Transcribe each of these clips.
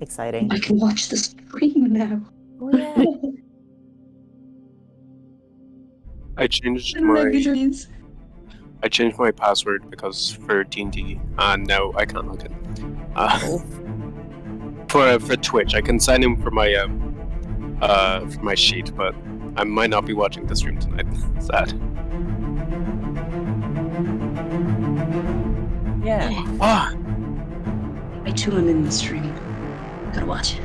Exciting. I can watch the stream now. Oh yeah. I changed Luxuries. my password because for D&D, and now I can't log in. For Twitch, I can sign in for my sheet, but I might not be watching the stream tonight. Sad. Yeah. Ah, I too am in the stream. Gotta watch.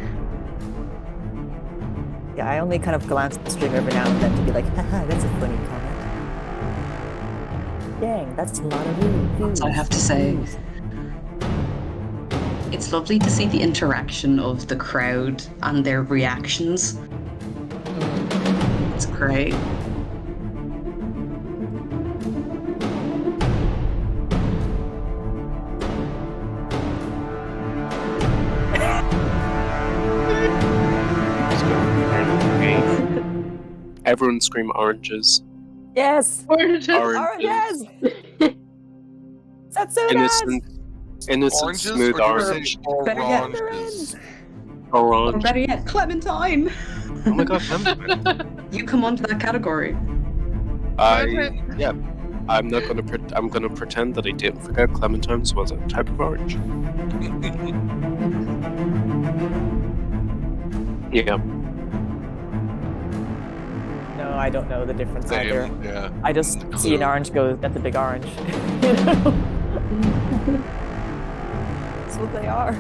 Yeah, I only kind of glance at the stream every now and then to be like, haha, that's a funny comment. Dang, that's a lot of views. I have to say, it's lovely to see the interaction of the crowd and their reactions. It's great. everyone scream oranges. Yes! Oranges. Oranges! That's so Innocent, innocent, Oranges, smooth or orange. Better yet, oranges? or Orange. better yet, Clementine. Oh my god, Clementine. You come onto that category. Yeah. I'm not gonna. I'm gonna pretend that I didn't forget clementines was a type of orange. Yeah. No, I don't know the difference either. Same, yeah. I just see an orange go, that's a big orange. That's what they are.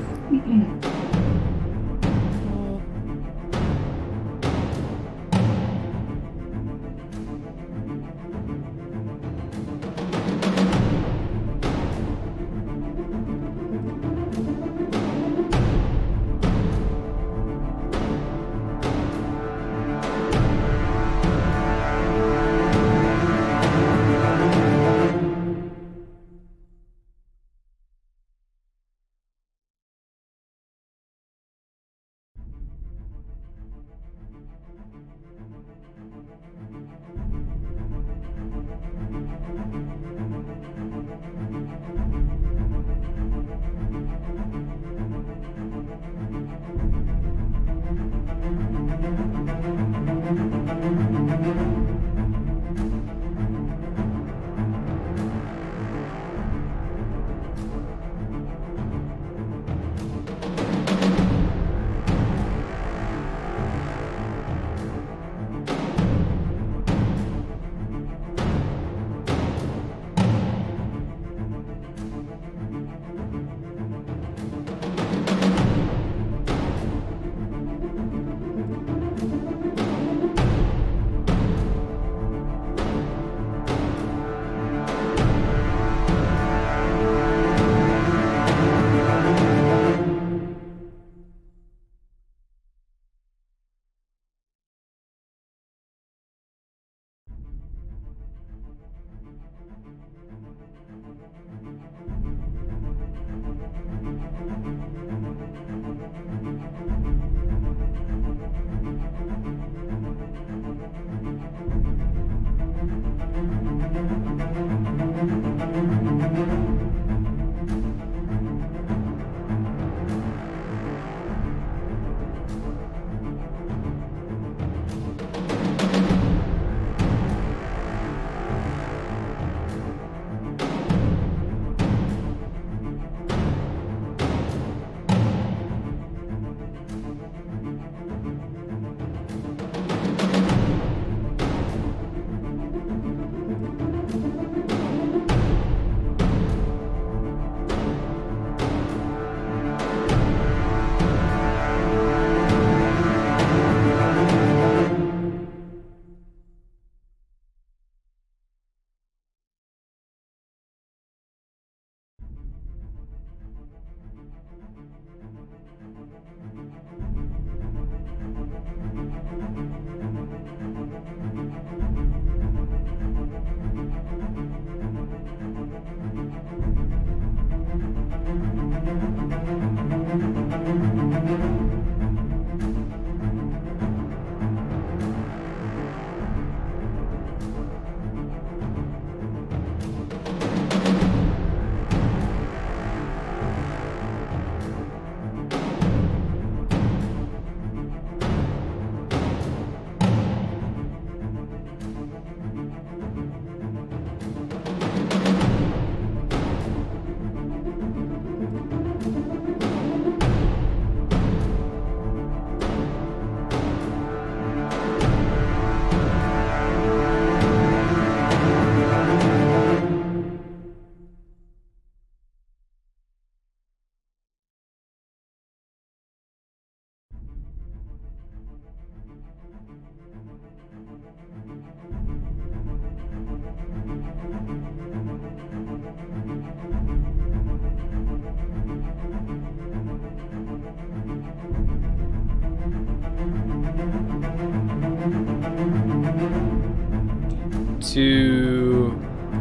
2,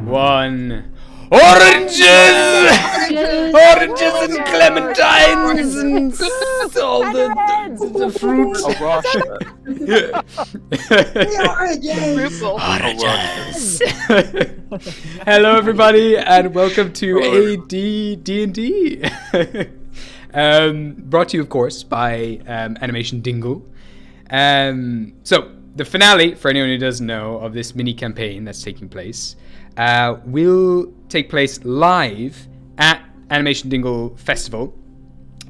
1. Oranges! Oranges and clementines and all the fruit. Oranges! Hello, everybody, and welcome to AD D&D. Brought to you, of course, by Animation Dingle. So, the finale, for anyone who doesn't know, of this mini campaign that's taking place, will take place live at Animation Dingle Festival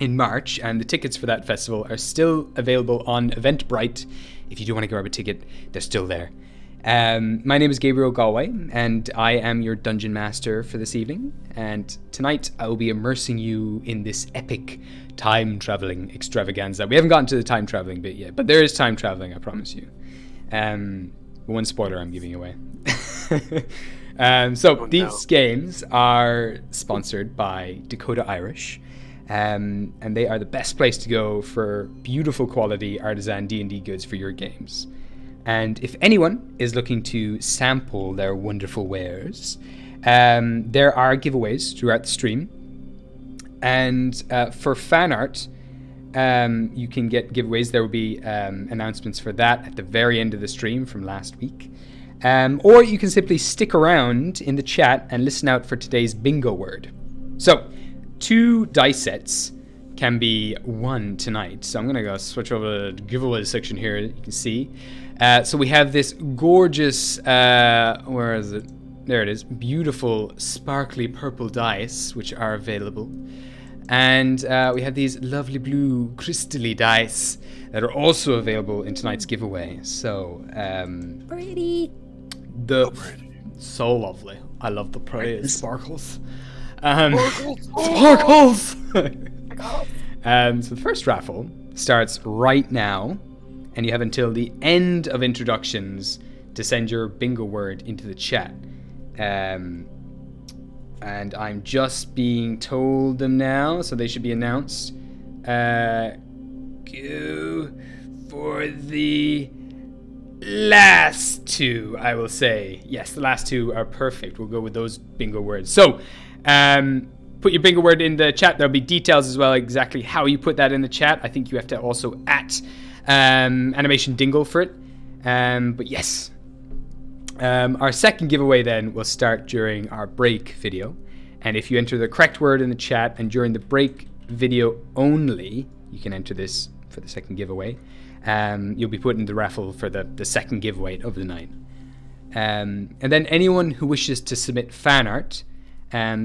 in March, and the tickets for that festival are still available on Eventbrite. If you do want to grab a ticket, they're still there. My name is Gabriel Galway, and I am your Dungeon Master for this evening. And tonight, I will be immersing you in this epic time traveling extravaganza. We haven't gotten to the time traveling bit yet, but there is time traveling, I promise you. One spoiler I'm giving away. These games are sponsored by Dakota Irish, and they are the best place to go for beautiful quality artisan D&D goods for your games. And if anyone is looking to sample their wonderful wares, there are giveaways throughout the stream. And for fan art, you can get giveaways. There will be announcements for that at the very end of the stream from last week. Or you can simply stick around in the chat and listen out for today's bingo word. So, 2 dice sets can be won tonight. So I'm going to go switch over to the giveaway section here. You can see. So we have this gorgeous, where is it? There it is. Beautiful, sparkly purple dice, which are available. And we have these lovely blue crystally dice that are also available in tonight's giveaway. So, Pretty. So lovely. I love the pretty sparkles. Sparkles! So the first raffle starts right now, and you have until the end of introductions to send your bingo word into the chat. And I'm just being told them now, so they should be announced. Go for the last 2, I will say. Yes, the last 2 are perfect. We'll go with those bingo words. So, put your bingo word in the chat. There'll be details as well, exactly how you put that in the chat. I think you have to also at Animation Dingle for it. But yes. Our second giveaway then will start during our break video. And if you enter the correct word in the chat and during the break video only, you can enter this for the second giveaway. You'll be put in the raffle for the second giveaway of the night. And then anyone who wishes to submit fan art,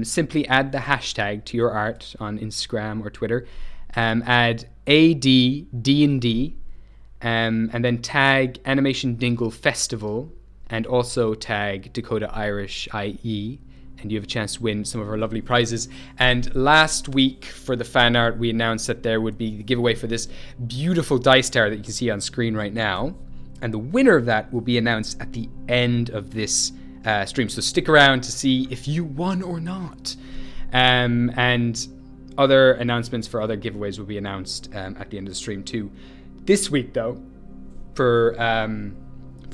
simply add the hashtag to your art on Instagram or Twitter. Add AD D&D, and then tag Animation Dingle Festival, and also tag Dakota Irish IE, and you have a chance to win some of our lovely prizes. And last week for the fan art, we announced that there would be the giveaway for this beautiful dice tower that you can see on screen right now. And the winner of that will be announced at the end of this stream. So stick around to see if you won or not. And other announcements for other giveaways will be announced at the end of the stream too. This week though, for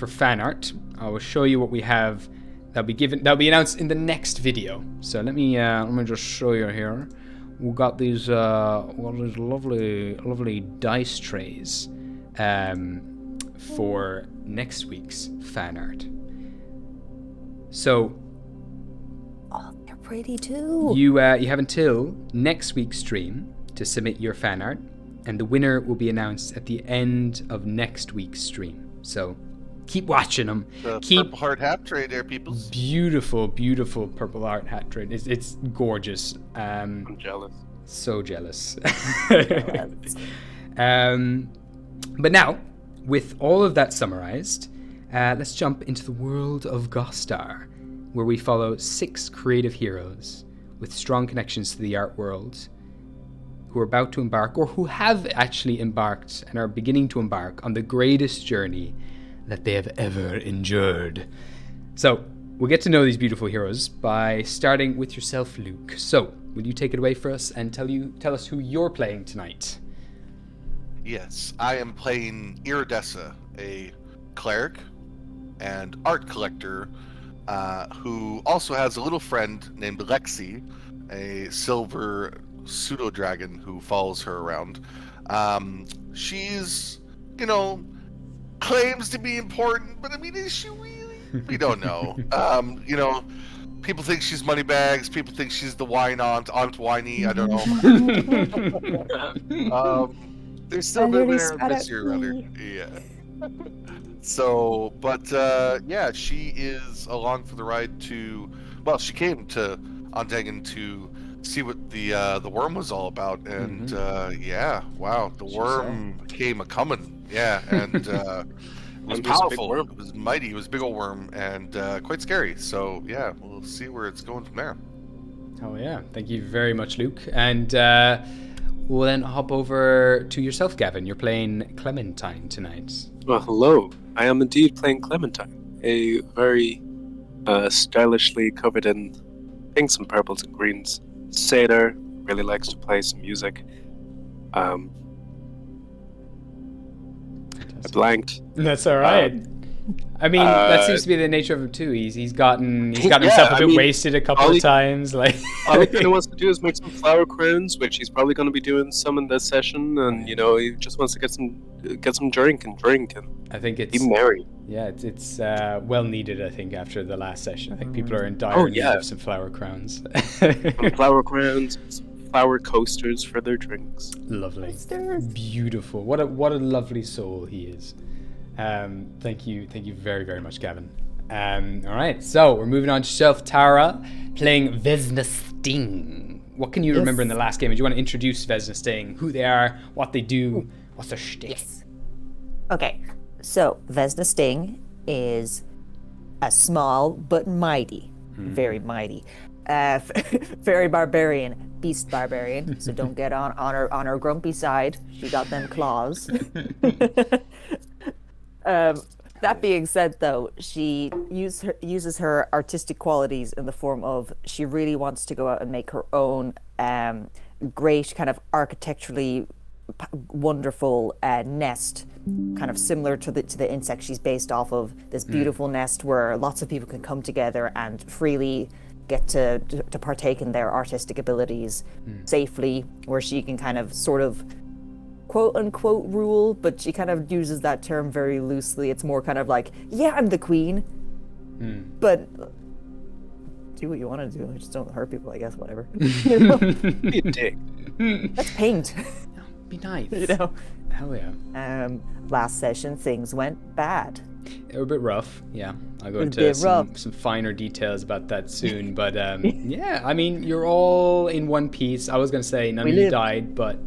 fan art, I will show you what we have. That'll be announced in the next video. So let me just show you here. We got these lovely dice trays for next week's fan art. So, Oh, they're pretty too. you have until next week's stream to submit your fan art, and the winner will be announced at the end of next week's stream. So keep watching them. Purple heart hat tray there, people. Beautiful, beautiful purple art hat tray. It's gorgeous. I'm jealous. So jealous. Jealous. But now, with all of that summarized, let's jump into the world of Gostar, where we follow 6 creative heroes with strong connections to the art world, who are about to embark, or who have actually embarked and are beginning to embark on the greatest journey that they have ever endured. So, we'll get to know these beautiful heroes by starting with yourself, Luke. So, will you take it away for us and tell us who you're playing tonight? Yes, I am playing Iridessa, a cleric and art collector who also has a little friend named Lexi, a silver pseudo dragon who follows her around. She's, claims to be important, but I mean, is she really? We don't know. People think she's Moneybags. People think she's the wine Aunt Winey. I don't know. There's still a bit of a mystery around her. Yeah. So, but yeah, she is along for the ride to. Well, she came to An Daingean to see what the wyrm was all about, and yeah, wow, the wyrm came a coming. Yeah, and it was powerful. It was mighty. It was a big old wyrm, and quite scary. So yeah, we'll see where it's going from there. Oh yeah, thank you very much, Luke. And we'll then hop over to yourself, Gavin. You're playing Clementine tonight. Well, hello. I am indeed playing Clementine, a very stylishly covered in pinks and purples and greens satyr. Really likes to play some music. I blanked. That's all right. I mean, that seems to be the nature of him too. He's gotten himself a bit wasted a couple of times. Like all he kind of wants to do is make some flower crowns, which he's probably going to be doing some in this session. And he just wants to get some drink. And I think it's be merry. Yeah, it's well needed. I think after the last session, I think people are in dire need of some flower crowns. Some flower crowns, some flower coasters for their drinks. Lovely, beautiful. What a lovely soul he is. Thank you very, very much, Gavin. All right, so we're moving on to yourself, Tara, playing Vesna Sting. What can you remember in the last game? Do you want to introduce Vesna Sting, who they are, what they do, what's their shtick? Yes. Okay, so Vesna Sting is a small but mighty, very mighty, fairy barbarian, beast barbarian. So don't get on her grumpy side. She got them claws. That being said, though, she uses her artistic qualities in the form of she really wants to go out and make her own great kind of architecturally wonderful nest, kind of similar to the insect she's based off of. This beautiful nest where lots of people can come together and freely get to partake in their artistic abilities safely, where she can kind of sort of quote unquote rule, but she kind of uses that term very loosely. It's more kind of like, yeah, I'm the queen, but do what you want to do. Just don't hurt people, I guess. Whatever. Be a dick. Let's paint. Be nice. Hell yeah. Last session things went bad. They were a bit rough. Yeah, I'll go into some finer details about that soon. But yeah, I mean, you're all in one piece. I was gonna say none of you died, but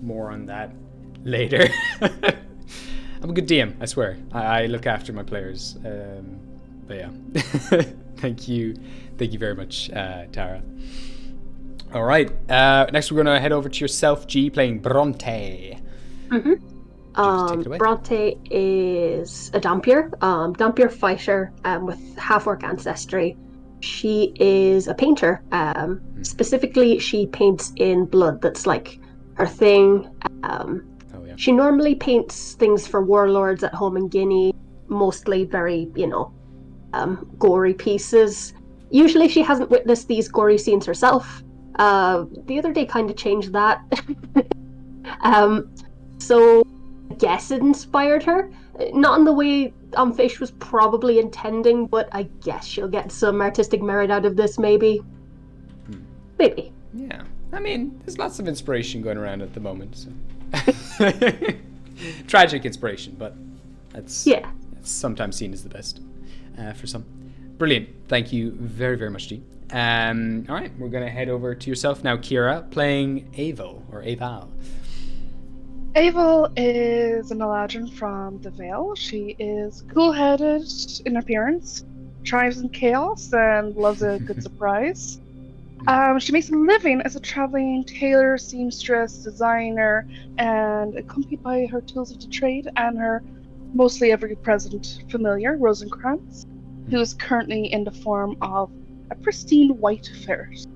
more on that later. I'm a good DM, I swear. I look after my players. But yeah, thank you very much, Tara. All right, next we're gonna head over to yourself, G, playing Bronte. Bronte is a Dampier fighter with half-orc ancestry. She is a painter. Specifically, she paints in blood. That's like her thing. She normally paints things for warlords at home in Guinea, mostly very, gory pieces. Usually she hasn't witnessed these gory scenes herself. The other day kind of changed that. So I guess it inspired her. Not in the way Fish was probably intending, but I guess she'll get some artistic merit out of this, maybe. Maybe. Yeah. I mean, there's lots of inspiration going around at the moment. So. Tragic inspiration, but it's sometimes seen as the best for some. Brilliant. Thank you very, very much, G. All right, we're going to head over to yourself now, Kira, playing Aval, or Aval. Aval is an Eladrin from the Vale. She is cool-headed in appearance, thrives in chaos, and loves a good surprise. She makes a living as a traveling tailor, seamstress, designer, and accompanied by her tools of the trade and her mostly ever-present familiar, Rosencrantz, who is currently in the form of a pristine white ferret.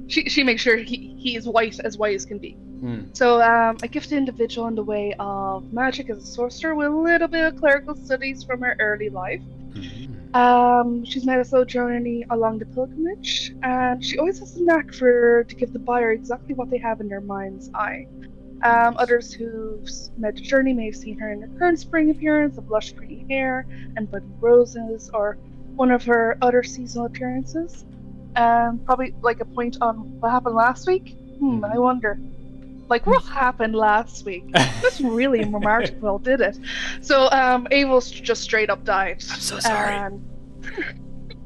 She makes sure he is white as can be. So a gifted individual in the way of magic as a sorcerer with a little bit of clerical studies from her early life. She's made a slow journey along the pilgrimage, and she always has the knack to give the buyer exactly what they have in their mind's eye. Others who've met the journey may have seen her in her current spring appearance of lush green hair and budding roses, or one of her other seasonal appearances. Probably like a point on what happened last week. I wonder. Like, what happened last week? This really remarkable, did it? So, Abel's just straight up died. I'm so sorry. And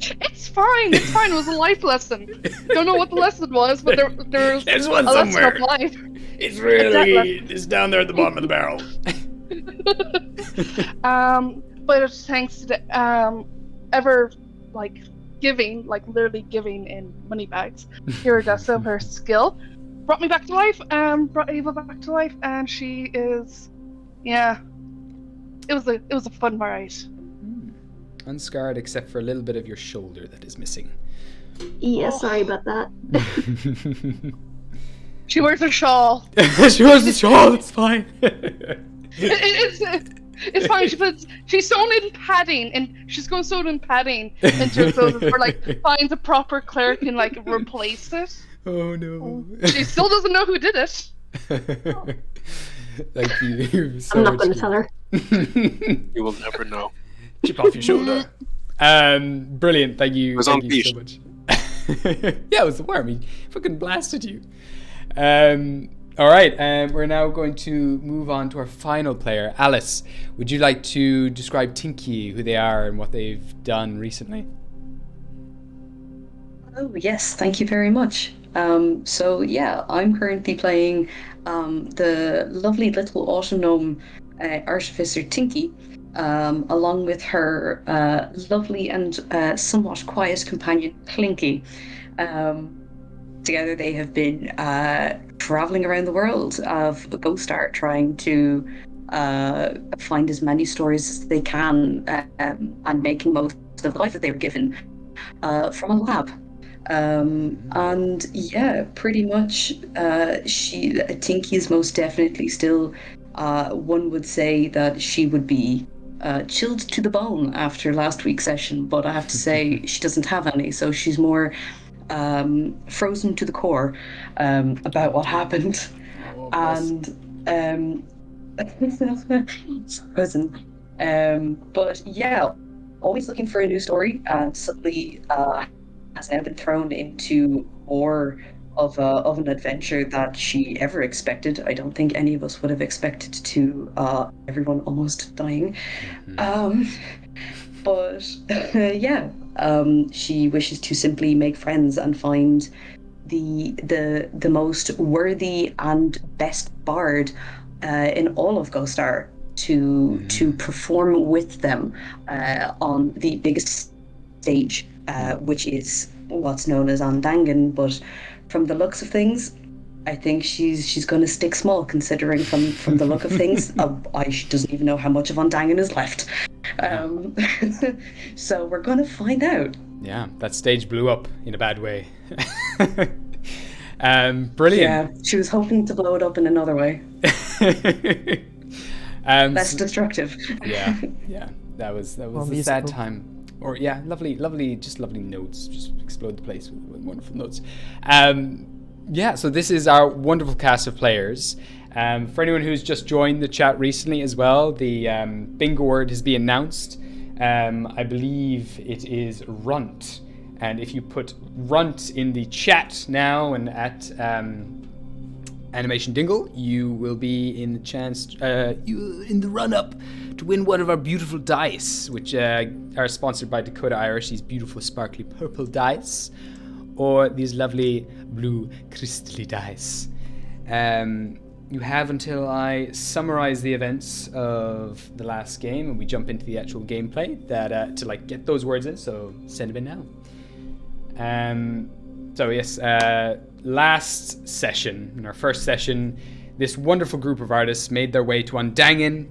it's fine. It was a life lesson. Don't know what the lesson was, but there's one a somewhere. lesson of life. It's down there at the bottom of the barrel. But it's thanks to the ever like giving, like literally giving in money bags, Iridessa, her skill, brought me back to life, brought Ava back to life, and she is, it was a fun ride. Unscarred except for a little bit of your shoulder that is missing. Yeah, sorry about that. She wears a shawl. She wears the shawl, it's fine. It's fine. She's sewn in padding, and she's going to sew in padding into her clothes, or like finds a proper cleric and like replace it. Oh no. She still doesn't know who did it. Thank you. So I'm not going to tell her. You will never know. Chip off your shoulder. Brilliant. Thank you. It was Thank on you Phiast. so much. Yeah, it was the worm. He fucking blasted you. All right, we're now going to move on to our final player. Alice, would you like to describe Tinky, who they are, and what they've done recently? Oh, yes, thank you very much. I'm currently playing the lovely little autonome artificer Tinky, along with her lovely and somewhat quiet companion Clinky. Together they have been traveling around the world of Gostar, trying to find as many stories as they can, and making most of the life that they were given from a lab. Pretty much Tinky is most definitely still, one would say that she would be chilled to the bone after last week's session, but I have to say she doesn't have any, so she's more frozen to the core about what happened. But yeah, always looking for a new story, and suddenly has now been thrown into more of an adventure that she ever expected. I don't think any of us would have expected to everyone almost dying. She wishes to simply make friends and find the most worthy and best bard in all of Gostar to perform with them on the biggest stage, which is what's known as An Daingean. But from the looks of things, I think she's going to stick small, considering from the look of things, she doesn't even know how much of An Daingean is left. So we're going to find out. Yeah, that stage blew up in a bad way. Brilliant. Yeah, she was hoping to blow it up in another way. Less destructive. Yeah. That was a sad time. Or yeah, lovely notes. Just explode the place with wonderful notes. So this is our wonderful cast of players. For anyone who's just joined the chat recently as well, the bingo word has been announced. I believe it is runt. And if you put runt in the chat now and at Animation Dingle, you will be in the chance, in the run-up to win one of our beautiful dice, which are sponsored by Dakota Irish, these beautiful sparkly purple dice, or these lovely blue crystally dice. You have until I summarize the events of the last game and we jump into the actual gameplay that to get those words in, so send them in now. Last session, in our first session, this wonderful group of artists made their way to An Daingean,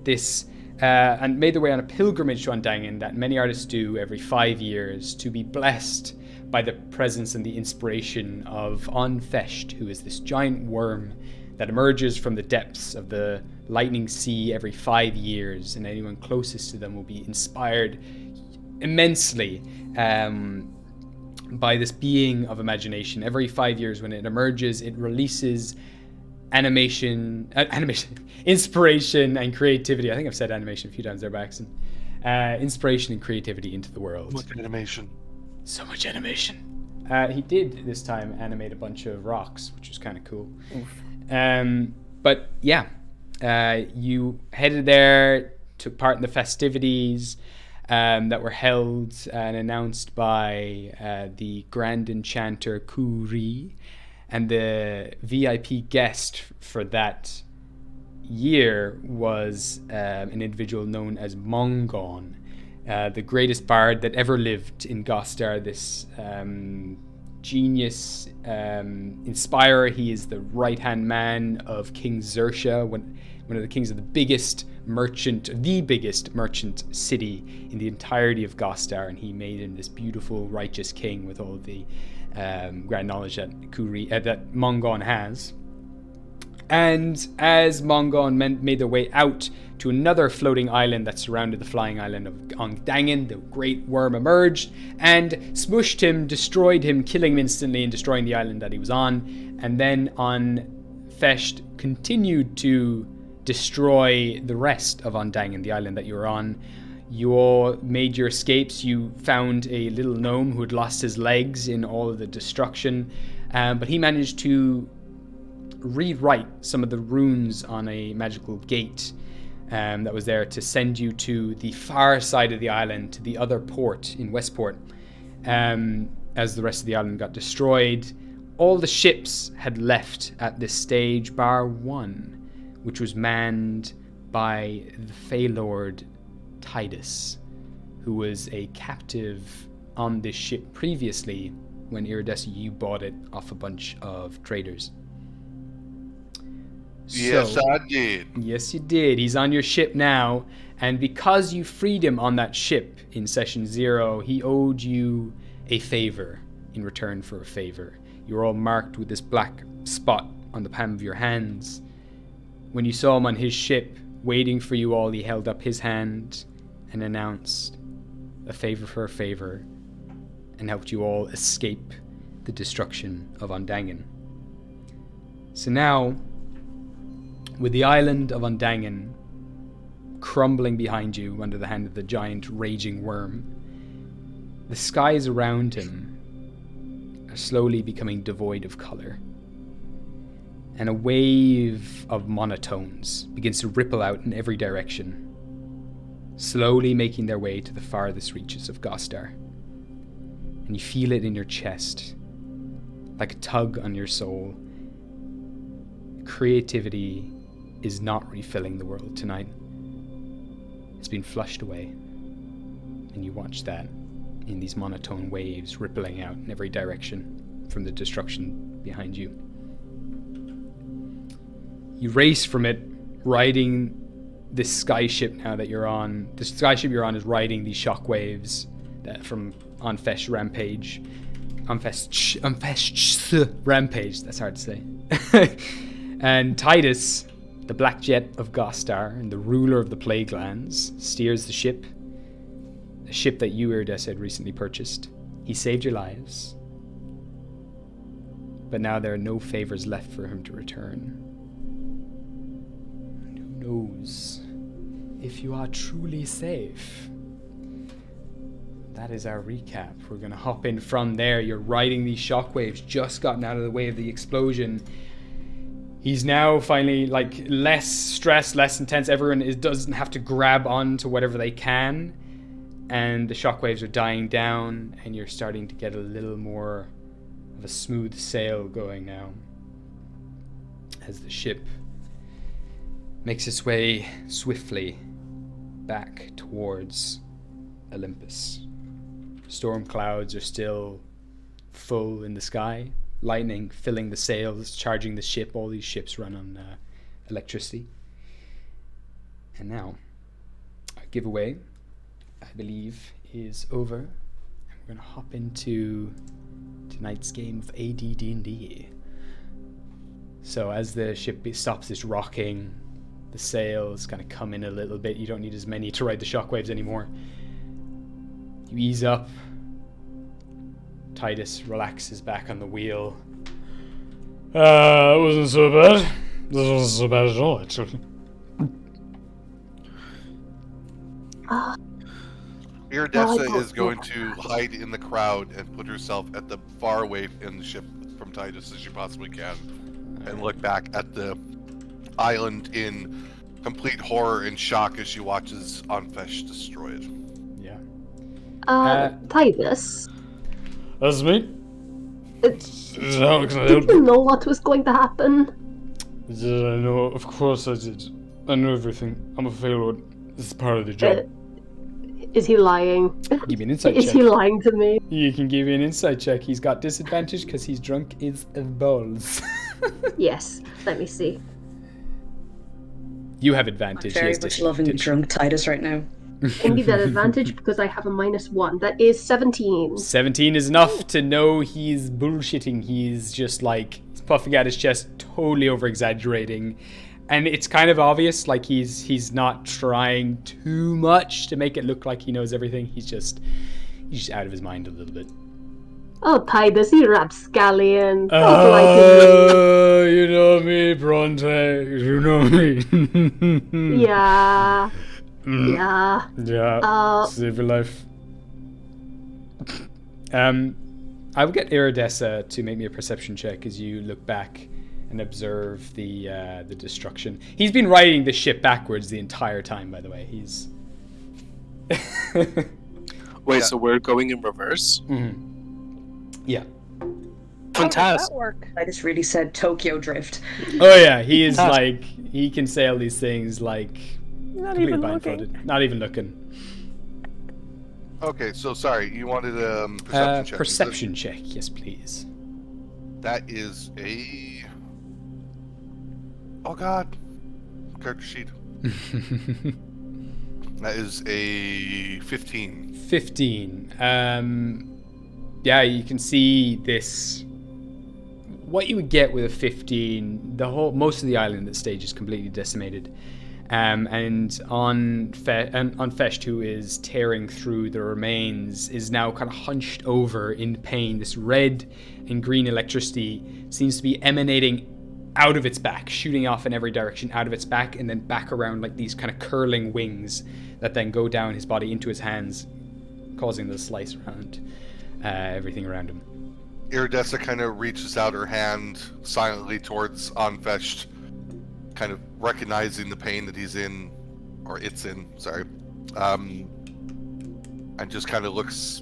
and made their way on a pilgrimage to An Daingean that many artists do every 5 years to be blessed by the presence and the inspiration of An Feist, who is this giant worm that emerges from the depths of the lightning sea every 5 years, and anyone closest to them will be inspired immensely by this being of imagination. Every 5 years when it emerges, it releases inspiration and creativity. I think I've said animation a few times there by accident. Inspiration and creativity into the world. What animation? So much animation. He did this time animate a bunch of rocks, which was kind of cool. But yeah, you headed there, took part in the festivities that were held and announced by the Grand Enchanter Kuri, and the VIP guest for that year was an individual known as Mongon, the greatest bard that ever lived in Gostar, this genius inspirer. He is the right-hand man of King Xersha, one of the kings of the biggest merchant city in the entirety of Gostar, and he made him this beautiful, righteous king with all the grand knowledge that that Mongon has. And as Mongon made their way out to another floating island that surrounded the flying island of An Daingean, the great worm emerged and smushed him, destroyed him, killing him instantly and destroying the island that he was on. And then Phiast continued to destroy the rest of An Daingean, the island that you were on. You all made your escapes. You found a little gnome who had lost his legs in all of the destruction, but he managed to rewrite some of the runes on a magical gate that was there to send you to the far side of the island, to the other port in Westport. As the rest of the island got destroyed, all the ships had left at this stage, bar one, which was manned by the Fey Lord Titus, who was a captive on this ship previously when Iridescent, you bought it off a bunch of traders. Yes, I did. Yes, you did. He's on your ship now, and because you freed him on that ship in Session 0, he owed you a favor in return for a favor. You were all marked with this black spot on the palm of your hands. When you saw him on his ship, waiting for you all, he held up his hand and announced a favor for a favor, and helped you all escape the destruction of An Daingean. So now, with the island of An Daingean crumbling behind you under the hand of the giant raging worm, the skies around him are slowly becoming devoid of color, and a wave of monotones begins to ripple out in every direction, slowly making their way to the farthest reaches of Gostar. And you feel it in your chest, like a tug on your soul. Creativity is not refilling the world tonight. It's been flushed away. And you watch that in these monotone waves rippling out in every direction from the destruction behind you. You race from it, riding this skyship now that you're on. The skyship you're on is riding these shockwaves that from An Phiast rampage. An Phiast rampage, that's hard to say. And Titus, the Black Jet of Gostar and the ruler of the Plague Lands, steers the ship. A ship that you, Iridescent, had recently purchased. He saved your lives. But now there are no favors left for him to return. And who knows if you are truly safe? That is our recap. We're going to hop in from there. You're riding these shockwaves, just gotten out of the way of the explosion. He's now finally less stressed, less intense. Everyone doesn't have to grab on to whatever they can. And the shockwaves are dying down, and you're starting to get a little more of a smooth sail going now, as the ship makes its way swiftly back towards Olympus. Storm clouds are still full in the sky, lightning filling the sails, charging the ship. All these ships run on electricity. And now, our giveaway, I believe, is over. And we're going to hop into tonight's game of AD D&D. So as the ship stops its rocking, the sails kind of come in a little bit. You don't need as many to ride the shockwaves anymore. You ease up. Titus relaxes back on the wheel. It wasn't so bad. This wasn't so bad at all, actually. Iridessa is going to hide in the crowd and put herself at the far away in the ship from Titus as she possibly can, and look back at the island in complete horror and shock as she watches Anfesh destroyed. Yeah. Titus. That's me. How can I Did you know what was going to happen? Did I know? Of course I did. I know everything. I'm a failure. This is part of the job. Is he lying? Give me an insight Is check. he lying to me? You can give me an insight check. He's got disadvantage because he's drunk as balls. Yes. Let me see. You have advantage. I'm very much loving drunk Titus right now. I need that advantage because I have a -1. That is 17. 17 is enough to know he's bullshitting. He's just like puffing out his chest, totally over exaggerating. And it's kind of obvious, like he's not trying too much to make it look like he knows everything. He's just out of his mind a little bit. Oh, Titus, you rapscallion. You know me, Bronte. You know me. Yeah. Yeah. Yeah. Save your life. I will get Iridessa to make me a perception check as you look back and observe the destruction. He's been riding the ship backwards the entire time, by the way. He's... Wait, so we're going in reverse? Mm-hmm. Yeah. How does Fantastic. that work? I just really said Tokyo Drift. Oh yeah, he is like, he can sail these things like Not completely even blindfolded. looking. Not even looking. Okay, so sorry, you wanted a perception check. Perception check, yes please. That is a... Oh god. Character sheet. That is a 15. 15. Yeah, you can see this. What you would get with a 15, most of the island at this stage is completely decimated. And on Feast, who is tearing through the remains, is now kind of hunched over in pain. This red and green electricity seems to be emanating out of its back, shooting off in every direction out of its back, and then back around like these kind of curling wings that then go down his body into his hands, causing the slice around everything around him. Iridessa kind of reaches out her hand silently towards Anfesh, kind of recognizing the pain that he's in, or it's in, sorry. And just kind of looks,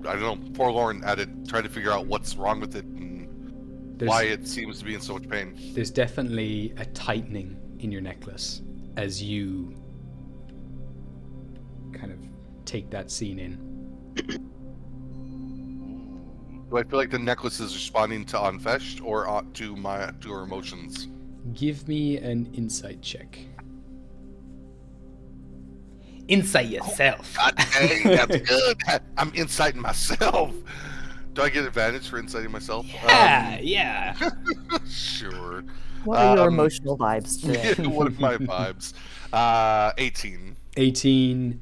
I don't know, forlorn at it, trying to figure out what's wrong with it and why it seems to be in so much pain. There's definitely a tightening in your necklace as you kind of take that scene in. Do I feel like the necklace is responding to Anfesh or to her emotions? Give me an insight check. Insight yourself. God dang, that's good. I'm inciting myself. Do I get advantage for inciting myself? Yeah. Sure. What are your emotional vibes today? What are my vibes? 18. 18.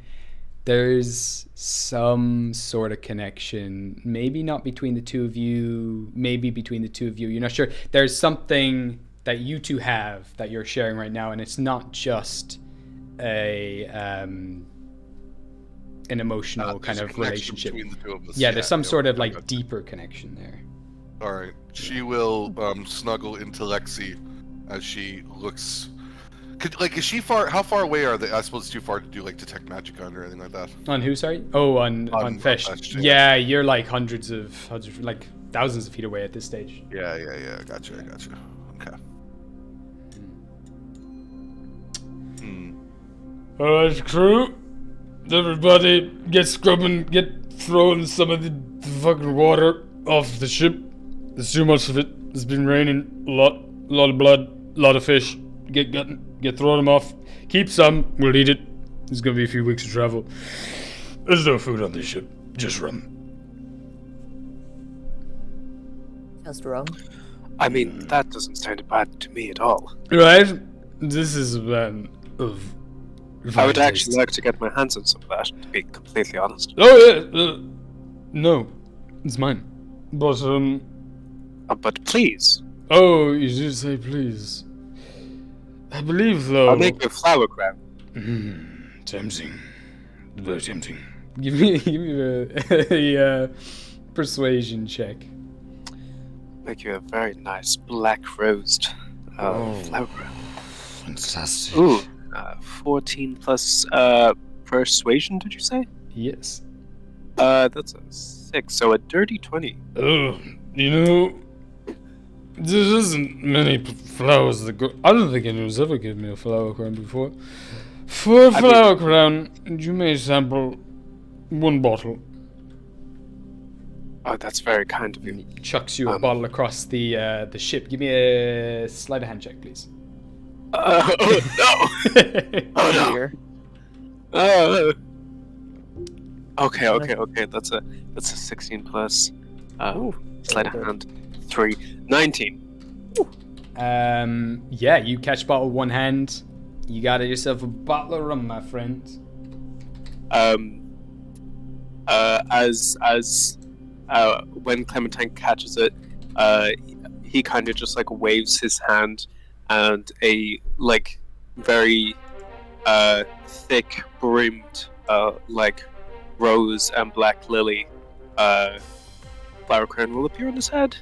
There's some sort of connection. Maybe not between the two of you. Maybe between the two of you. You're not sure. There's something that you two have that you're sharing right now, and it's not just an emotional kind of relationship. Between the two of us. Yeah, there's some sort of okay. like deeper connection there. All right. She will snuggle into Lexi as she looks. Is she far? How far away are they? I suppose it's too far to do like detect magic on or anything like that. On who? Sorry. Oh, on Fish. Feast, Yeah, you're like hundreds of like thousands of feet away at this stage. Yeah. Gotcha. Okay. All right, crew. Everybody, get scrubbing. Get throwing some of the fucking water off the ship. There's too much of it. It's been raining a lot of blood, a lot of fish. Get throwing them off. Keep some. We'll eat it. It's gonna be a few weeks of travel. There's no food on this ship. Just rum. Just rum. I mean, that doesn't sound bad to me at all. Right? This is a man of I fine would actually taste. like to get my hands on some of that, to be completely honest. Oh, yeah. No. It's mine. But, But please, Oh, you did say please. I believe, though... I'll make you a flower crown. Tempting. Very tempting. Give me a persuasion check. Make you a very nice black rosed flower crown. Fantastic. Ooh, 14 plus persuasion, did you say? Yes. That's a 6, so a dirty 20. Oh, you know, there isn't many flowers that go... I don't think anyone's ever given me a flower crown before. For a flower crown, you may sample one bottle. Oh, that's very kind of And you. he chucks you a bottle across the ship. Give me a sleight of hand check, please. Oh no! Oh no! Dear. Okay. That's a 16 plus. Ooh, Sleight of very good. hand. 3. 19. Yeah, you catch bottle one hand. You got yourself a bottle of rum, my friend. When Clementine catches it, he kind of just like waves his hand, and a like very thick brimmed like rose and black lily flower crown will appear on his head.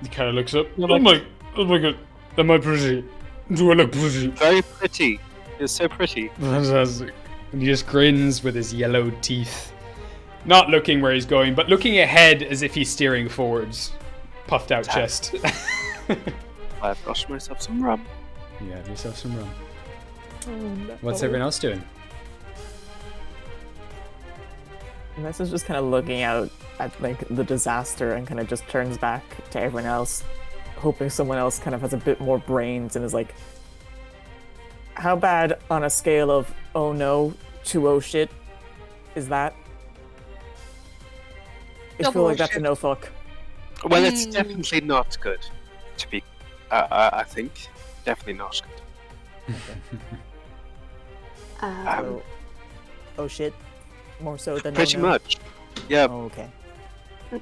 He kind of looks up. Oh my god, am I pretty? Do I look pretty? Very pretty. It's so pretty. Fantastic. And he just grins with his yellow teeth. Not looking where he's going, but looking ahead as if he's steering forwards. Puffed out chest. I've got myself some rum. You have yourself some rum. Oh, no. What's everyone else doing? Ness is just kind of looking out at like the disaster and kind of just turns back to everyone else, hoping someone else kind of has a bit more brains and is like, how bad on a scale of oh no to oh shit is that? I feel Double like that's a shit. no fuck. Well, it's definitely not good. To be, I think definitely not good. So, oh shit, more so than Pretty oh no? much. Yeah. Oh, okay.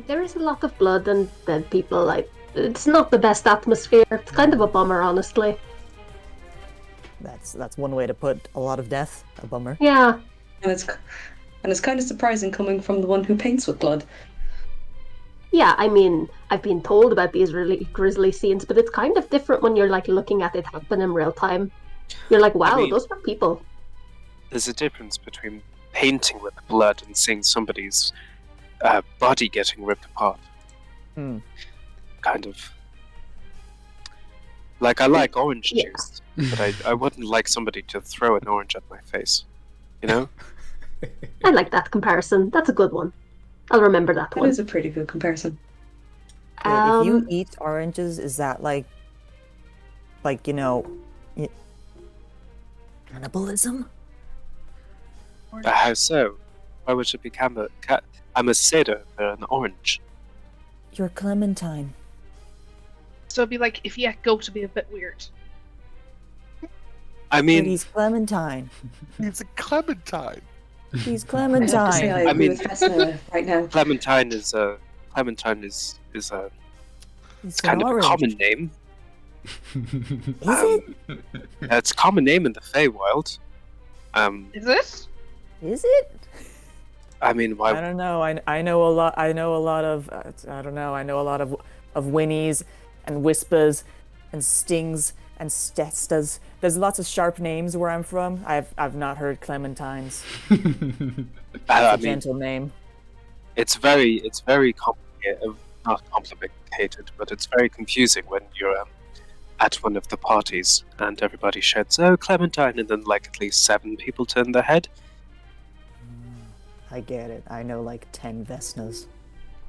There is a lot of blood and dead people. Like, it's not the best atmosphere. It's kind of a bummer, honestly. That's one way to put a lot of death. A bummer. Yeah. And it's kind of surprising coming from the one who paints with blood. Yeah, I mean, I've been told about these really grisly scenes, but it's kind of different when you're like looking at it happen in real time. You're like, wow, mean- those were people. There's a difference between painting with blood and seeing somebody's body getting ripped apart. Hmm. Kind of. Like, I like orange Yeah. juice, but I wouldn't like somebody to throw an orange at my face. You know? I like that comparison. That's a good one. I'll remember that That one. is a pretty good comparison. Wait, if you Um, eat oranges, is that like you know, cannibalism? How so? Why would it be I'm a cider, an orange. You're Clementine. So it'd be like if you ate goat, it'd be a bit weird. I But mean, he's Clementine. It's a Clementine. He's I have to say, Clementine. I I agree mean- with Festa right now. Clementine is a He's kind an of a orange. common name. Is it? It's a common name in the Feywild. Is it? Is it? I mean, I why? don't know. I know a lot. I know a lot of. I don't know. I know a lot of whinnies and whispers and stings and stestas. There's lots of sharp names where I'm from. I've not heard Clementine's. I A mean, gentle name. it's very complicated. Not complicated, but it's very confusing when you're at one of the parties and everybody shouts, "Oh, Clementine," and then like at least 7 people turn their head. I get it. I know like 10 Vesnas.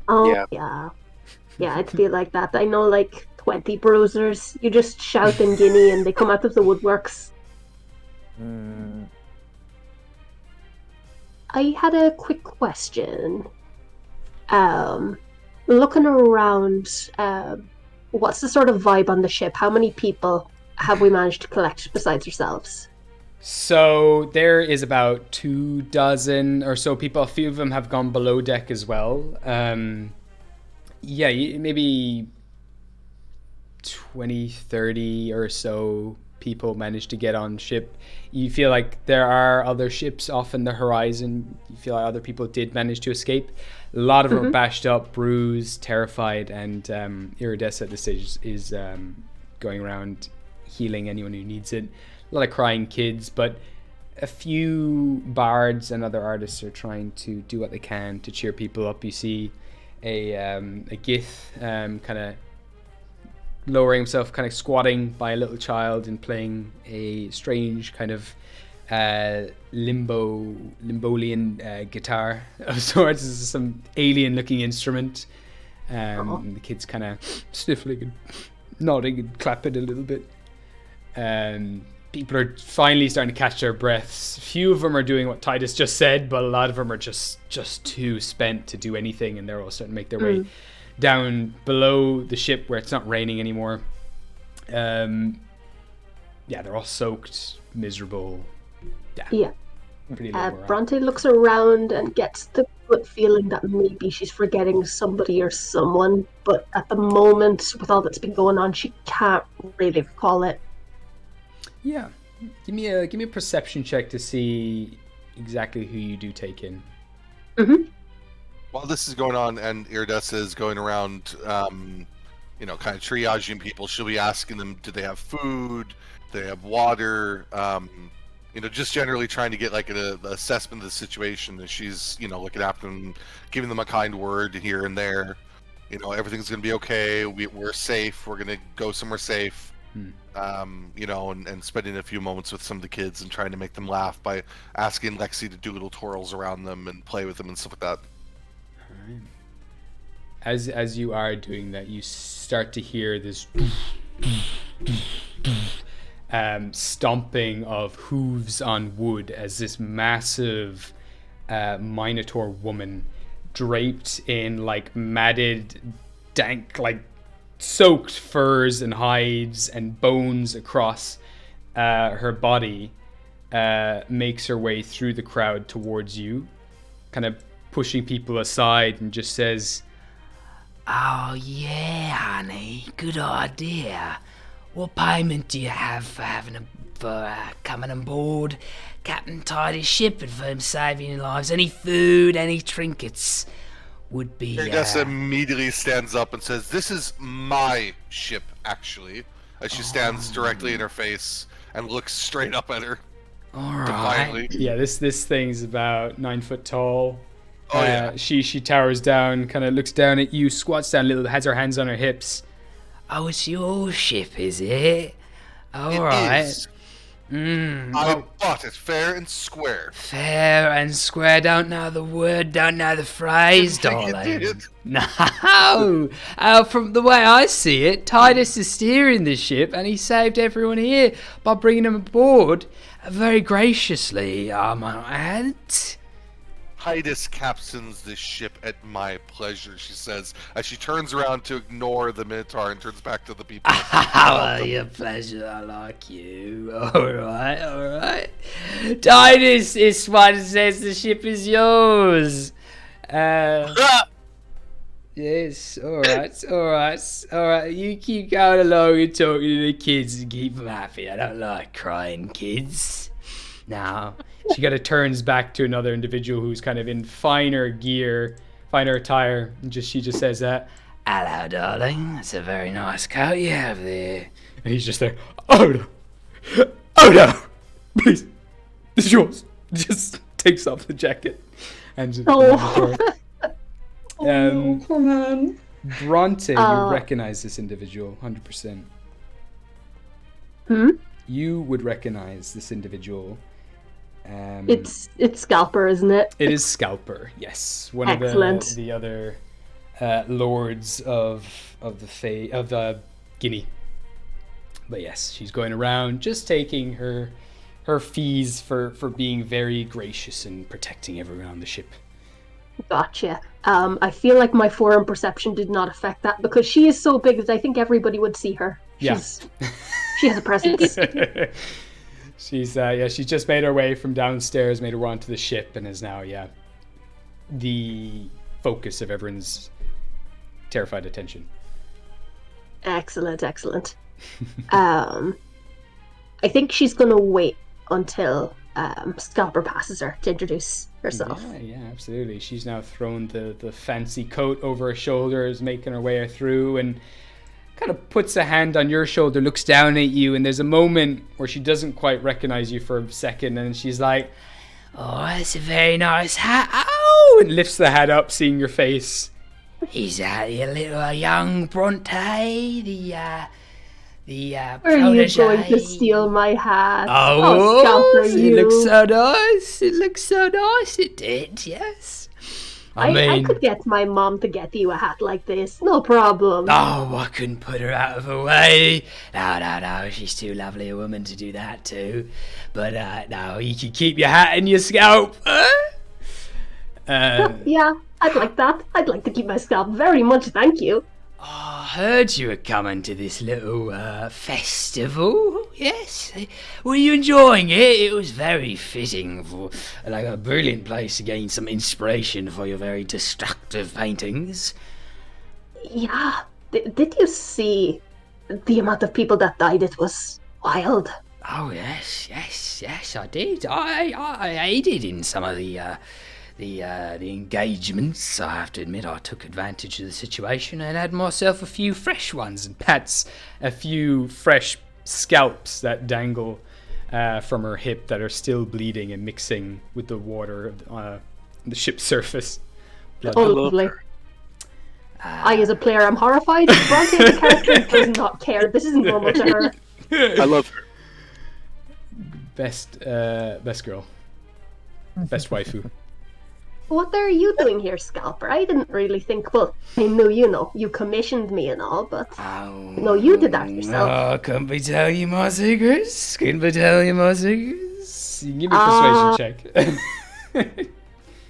oh, yeah. yeah. Yeah, it'd be like that. I know like 20 bruisers. You just shout in Guinea and they come out of the woodworks. Mm, I had a quick question. Looking around, what's the sort of vibe on the ship? How many people have we managed to collect besides yourselves? So there is about 24 or so people. A few of them have gone below deck as well. Maybe 20, 30 or so people managed to get on ship. You feel like there are other ships off in the horizon. You feel like other people did manage to escape. A lot of them are bashed up, bruised, terrified, and Iridessa at this stage is going around healing anyone who needs it. A lot of crying kids, but a few bards and other artists are trying to do what they can to cheer people up. You see a Gith kind of lowering himself, kind of squatting by a little child and playing a strange kind of Limbolian guitar of sorts. This is some alien-looking instrument. The kid's kind of sniffling and nodding and clapping a little bit. People are finally starting to catch their breaths. A few of them are doing what Titus just said, but a lot of them are just too spent to do anything, and they're all starting to make their way down below the ship where it's not raining anymore. They're all soaked, miserable. Pretty low morale. Bronte looks around and gets the good feeling that maybe she's forgetting somebody or someone, but at the moment, with all that's been going on, she can't really recall it. Yeah, give me a perception check to see exactly who you do take in. While this is going on and Iridessa is going around, kind of triaging people, she'll be asking them, do they have food? Do they have water? Just generally trying to get like an assessment of the situation. And she's, looking after them, giving them a kind word here and there. Everything's going to be okay. We're safe. We're going to go somewhere safe. And spending a few moments with some of the kids and trying to make them laugh by asking Lexi to do little twirls around them and play with them and stuff like that. As you are doing that, you start to hear this stomping of hooves on wood as this massive Minotaur woman, draped in like matted, dank, like soaked furs and hides and bones across her body, makes her way through the crowd towards you, kind of pushing people aside, and just says, "Oh yeah, honey, good idea. What payment do you have for coming on board Captain Tidy's ship and for him saving your lives? Any food, any trinkets would be..." Iridessa immediately stands up and says, "This is my ship, actually," as she stands directly in her face and looks straight up at her. Alright. Yeah, this thing's about 9 foot tall. Oh, yeah. She towers down, kind of looks down at you, squats down a little, has her hands on her hips. Oh, it's your ship, is it? It is. I bought it fair and square. Fair and square. Don't know the word, don't know the phrase, darling. No. From the way I see it, Titus is steering the ship, and he saved everyone here by bringing them aboard very graciously, I might add. Titus captains this ship at my pleasure, she says, as she turns around to ignore the Minotaur and turns back to the people. Well, your pleasure, I like you. Alright. Titus is one says the ship is yours. Yes, alright. You keep going along and talking to the kids and keep them happy. I don't like crying kids. Now, she kind of turns back to another individual who's kind of in finer gear, finer attire, and she just says, "Hello, darling. That's a very nice coat you have there." And he's just there, "Oh no, please, this is yours." Just takes off the jacket and just Poor man. Bronte, you recognize this individual 100%. You would recognize this individual. It's Scalper, isn't it? It is Scalper, yes. One Excellent. of the other lords of the Guinea. But yes, she's going around just taking her fees for being very gracious and protecting everyone on the ship. Gotcha. I feel like my foreign perception did not affect that because she is so big that I think everybody would see her. Yeah. She has a presence. She's just made her way from downstairs, made her way onto the ship, and is now the focus of everyone's terrified attention. Excellent. I think she's gonna wait until Scalper passes her to introduce herself. Yeah, absolutely. She's now thrown the fancy coat over her shoulders, making her way through, and kind of puts a hand on your shoulder, looks down at you, and there's a moment where she doesn't quite recognize you for a second, and she's like, Oh, that's a very nice hat. "Ow!" and lifts the hat up, seeing your face. Is that your little young Bronte? The Are you going to steal my hat? Oh, Scalper, it you. looks so nice. It looks so nice. It did, yes. I could get my mom to get you a hat like this, no problem. Oh, I couldn't put her out of her way. No, she's too lovely a woman to do that too. But no, you can keep your hat and your scalp. Yeah, I'd like that. I'd like to keep my scalp very much, thank you. I heard you were coming to this little festival. Yes, were you enjoying it? It was very fitting for like a brilliant place to gain some inspiration for your very destructive paintings. Yeah, did you see the amount of people that died? It was wild. Oh yes, I did. I aided in some of the engagements. I have to admit, I took advantage of the situation and had myself a few fresh ones, and Pats a few fresh scalps that dangle from her hip that are still bleeding and mixing with the water on the ship's surface. Blood. Oh, lovely. I, as a player, am horrified. Bronte, the character, does not care. This isn't normal to her. I love her. Best girl. Best waifu. What are you doing here, Scalper? I didn't really think. Well, I know you commissioned me and all, but no, you did that yourself. Oh, can't be telling you my secrets. Can't be telling you my secrets. You can give me a persuasion check.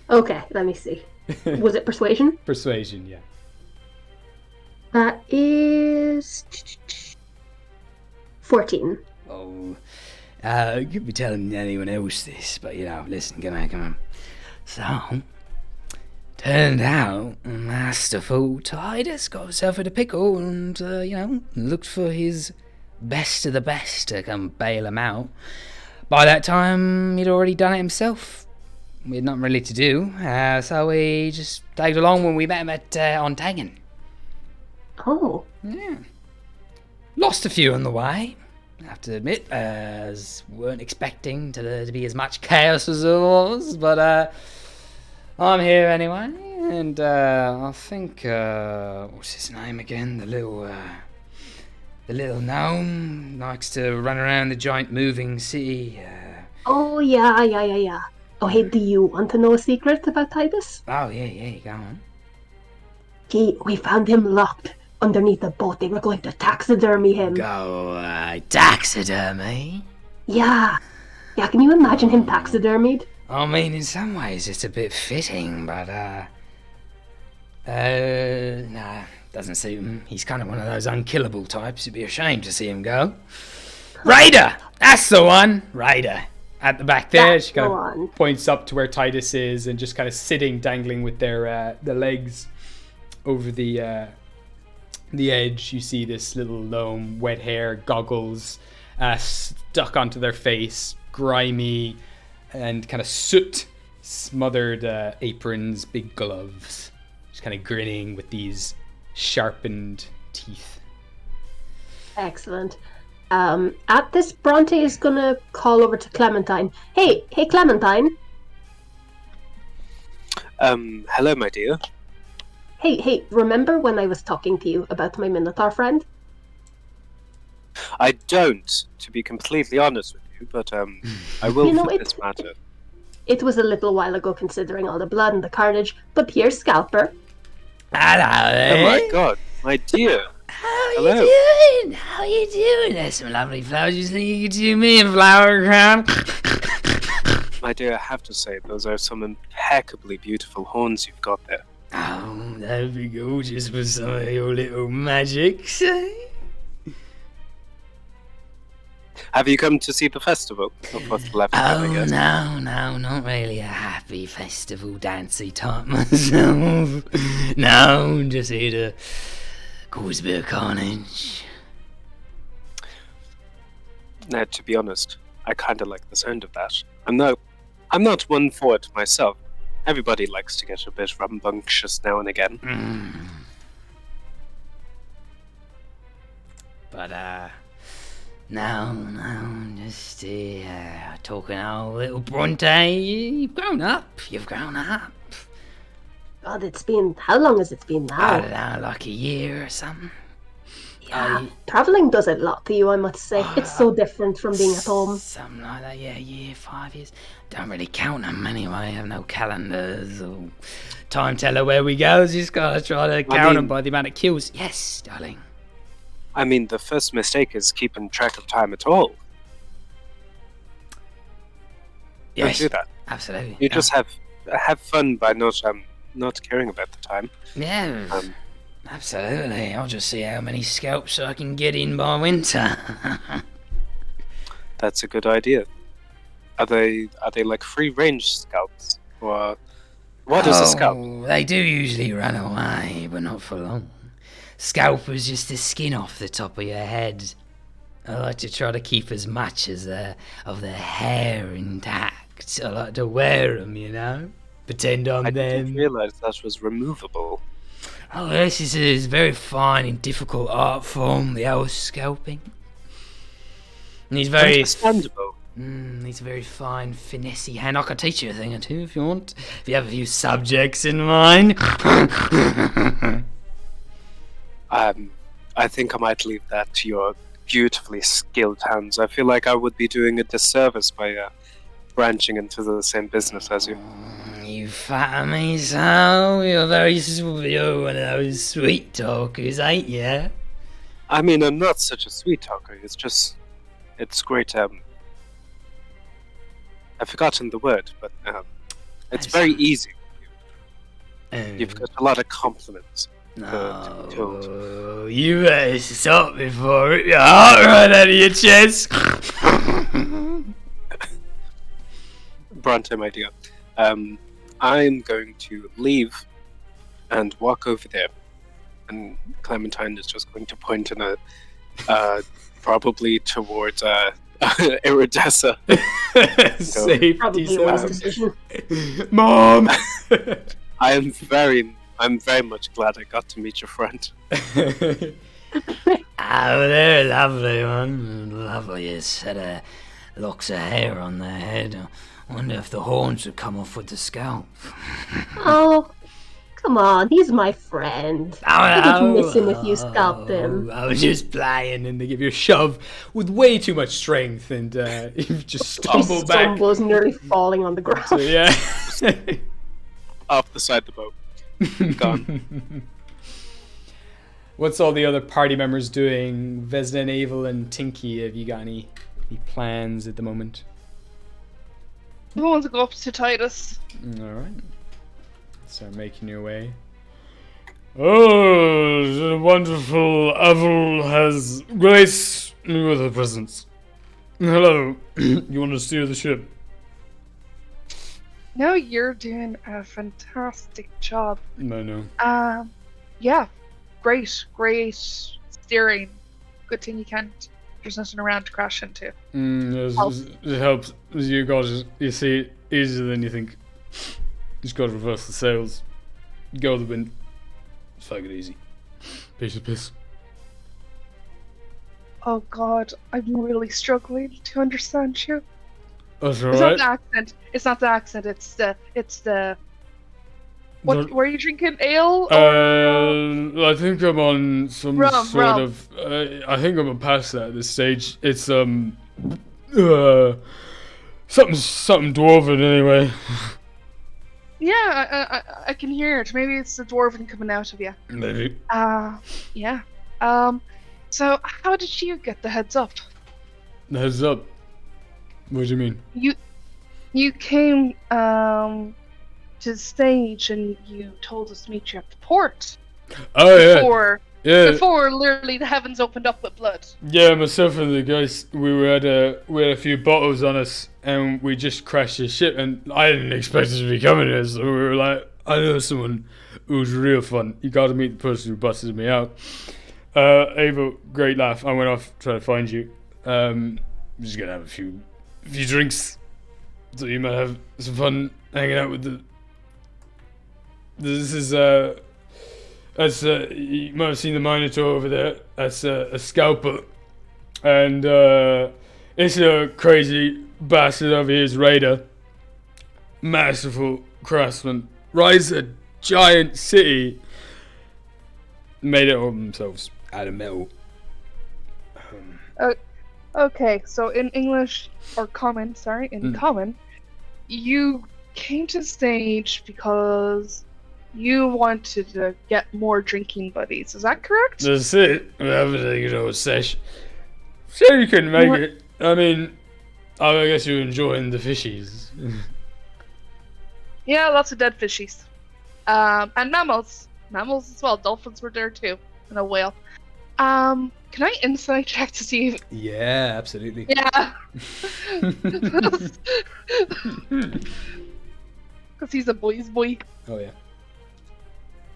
Okay, let me see. Was it persuasion? Persuasion, yeah. That is 14. Oh, you could be telling anyone else this, but listen, come on. So, turned out masterful Titus got himself in a pickle and, looked for his best of the best to come bail him out. By that time, he'd already done it himself. We had nothing really to do, so we just tagged along when we met him at An Daingean. Oh. Yeah. Lost a few on the way, I have to admit, as weren't expecting to be as much chaos as there was, but I'm here anyway, and I think what's his name again? The little gnome likes to run around the giant moving city. Oh yeah. Oh hey, do you want to know a secret about Titus? Oh yeah, go on. We found him locked underneath the boat. They were going to taxidermy him. Go taxidermy? Yeah, can you imagine him taxidermied? I mean, in some ways it's a bit fitting, but nah, doesn't suit him. He's kind of one of those unkillable types. You'd be ashamed to see him go. Raider! That's the one! Raider. At the back there, she kind of points up to where Titus is and just kind of sitting, dangling with their legs over the edge. You see this little gnome, wet hair, goggles stuck onto their face, grimy, and kind of soot smothered aprons, big gloves, just kind of grinning with these sharpened teeth. Excellent. At this, Bronte is gonna call over to Clementine. Hey, Clementine. Hello, my dear. Hey, remember when I was talking to you about my Minotaur friend? I don't, to be completely honest with you, but I will for this matter. It was a little while ago, considering all the blood and the carnage, but here's Scalper. Hello. Oh my god, my dear. How are you doing? There's some lovely flowers. You think you could do me a flower crown? My dear, I have to say, those are some impeccably beautiful horns you've got there. Oh, that'd be gorgeous for some of your little magics, eh? Have you come to see the festival? Of what's left of it, I Oh, guess. no, not really a happy festival dancey type myself. No, just here to cause a bit of carnage. Now, to be honest, I kind of like the sound of that. I'm not one for it myself. Everybody likes to get a bit rambunctious now and again. But, no, just talking our little Bronte. You've grown up. God, it's been. How long has it been I now? don't know, like a year or something. Yeah, traveling does it a lot to you, I must say. It's so different from being at home. Something like that, yeah, a year, 5 years. Don't really count them anyway. I have no calendars or time teller where we go. Just gotta try to count them by the amount of kills. Yes, darling. I mean, the first mistake is keeping track of time at all. Yes, Don't do that. absolutely. You just have fun by not caring about the time. Yeah, absolutely. I'll just see how many scalps I can get in by winter. That's a good idea. Are they like free range scalps, or what is a scalp? They do usually run away, but not for long. Scalp is just the skin off the top of your head. I like to try to keep as much as of the hair intact. I like to wear them, you know? Pretend I'm I them. didn't realize that was removable. Oh, this is a very fine and difficult art form, the old scalping. And he's very... Understandable. he's a very fine, finessey hand. I can teach you a thing or two if you want. If you have a few subjects in mind. I think I might leave that to your beautifully skilled hands. I feel like I would be doing a disservice by branching into the same business as you. You flatter me so. You're one of those sweet talkers, ain't you? I mean, I'm not such a sweet talker. It's great. I've forgotten the word, but it's very easy. You've got a lot of compliments. No, you better stop before I rip your heart right out of your chest. Bronte, my dear, I'm going to leave and walk over there, and Clementine is just going to point in probably towards Iridessa. Safety Probably a wise decision. Mom. I'm very much glad I got to meet your friend. Oh, they're lovely one. Loveliest set of locks of hair on their head. I wonder if the horns would come off with the scalp. Oh, come on, he's my friend. I would miss him if you scalped him. I was just playing, and they give you a shove with way too much strength, and you just stumble back. Stumbles, nearly falling on the ground. So, yeah. Off the side of the boat. Gone. What's all the other party members doing? Vesna and Evil and Tinky, have you got any plans at the moment? I want to go up to Titus. Alright. Start making your way. Oh, the wonderful Avril has graced me with her presence. Hello. You want to steer the ship? No, you're doing a fantastic job. I know. Yeah, great steering. Good thing you can't. There's nothing around to crash into. It helps. You got it. You see it easier than you think. Just got to reverse the sails. Go with the wind. Just take it easy. Piece of piss. Oh God, I'm really struggling to understand you. That's It's not alright. the accent. It's not the accent. It's the. What were you drinking? Ale? I think I'm on some Rum. of. I think I'm past that at this stage. It's something dwarven anyway. Yeah, I can hear it. Maybe it's the dwarven coming out of you. Maybe. Yeah. So how did you get the heads up? Heads up. What do you mean? You came to the stage and you told us to meet you at the port. Oh yeah. Before literally the heavens opened up with blood. Yeah, myself and the guys, we had a few bottles on us, and we just crashed the ship. And I didn't expect us to be coming here, so we were like, I know someone who's real fun. You got to meet the person who busted me out. Ava, great laugh. I went off trying to find you. I'm just gonna have a few drinks, so you might have some fun hanging out with the. This is That's you might have seen the Minotaur over there. That's a scalper, and it's a crazy bastard over here is Raider. Masterful craftsman, rides a giant city. Made it all themselves out of metal. Okay, so in English or common, common, you came to the stage because you wanted to get more drinking buddies. Is that correct? That's it. I'm having a sesh. So you couldn't make it. I mean, I guess you're enjoying the fishies. Yeah, lots of dead fishies. And mammals. Mammals as well. Dolphins were there too. And a whale. Can I insight check to see if... Yeah, absolutely. Yeah. Because he's a boy's boy. Oh, yeah.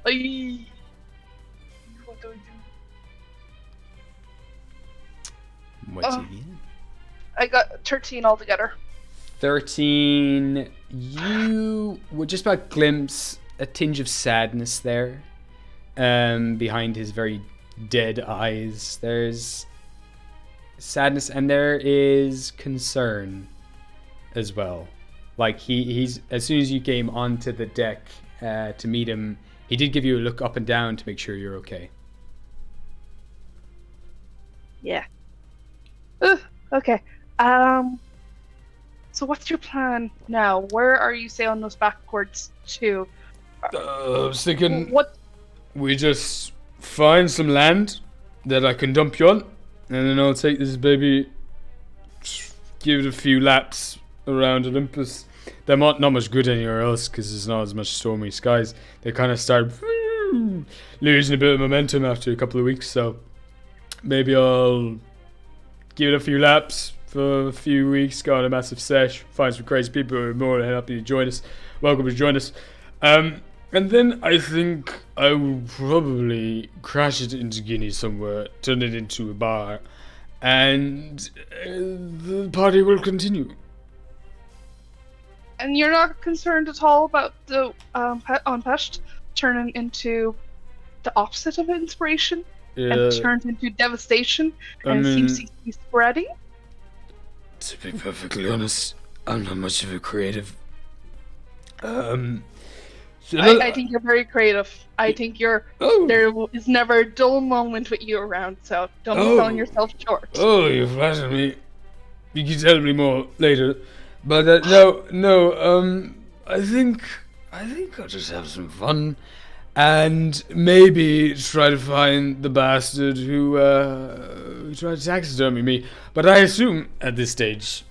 Aye. What do I do? What's it again? I got 13 altogether. 13. You would just about glimpse a tinge of sadness there. Behind his very dead eyes. There's sadness and there is concern as well. Like he's as soon as you came onto the deck to meet him, he did give you a look up and down to make sure you're okay. Yeah. Okay. So what's your plan now? Where are you sailing us backwards to? I was thinking What? we just find some land that I can dump you on, and then I'll take this baby, give it a few laps around Olympus. They're not much good anywhere else because there's not as much stormy skies. They kind of start losing a bit of momentum after a couple of weeks, so maybe I'll give it a few laps for a few weeks, go on a massive sesh, find some crazy people who are more than happy to join us. Welcome to join us. And then I think I will probably crash it into Guinea somewhere, turn it into a bar, and the party will continue. And you're not concerned at all about the on Pest turning into the opposite of inspiration and turns into devastation and seems to be spreading? To be perfectly honest, I'm not much of a creative. I think you're very creative. I think there is never a dull moment with you around, so don't be selling yourself short. Oh, you flatter me. You can tell me more later. But no. I think I'll just have some fun, and maybe try to find the bastard who tried to taxidermy me. But I assume at this stage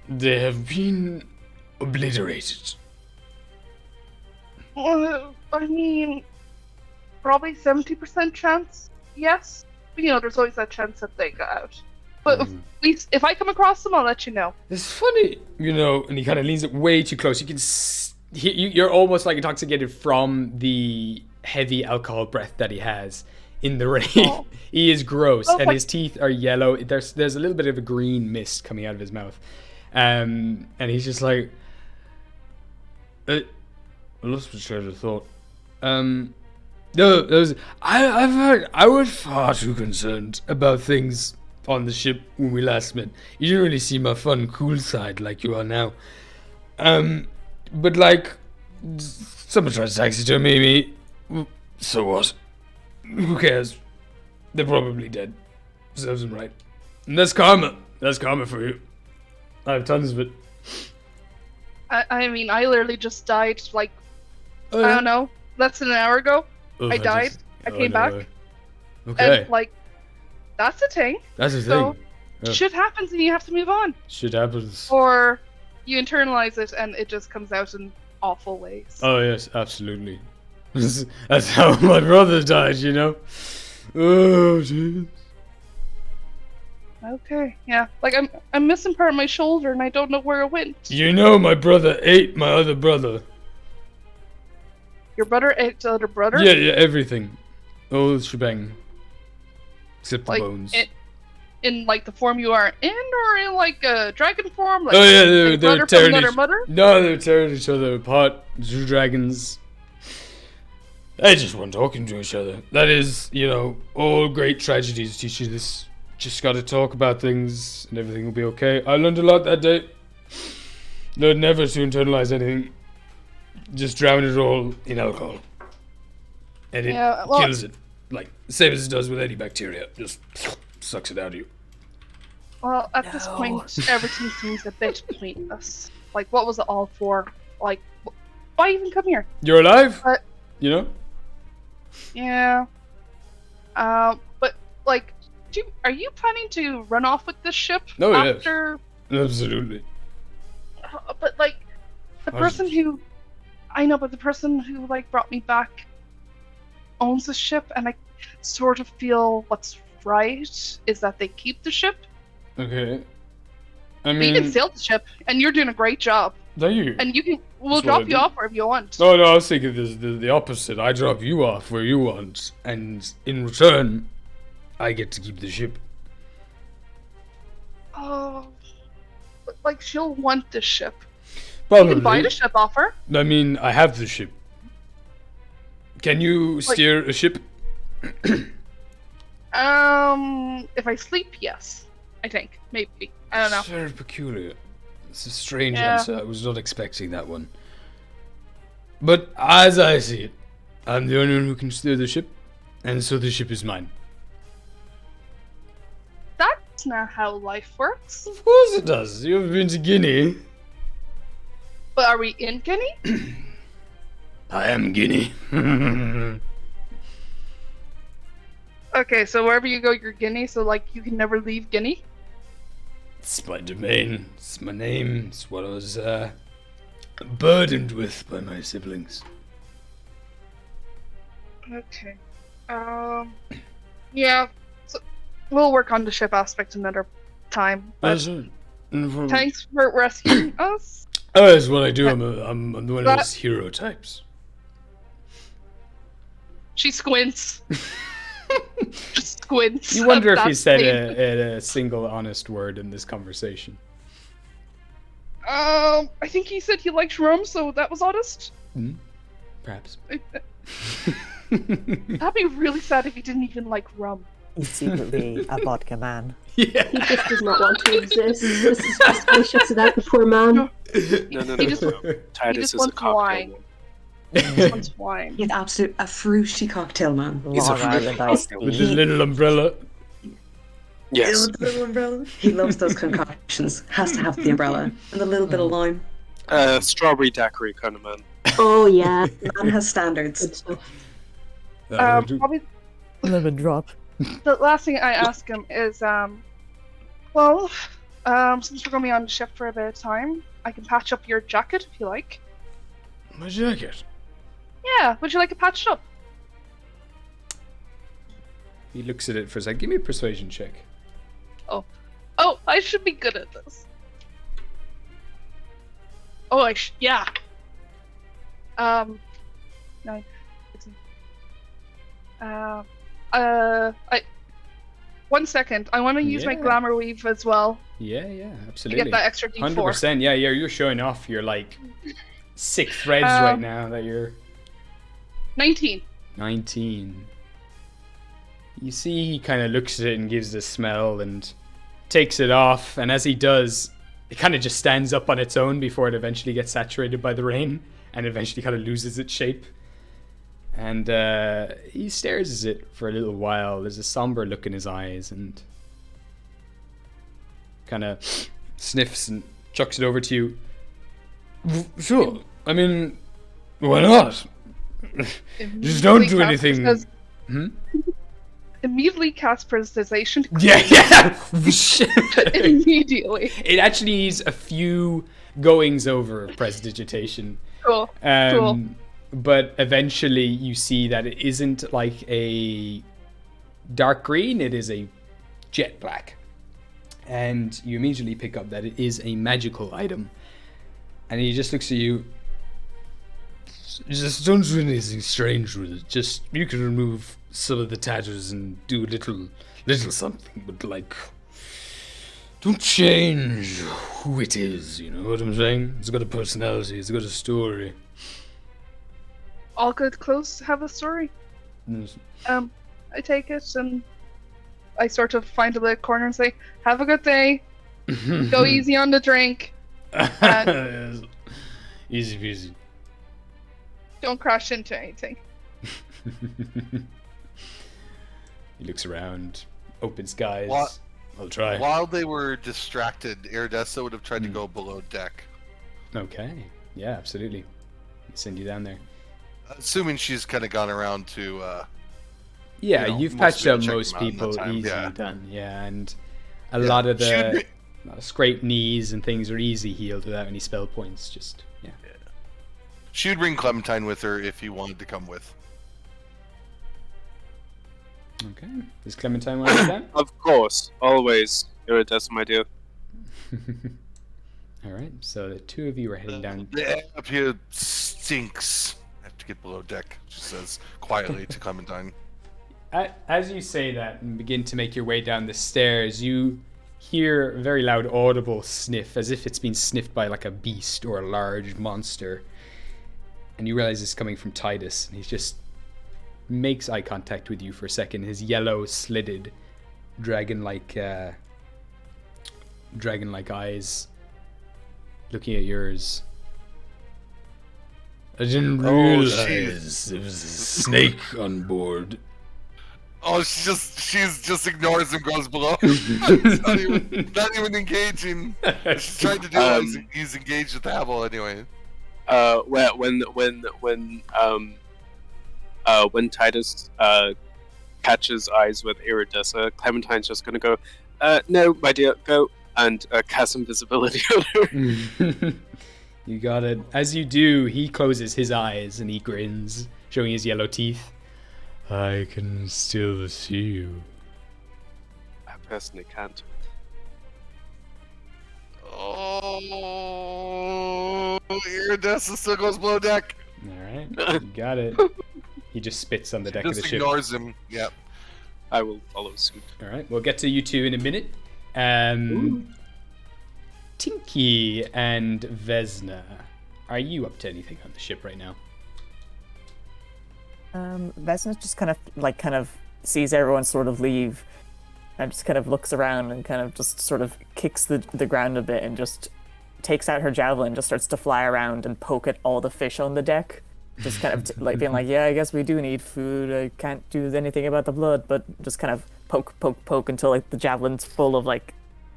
they have been obliterated. I mean, probably 70% chance, yes. But, there's always that chance that they got out. But if I come across them, I'll let you know. It's funny, and he kind of leans it way too close. You can you're almost like intoxicated from the heavy alcohol breath that he has in the rain. Oh. He is gross, and his teeth are yellow. There's a little bit of a green mist coming out of his mouth. And he's just like... I lost my train of thought. No, I've heard I was far too concerned about things on the ship when we last met. You didn't really see my fun, cool side like you are now. But like, someone tried to taxidermy me. So what? Who cares? They're probably dead. Serves them right. And that's karma. That's karma for you. I have tons of it. I mean, I literally just died, like, I don't know, less than an hour ago. I died. I came back. Okay. And, like, that's a thing. That's a so thing. Shit happens and you have to move on. Shit happens. Or you internalize it, and it just comes out in awful ways. Oh yes, absolutely. That's how my brother died, you know. Oh jeez. Okay, yeah. Like I'm missing part of my shoulder, and I don't know where it went. You know, my brother ate my other brother. Your brother ate the other brother? Yeah, everything. Oh shebang. Except the Like, bones. in like the form you are in, or in like a dragon form? Like, Oh yeah, like they're brother from tearing another mother? No, they're tearing each other apart. Two dragons. They just weren't talking to each other. That is, you know, all great tragedies teach you this. Just gotta talk about things and everything will be okay. I learned a lot that day. Learned never to internalize anything. Just drown it all in alcohol. And it Yeah, well- kills it. Like, same as it does with any bacteria. Just sucks it out of you. Well, at this point, everything seems a bit pointless. Like, what was it all for? Like, why even come here? You're alive? But- You know? Yeah. But like, are you planning to run off with this ship Oh, yes. after? Absolutely. But like, the person who, I know, but the person who like brought me back owns the ship, and I sort of feel what's right is that they keep the ship. Okay. I But you can mean, sail the ship, and you're doing a great job. thank you. And you can, we'll That's what I drop you do. off wherever you want. No, I was thinking this, the opposite. I drop you off where you want, and in return, I get to keep the ship. Oh, but like she'll want the ship. Probably. You can buy the ship off her. I mean, I have the ship. Can you steer a ship? If I sleep, yes. I think, maybe. I don't know. It's very peculiar. It's a strange Yeah. answer. I was not expecting that one. But as I see it, I'm the only one who can steer the ship, and so the ship is mine. That's not how life works. Of course it does. You have been to Guinea. But are we in Guinea? I am Guinea. Okay, so wherever you go, you're Guinea. So like, you can never leave Guinea. It's my domain. It's my name. It's what I was burdened with by my siblings. Okay. Yeah. So we'll work on the ship aspect another time. But That's it. No problem. thanks for rescuing us. Oh, that's what I do. I'm one of those hero types. She squints. Just squints. You wonder if he That's said pain. a single honest word in this conversation. I think he said he likes rum, so that was honest. Perhaps. That'd be really sad if he didn't even like rum. He's secretly a vodka man. Yeah. He just does not want to exist. This is just how he shuts it out, the poor man. No. He just Titus is a wants cocktail. wine. man. He just wants wine. He's absolute a fruity cocktail man. He's a Long Island iced With tea. his little umbrella. Yes. The little umbrella. He loves those concoctions. Has to have the umbrella and a little bit of lime. Strawberry daiquiri kind of man. Oh yeah, Man has standards. good stuff. Probably Lemon drop. the last thing I ask him is, since we're going to be on the ship for a bit of time, I can patch up your jacket if you like. My jacket. Yeah, would you like it patched up? He looks at it for a second. Give me a persuasion check. Oh, I should be good at this. Oh, yeah. 9. 16. 1 second. I want to use my Yeah. glamour weave as well Yeah, to absolutely. get that extra D4. 100%. Yeah, you're showing off your like sick threads right now that you're 19. 19. You see, he kind of looks at it and gives it a smell and takes it off. And as he does, it kind of just stands up on its own before it eventually gets saturated by the rain and eventually kind of loses its shape. And he stares at it for a little while. There's a somber look in his eyes and kind of sniffs and chucks it over to you. Sure. I mean, why not? Just don't do anything. Immediately cast prestidigitation. Yeah. Immediately. It actually needs a few goings over prestidigitation. Cool. Cool. But eventually you see that it isn't like a dark green, it is a jet black. And you immediately pick up that it is a magical item. And he just looks at you. Just don't do anything strange with it. Just, you can remove some of the tatters and do a little something, but like, don't change who it is, you know what I'm saying? It's got a personality, it's got a story. All good clothes have a story. I take it and I sort of find a little corner and say, have a good day. Go easy on the drink. Easy peasy. Don't crash into anything. He looks around, open skies. I'll try. While they were distracted, Iridessa would have tried to go below deck. Okay. Yeah, absolutely. Send you down there. Assuming she's kind of gone around to. Yeah, you know, you've patched up check most them out in people that time, easily yeah. done. Yeah, and a lot of the scraped knees and things are easy healed without any spell points. Just yeah. She would bring Clementine with her if he wanted to come with. Okay. Does Clementine want to do that? Of course, always. Iridessa, my dear. All right. So the two of you are heading down. The air up here stinks. I have to get below deck, she says quietly to Clementine. As you say that and begin to make your way down the stairs, you hear a very loud audible sniff, as if it's been sniffed by like a beast or a large monster. And you realize it's coming from Titus, and he just makes eye contact with you for a second. His yellow, slitted, dragon-like eyes looking at yours. I didn't realize there was a snake on board. Oh, she's just ignores him, goes below. not even engaging. She's trying to do it. He's engaged with the Habel anyway. When Titus catches eyes with Iridessa, Clementine's just gonna go, no, my dear, go, and cast invisibility on her. You got it. As you do, he closes his eyes and he grins, showing his yellow teeth. I can still see you. I personally can't. Oh, Iridessa still goes below deck. Alright, you got it. He just spits on the deck of the Just ship. ignores him. Yep. I will follow suit. Alright, we'll get to you two in a minute. Tinky and Vesna, are you up to anything on the ship right now? Vesna just kind of sees everyone sort of leave and just kind of looks around and kind of just sort of kicks the ground a bit and just takes out her javelin, just starts to fly around and poke at all the fish on the deck. Just kind of like being like, yeah, I guess we do need food. I can't do anything about the blood, but just kind of poke until like the javelin's full of like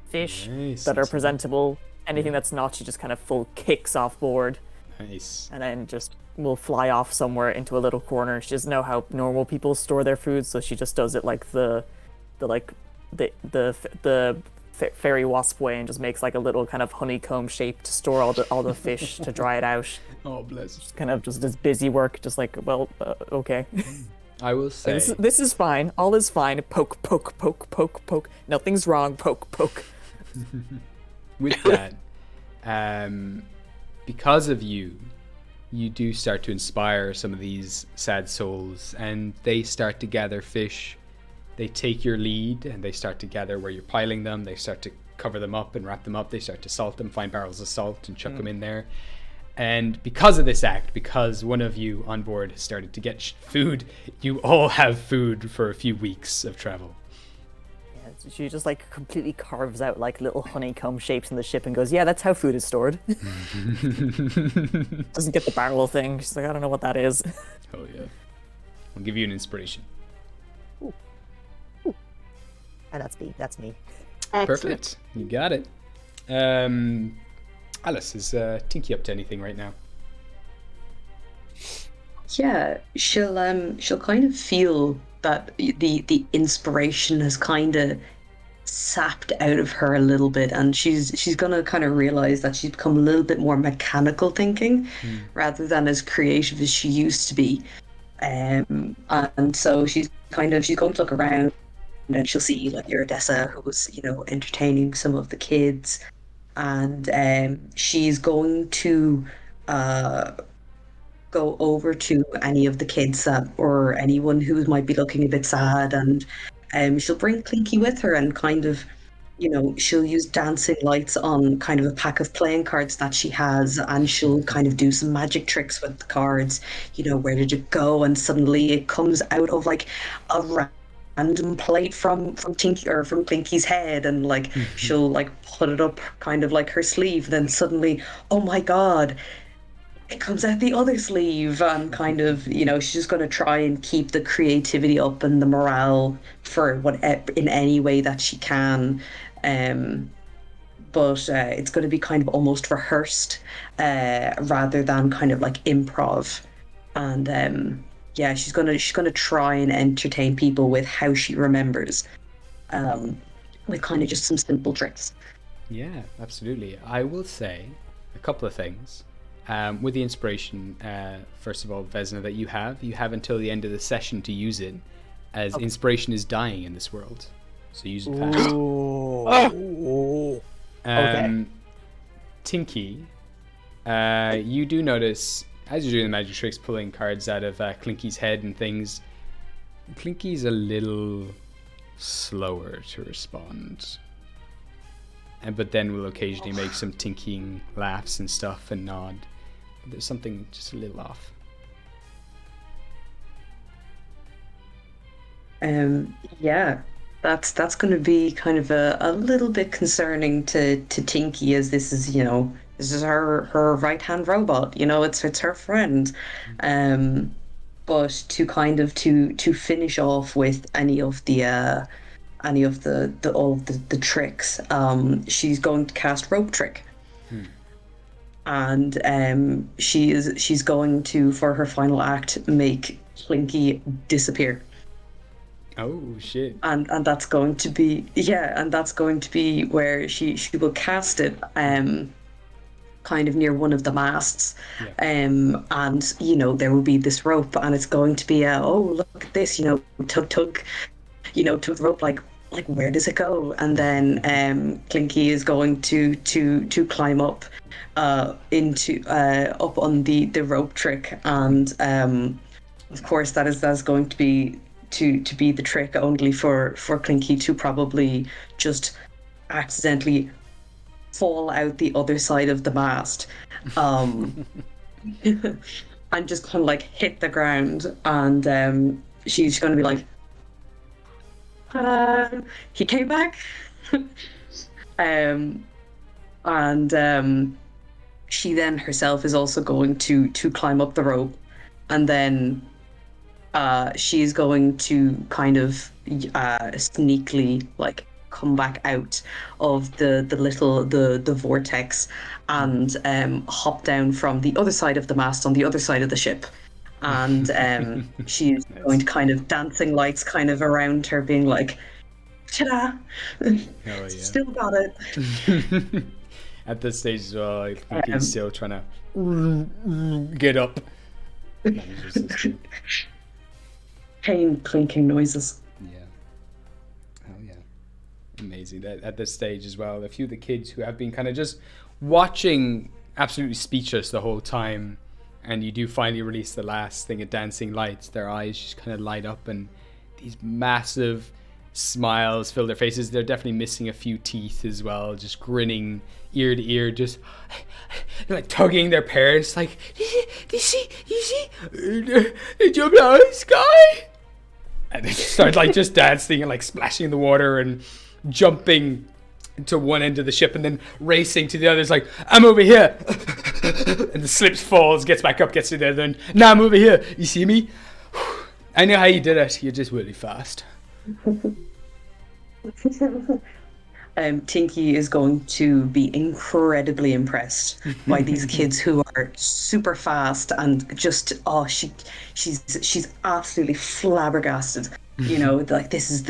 fish that are presentable. Anything that's not, she just kind of full kicks off board. Nice. And then just will fly off somewhere into a little corner. She doesn't know how normal people store their food, so she just does it like the fairy wasp way and just makes like a little kind of honeycomb shape to store all the fish to dry it out. Oh, bless. Just kind of just this busy work, just like, well, okay. I will say this is fine. All is fine. Poke, poke, poke, poke, poke. Nothing's wrong. Poke, poke. with that, because of you do start to inspire some of these sad souls, and they start to gather fish. They take your lead and they start to gather where you're piling them. They start to cover them up and wrap them up. They start to salt them, find barrels of salt and chuck them in there. And because of this act, because one of you on board has started to get food, you all have food for a few weeks of travel. Yeah, so she just like completely carves out like little honeycomb shapes in the ship and goes, yeah, that's how food is stored. Doesn't get the barrel thing. She's like, I don't know what that is. Oh yeah. I'll give you an inspiration. And that's me. Excellent. Perfect. You got it. Alice, is Tinky up to anything right now? Yeah, she'll kind of feel that the inspiration has kind of sapped out of her a little bit, and she's gonna kind of realize that she's become a little bit more mechanical thinking rather than as creative as she used to be. And so she's going to look around, and then she'll see like Iridessa, who's entertaining some of the kids, and she's going to go over to any of the kids or anyone who might be looking a bit sad, and she'll bring Clinky with her, and kind of she'll use dancing lights on kind of a pack of playing cards that she has, and she'll kind of do some magic tricks with the cards. Where did it go? And suddenly it comes out of like a random plate from Tinky or from Clinky's head, and like she'll like put it up kind of like her sleeve, then suddenly, oh my god, it comes out the other sleeve, and kind of she's just going to try and keep the creativity up and the morale for what in any way that she can. But it's going to be kind of almost rehearsed rather than kind of like improv. And she's gonna try and entertain people with how she remembers, with kind of just some simple tricks. Yeah, absolutely. I will say a couple of things. With the inspiration, first of all, Vesna, that you have until the end of the session to use it, as inspiration is dying in this world. So use it fast. Okay. Tinky, you do notice, as you're doing the magic tricks, pulling cards out of Clinky's head and things, Clinky's a little slower to respond. But then will occasionally make some tinking laughs and stuff and nod. But there's something just a little off. Yeah, that's going to be kind of a little bit concerning to Tinky, as this is this is her right hand robot. It's her friend. But to kind of to finish off with any of the tricks, she's going to cast rope trick. And she's going to, for her final act, make Clinky disappear. Oh shit. And that's going to be where she will cast it kind of near one of the masts. And there will be this rope, and it's going to be look at this, tug the rope, like where does it go? And then Clinky is going to climb up into up on the rope trick, and of course that's going to be the trick only for Clinky to probably just accidentally fall out the other side of the mast, and just kind of like hit the ground, and she's going to be like, he came back. And she then herself is also going to climb up the rope, and then she's going to kind of sneakily like come back out of the vortex, and hop down from the other side of the mast on the other side of the ship. And she's going to kind of dancing lights kind of around her, being like, ta-da! Yeah. Still got it. At this stage as well, I think he's still trying to get up. Pain clinking noises. Yeah. Oh yeah. Amazing. At this stage as well, a few of the kids who have been kind of just watching, absolutely speechless the whole time, and you do finally release the last thing of dancing lights, their eyes just kind of light up, and these massive smiles fill their faces. They're definitely missing a few teeth as well, just grinning ear to ear, just like tugging their parents, like, you see, they jumped out of the sky, and they start like just dancing and like splashing in the water and jumping to one end of the ship and then racing to the other. It's like, I'm over here, and the slips, falls, gets back up, gets to the other, and now I'm over here. You see me? I know how you did it. You're just really fast. Tinky is going to be incredibly impressed by these kids who are super fast, and just she's absolutely flabbergasted You know, like this is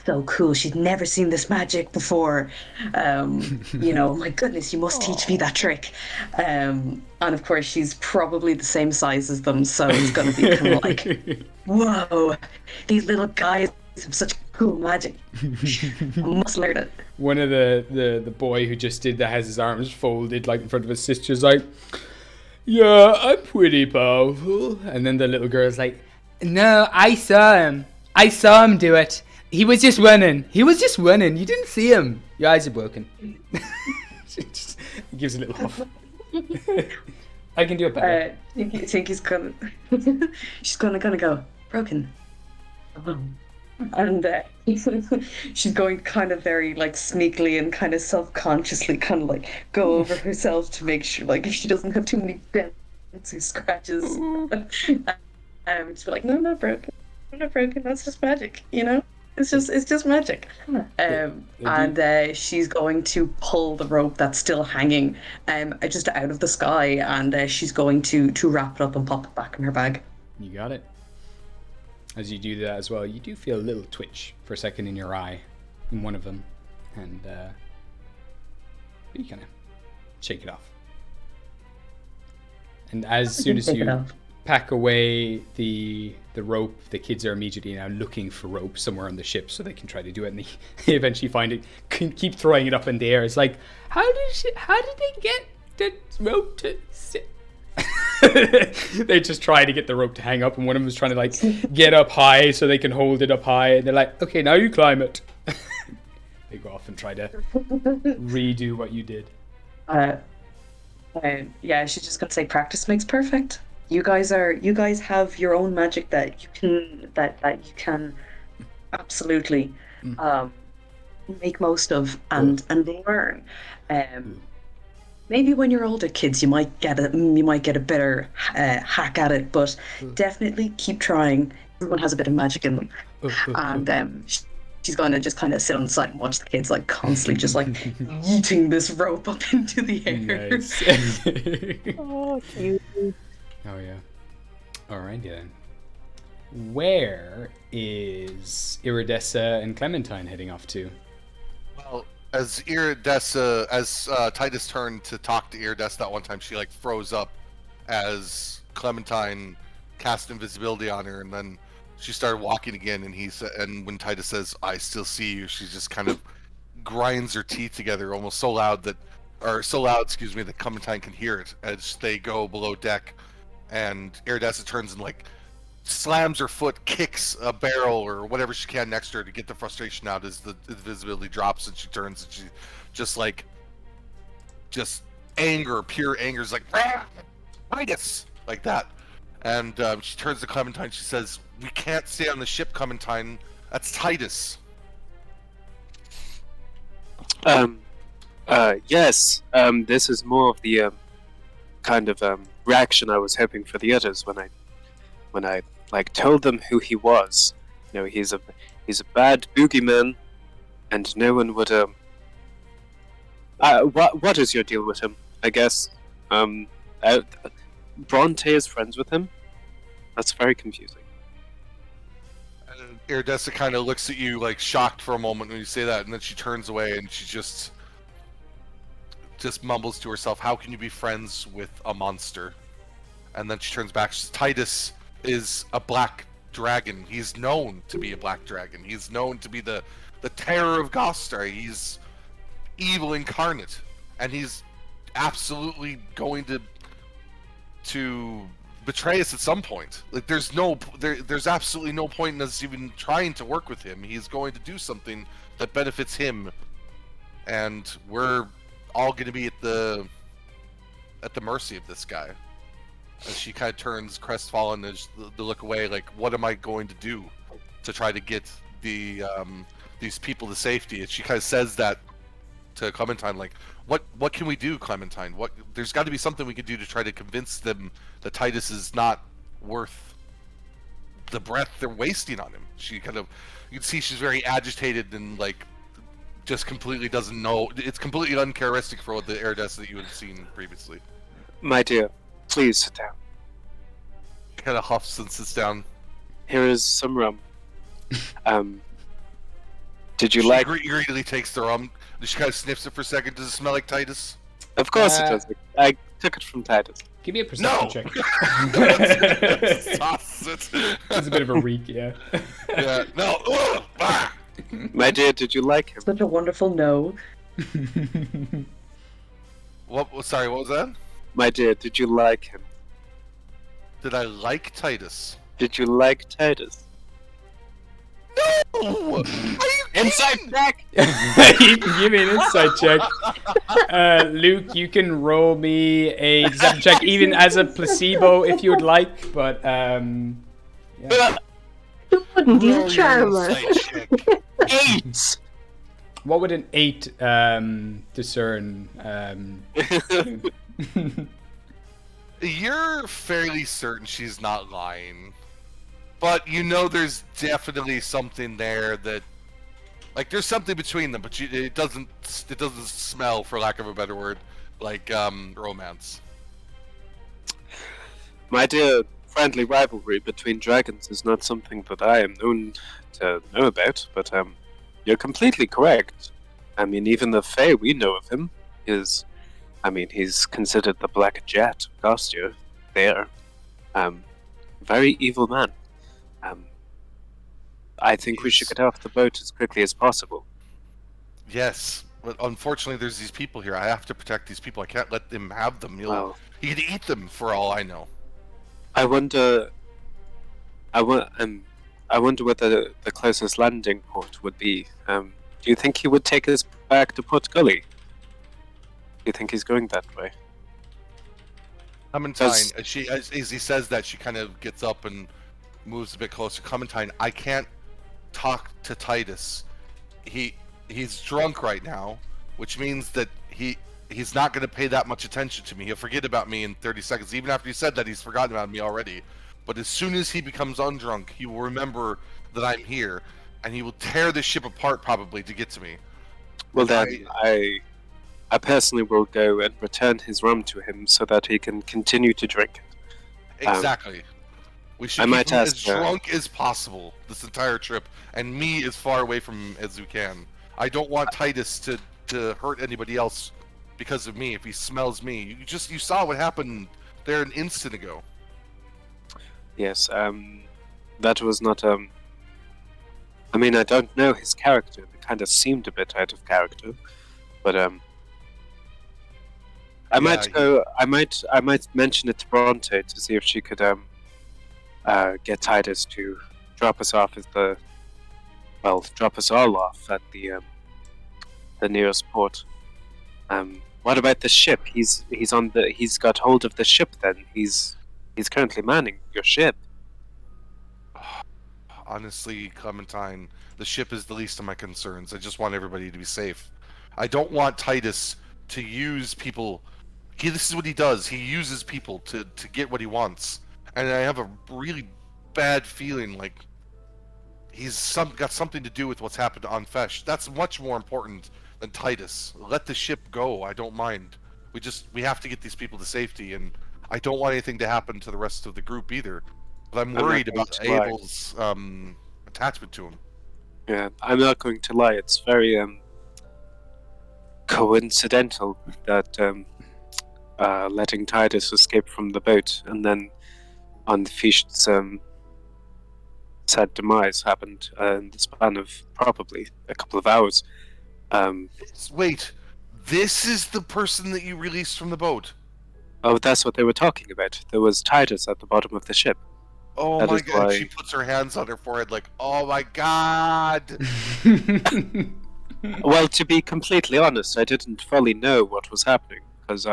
so cool. She'd never seen this magic before. You know, my goodness, you must teach me that trick. And of course, she's probably the same size as them, so it's going to be kind of like, whoa, these little guys have such cool magic. I must learn it. One of the boy who just did that has his arms folded like in front of his sister's like, yeah, I'm pretty powerful. And then the little girl's like, no, I saw him. I saw him do it. He was just running. You didn't see him. Your eyes are broken. She just gives a little huff. I can do it better. I think he's gonna. She's gonna go broken. And she's going kind of very like sneakily and kind of self-consciously kind of like go over herself to make sure like if she doesn't have too many dents or scratches. She's like, no, I'm not broken. I'm not broken. That's just magic, you know. It's just magic. And she's going to pull the rope that's still hanging, just out of the sky, and she's going to wrap it up and pop it back in her bag. You got it. As you do that as well, you do feel a little twitch for a second in your eye, in one of them, and you kind of shake it off. And as soon as you pack away the rope, the kids are immediately now looking for rope somewhere on the ship so they can try to do it, and they eventually find it, keep throwing it up in the air. It's like, how did they get the rope to sit? They just try to get the rope to hang up, and one of them is trying to like get up high so they can hold it up high, and they're like, okay, now you climb it. They go off and try to redo what you did. Yeah, she's just gonna say practice makes perfect. You guys have your own magic that you can absolutely make most of and learn. Maybe when you're older, kids, you might get a better hack at it, but definitely keep trying. Everyone has a bit of magic in them. And she's going to just kind of sit on the side and watch the kids like constantly just like yeeting this rope up into the air. Nice. Oh, cute. Oh yeah. Alrighty then. Where is Iridessa and Clementine heading off to? Well, as Titus turned to talk to Iridessa that one time, she like froze up as Clementine cast invisibility on her, and then she started walking again. And when Titus says, "I still see you," she just kind of grinds her teeth together, almost so loud that Clementine can hear it as they go below deck. And Iridessa turns and like slams her foot, kicks a barrel or whatever she can next to her to get the frustration out as the invisibility drops, and she turns and she just pure anger is like, Titus, like that. And she turns to Clementine. She says, "We can't stay on the ship, Clementine. That's Titus." Yes. This is more of the kind of reaction I was hoping for the others when I like told them who he was. You know, he's a bad boogeyman, and no one would what is your deal with him? I guess Bronte is friends with him. That's very confusing. And Iridessa kind of looks at you like shocked for a moment when you say that, and then she turns away and she just mumbles to herself, "How can you be friends with a monster?" And then she turns back. She says, "Titus is a black dragon. He's known to be a black dragon. He's known to be the terror of Gostar. He's evil incarnate, and he's absolutely going to betray us at some point. Like there's absolutely no point in us even trying to work with him. He's going to do something that benefits him, and we're all going to be at the mercy of this guy." As she kind of turns crestfallen as to look away, like, what am I going to do to try to get these people to safety? And she kind of says that to Clementine, like, what can we do, Clementine? There's got to be something we can do to try to convince them that Titus is not worth the breath they're wasting on him. You can see she's very agitated and like just completely doesn't know. It's completely uncharacteristic for the Iridessa that you had seen previously. My dear, please sit down. Kind of huffs and sits down. Here is some rum. Did you She like? greedily takes the rum. She kind of sniffs it for a second. Does it smell like Titus? Of course it does. I took it from Titus. Give me a perception No! check. Tosses it. It's a bit of a reek, yeah. Yeah. No. Ugh! Ah! My dear, did you like him? Such a wonderful no. What? Sorry, what was that? My dear, did you like him? Did I like Titus? Did you like Titus? No! Are you Inside kidding? check! You can give me an insight check. Luke, you can roll me a deception check, even as a placebo if you would like, but yeah. You wouldn't. He's Roll a your charmer. insight check. 8! What would an 8 discern? You're fairly certain she's not lying. But you know there's definitely something there that... Like, there's something between them, but it doesn't smell, for lack of a better word, like, romance. My dear, friendly rivalry between dragons is not something that I am known to know about, but you're completely correct. I mean, even the Fae we know of him is... I mean, he's considered the Black Jet of Gostar there. Very evil man. I think we should get off the boat as quickly as possible. Yes, but unfortunately there's these people here. I have to protect these people. I can't let them have them. Well, He could eat them for all I know. I wonder... I wonder whether the closest landing port would be. Do you think he would take us back to Port Gully? Do you think he's going that way? Clementine, Does- as he says that, she kind of gets up and moves a bit closer. Clementine, I can't talk to Titus. He's drunk right now, which means that he's not going to pay that much attention to me. He'll forget about me in 30 seconds. Even after he said that, he's forgotten about me already. But as soon as he becomes undrunk, he will remember that I'm here, and he will tear the ship apart probably to get to me. Well then, I personally will go and return his rum to him so that he can continue to drink it. Exactly. We should I keep might him as ask, drunk as possible this entire trip, and me as far away from him as we can. I don't want Titus to hurt anybody else because of me. If he smells me, you saw what happened there an instant ago. Yes, that was not, I mean, I don't know his character. It kind of seemed a bit out of character, but, I might mention it to Bronte to see if she could, get Titus to drop us off drop us all off at the nearest port. What about the ship? He's got hold of the ship then. He's currently manning your ship. Honestly, Clementine, the ship is the least of my concerns. I just want everybody to be safe. I don't want Titus to use people. This is what he does. He uses people to get what he wants. And I have a really bad feeling like he's got something to do with what's happened on Phiast. That's much more important than Titus. Let the ship go. I don't mind. We have to get these people to safety, and I don't want anything to happen to the rest of the group either. But I'm worried about Abel's attachment to him. Yeah, I'm not going to lie. It's very coincidental that letting Titus escape from the boat and then on the Phiast's sad demise happened in the span of probably a couple of hours. Wait, this is the person that you released from the boat? Oh, that's what they were talking about. There was Titus at the bottom of the ship. Oh That my is god, why- she puts her hands on her forehead like, oh my god! Well, to be completely honest, I didn't fully know what was happening because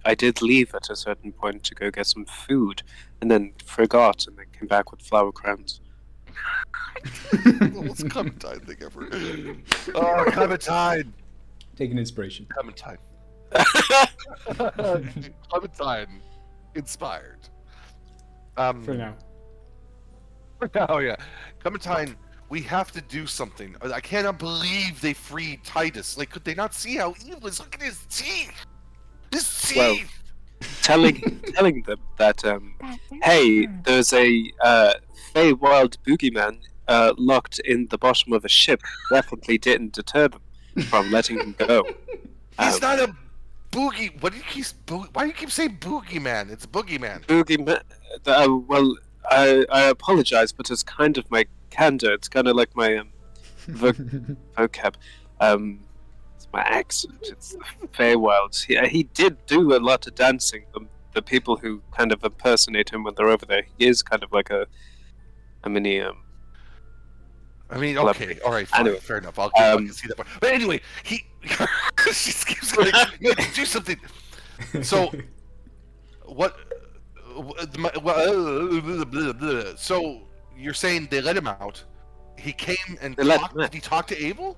I did leave at a certain point to go get some food, and then forgot, and then came back with flower crowns. The most Clementine thing ever. Oh, Clementine! Taking inspiration. Clementine. Clementine. Inspired. For now. Oh yeah. Clementine, we have to do something. I cannot believe they freed Titus. Like, could they not see how evil he is? Look at his teeth! His teeth! Well, telling them that hey, there's a Fey wild boogeyman locked in the bottom of a ship definitely didn't deter them from letting him go. He's not a boogie. What do you keep? Why do you keep saying boogeyman? It's boogeyman. Boogeyman. Well, I apologize, but it's kind of my candor. It's kind of like my vocab. It's my accent. It's Feywild. He did do a lot of dancing. The people who kind of impersonate him when they're over there. He is kind of like a mini. I mean, okay, all right, fine, Anyway, fair enough. I can see that part. But anyway, he she keeps going. You have to do something. So, what? So you're saying they let him out? He came and talked. Did he talk to Abel?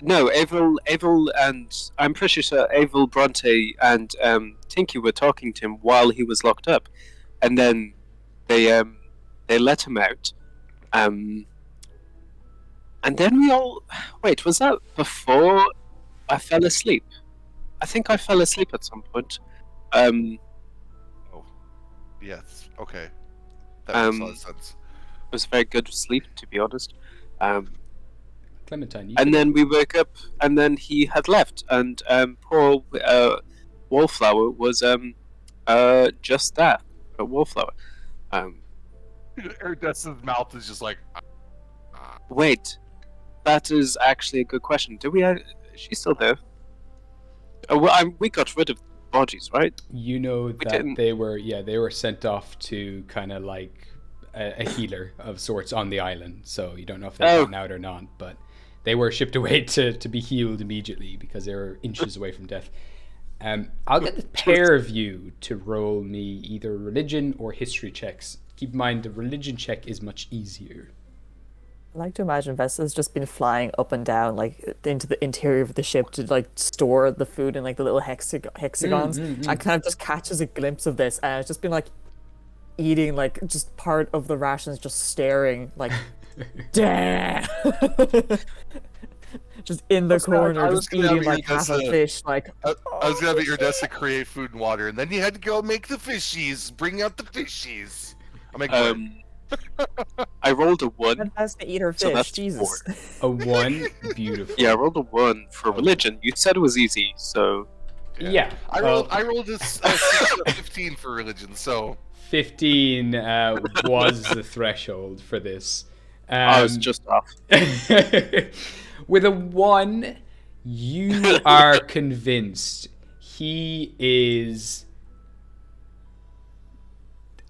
No, Abel, and I'm pretty sure Abel, Bronte, and Tinky were talking to him while he was locked up, and then they let him out. And then we all... Wait, was that before I fell asleep? I think I fell asleep at some point. Oh. Yes, okay. That makes a lot of sense. It was very good sleep, to be honest. Clementine, and then we woke up, and then he had left, and poor Wallflower was just that, a Wallflower. Erdessa's mouth is just like... Wait, that is actually a good question. Do we? Is she still there? We got rid of bodies, right? You know that they were sent off to kind of like a healer of sorts on the island. So you don't know if they've gotten out or not, but they were shipped away to be healed immediately because they were inches away from death. I'll get the pair of you to roll me either religion or history checks. Keep in mind the religion check is much easier. I like to imagine Vesta's just been flying up and down, like into the interior of the ship to like store the food in like the little hexagons. And kind of just catches a glimpse of this, and it's just been like eating like just part of the rations, just staring like, damn, just in the corner, just eating like half a fish. Like I was gonna have Erdessa create food and water, and then you had to go make the fishies, bring out the fishies. I'll make I rolled a 1. And has to eat her fish. So that's Jesus. 4. A 1, beautiful. Yeah, I rolled a 1 for religion. You said it was easy, so yeah. I rolled a 15 for religion, so 15 was the threshold for this. I was just off. With a 1, you are convinced he is.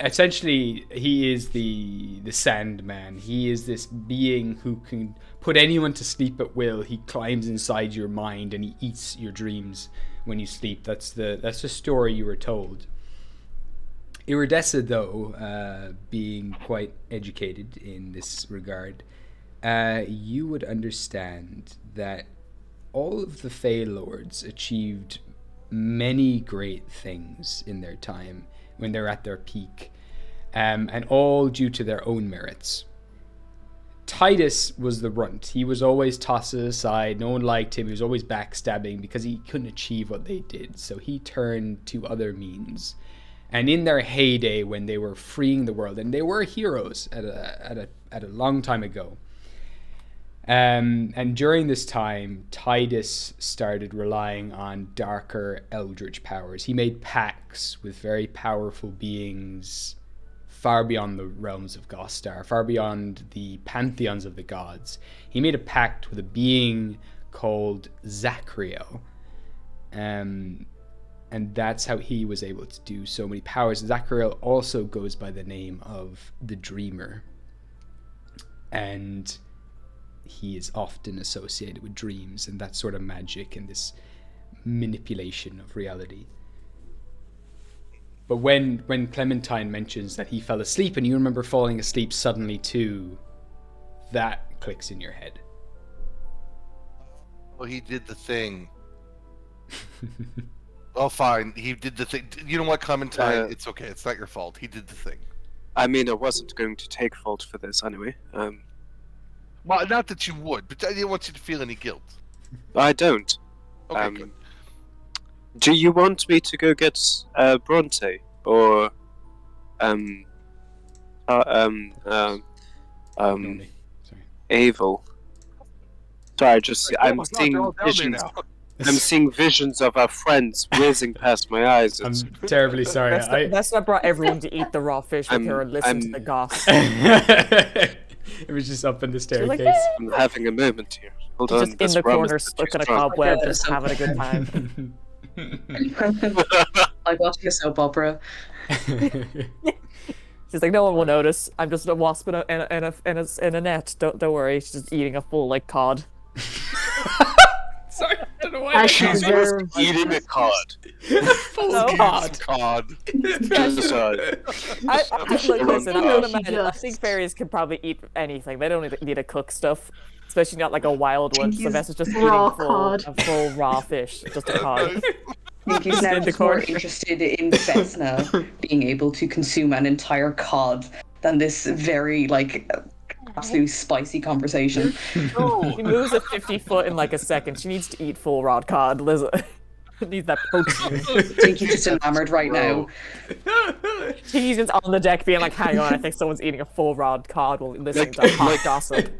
Essentially, he is the Sandman. He is this being who can put anyone to sleep at will. He climbs inside your mind and he eats your dreams when you sleep. That's the story you were told. Iridessa, though, being quite educated in this regard, you would understand that all of the Fey Lords achieved many great things in their time when they're at their peak, and all due to their own merits. Titus was the runt. He was always tossed aside. No one liked him. He was always backstabbing because he couldn't achieve what they did. So he turned to other means. And in their heyday, when they were freeing the world, and they were heroes at a long time ago. And during this time, Titus started relying on darker eldritch powers. He made pacts with very powerful beings far beyond the realms of Gostar, far beyond the pantheons of the gods. He made a pact with a being called Zachriel. And that's how he was able to do so many powers. Zachriel also goes by the name of the Dreamer. And he is often associated with dreams and that sort of magic and this manipulation of reality. But when Clementine mentions that he fell asleep and you remember falling asleep suddenly too, that clicks in your head. Well, he did the thing. Well, fine. He did the thing. You know what, Clementine? It's okay. It's not your fault. He did the thing. I mean, I wasn't going to take fault for this anyway. Well, not that you would, but I didn't want you to feel any guilt. I don't. Okay, good. Do you want me to go get Bronte or Normally. Sorry. Avel. Sorry, just Like, oh I'm my God, they're seeing all down there visions. now. I'm seeing visions of our friends whizzing past my eyes. It's, I'm terribly sorry. Vesna brought everyone to eat the raw fish with her and listen to the goss. It was just up in the staircase. like, I'm having a moment here. Hold She's on, just in this the rum is corner, too stuck in a strong. cobweb, Yeah, just so- having a good time. Like watching a soap opera. She's like, no one will notice. I'm just a wasp in a net. Don't worry. She's just eating a full like cod. Sorry, I don't know why. As I she She's deserves. just eating a cod. full No. cod. God. Just, Look, listen, I don't She imagine. I just- think fairies can probably eat anything. They don't need to cook stuff, especially not like a wild one. So He's Vesta's just raw eating cod. a full raw fish, just a cod. I think he's now In the just more corner. interested in Vesna being able to consume an entire cod than this very, like, absolutely spicy conversation. She moves at 50 foot in like a second. She needs to eat full raw cod. Liz needs that protein. I think he's just enamored right now. He's just on the deck being like, hang on, I think someone's eating a full raw cod while listening to hot gossip.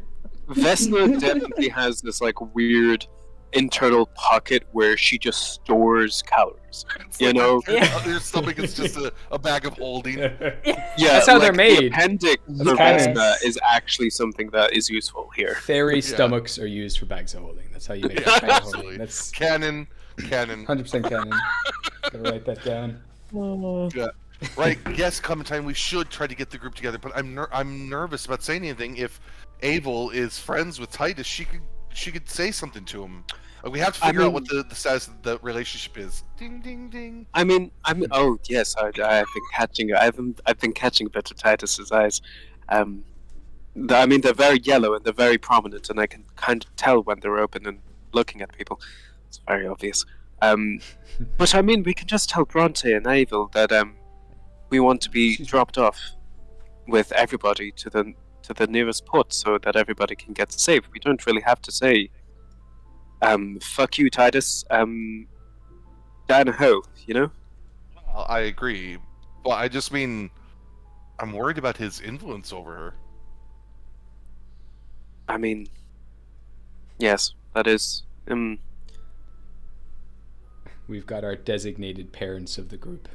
Vesna definitely has this like weird internal pocket where she just stores calories. It's You like know? Your stomach is just a bag of holding. Yeah, That's how they're like, made. The appendix for Yes. Vesna is actually something that is useful here. Fairy stomachs are used for bags of holding. That's how you make Yeah, a bag of absolutely. holding. That's Canon. 100% canon. Gotta write that down. Yeah. Right. Yes, Clementine. We should try to get the group together, but I'm nervous about saying anything. If Avel is friends with Titus, she could say something to him. We have to figure out what the status of the relationship is. Ding ding ding. Oh yes, I've been catching. I've been catching a bit of Titus's eyes. They're very yellow and they're very prominent, and I can kind of tell when they're open and looking at people. It's very obvious. But I mean, we can just tell Bronte and Avel that we want to be dropped off with everybody to the nearest port, so that everybody can get safe. We don't really have to say, "Fuck you, Titus." Down a hoe, you know. Well, I agree, but I just mean I'm worried about his influence over her. I mean, yes, that is. We've got our designated parents of the group.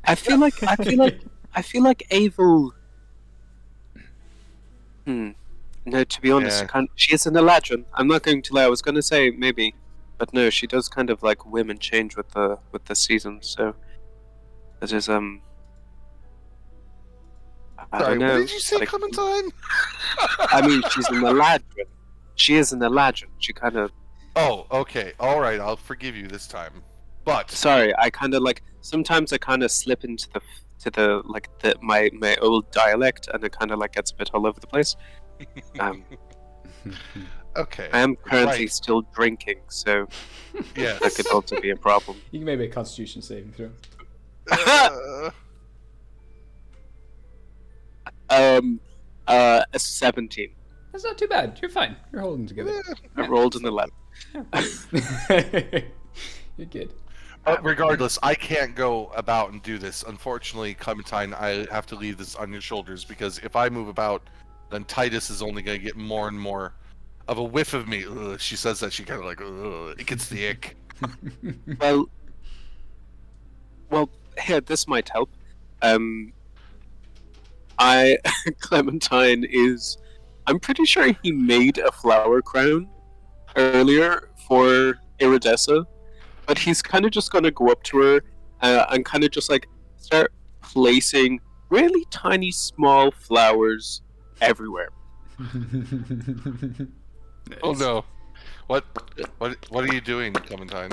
I feel like Avel. No, to be honest, Yeah. she is an Eladrin. I'm not going to lie. I was going to say maybe, but no, she does kind of like women change with the seasons. So that is I Sorry, don't know. what did you say, like- Clementine? I mean, she's an Eladrin. She is an Eladrin. She kind of. Oh, okay, all right. I'll forgive you this time. But Sorry, I kind of like sometimes I kind of slip into my old dialect, and it kind of like gets a bit all over the place. okay, I am currently Right. still drinking, so yes. that could also be a problem. You can maybe a Constitution saving throw. A 17. That's not too bad. You're fine. You're holding together. I rolled an 11. You're good. But regardless, I can't go about and do this. Unfortunately, Clementine, I have to leave this on your shoulders because if I move about, then Titus is only going to get more and more of a whiff of me. Ugh, she says that she kind of like, ugh, it gets the ick. Well, here, this might help. Clementine is. I'm pretty sure he made a flower crown earlier for Iridessa, but he's kind of just gonna go up to her and kind of just like start placing really tiny, small flowers everywhere. Oh no! What are you doing, Clementine?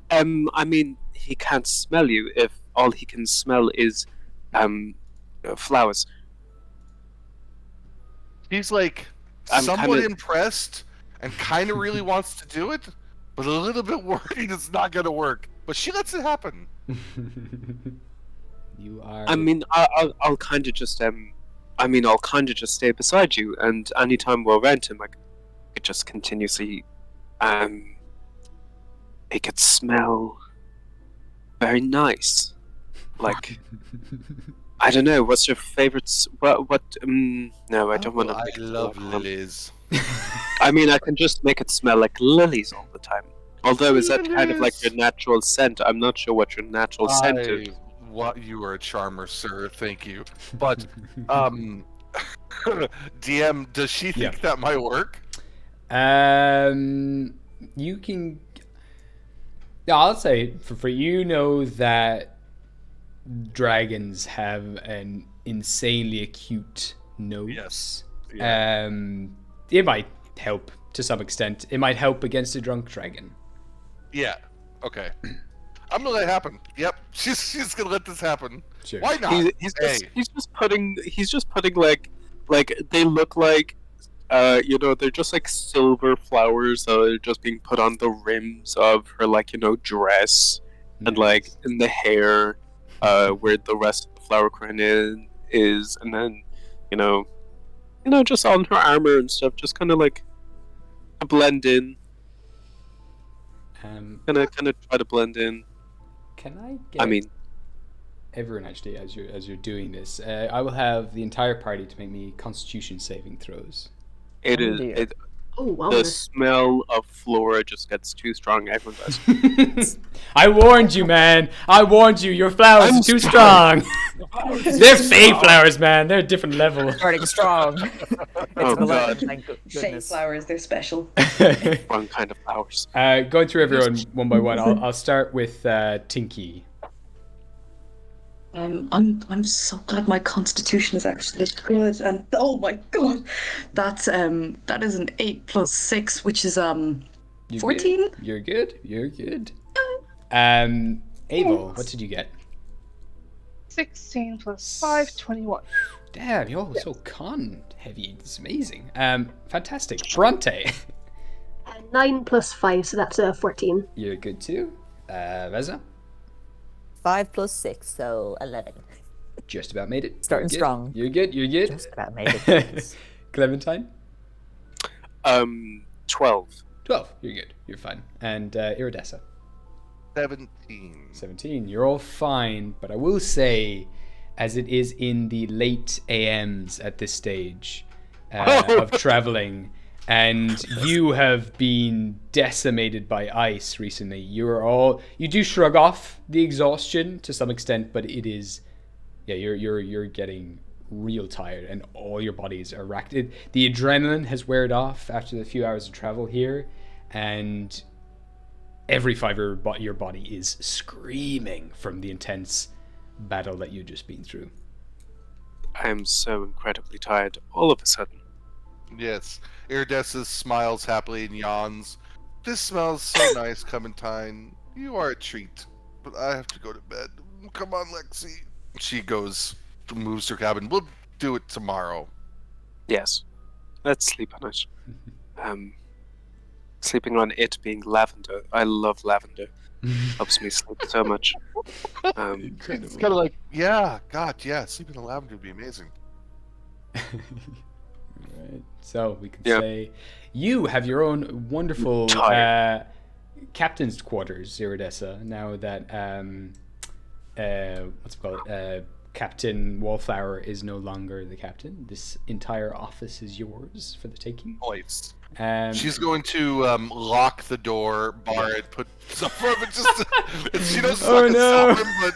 I mean, he can't smell you if all he can smell is flowers. He's like I'm somewhat kinda- impressed and kind of really wants to do it, but a little bit worried it's not going to work. But she lets it happen. You are. I mean, I'll kind of just I'll kind of just stay beside you, and anytime we're around him, like, it just continuously, it could smell very nice, like, I don't know. What's your favorites? What? No, I don't want to. I love lilies. I mean, I can just make it smell like lilies all the time. Although, is that kind of like your natural scent? I'm not sure what your natural scent is. What you are a charmer, sir. Thank you. But DM, does she think that might work? You can. Yeah, I'll say for free. You know that dragons have an insanely acute nose. Yes. Yeah. It might help to some extent. It might help against a drunk dragon. Yeah. Okay. I'm gonna let it happen. Yep. She's gonna let this happen. Sure. Why not? He's just putting like they look like they're just like silver flowers that are just being put on the rims of her dress and like in the hair where the rest of the flower crown is, and then just on her armor and stuff, just kind of like blend in. Kind of try to blend in. Can I get? Everyone actually, as you're doing this, I will have the entire party to make me Constitution saving throws. The smell of flora just gets too strong. Everyone does. I warned you, man. I warned you. Your flowers are too strong. They're fake flowers, man. They're a different level. Starting strong. Oh god. Thank Fake goodness. flowers, they're special. Wrong kind of flowers. Going through everyone one by one. I'll start with Tinky. I'm so glad my constitution is actually good, and oh my god, that is an 8 plus 6, which is 14. You're good. Abel, what did you get? 16 plus 5, 21. Damn, you're so con heavy. It's amazing. Fantastic. Bronte. 9 plus 5, so that's 14. You're good too. Reza. 5 plus 6, so 11. Just about made it. Starting strong. You're good. Just about made it. Clementine. 12. 12. You're good. You're fine. And Iridessa. 17. You're all fine, but I will say, as it is in the late AMs at this stage of traveling, and you have been decimated by ice recently, you do shrug off the exhaustion to some extent, but it is, you're getting real tired, and all your bodies are racked. The adrenaline has weared off after the few hours of travel here, and every fiber of your body is screaming from the intense battle that you've just been through. I am so incredibly tired all of a sudden. Yes. Iridessa smiles happily and yawns. This smells so nice, Clementine. You are a treat. But I have to go to bed. Come on, Lexi. She moves her cabin. We'll do it tomorrow. Yes. Let's sleep on it. Sleeping on it being lavender. I love lavender. Helps me sleep so much. It's kind of like, sleeping in lavender would be amazing. Right. So we could say you have your own wonderful captain's quarters, Iridessa, now that what's it called? Captain Wallflower is no longer the captain. This entire office is yours for the taking. Nice. She's going to lock the door, bar it, put stuff on it, just she doesn't stop him, but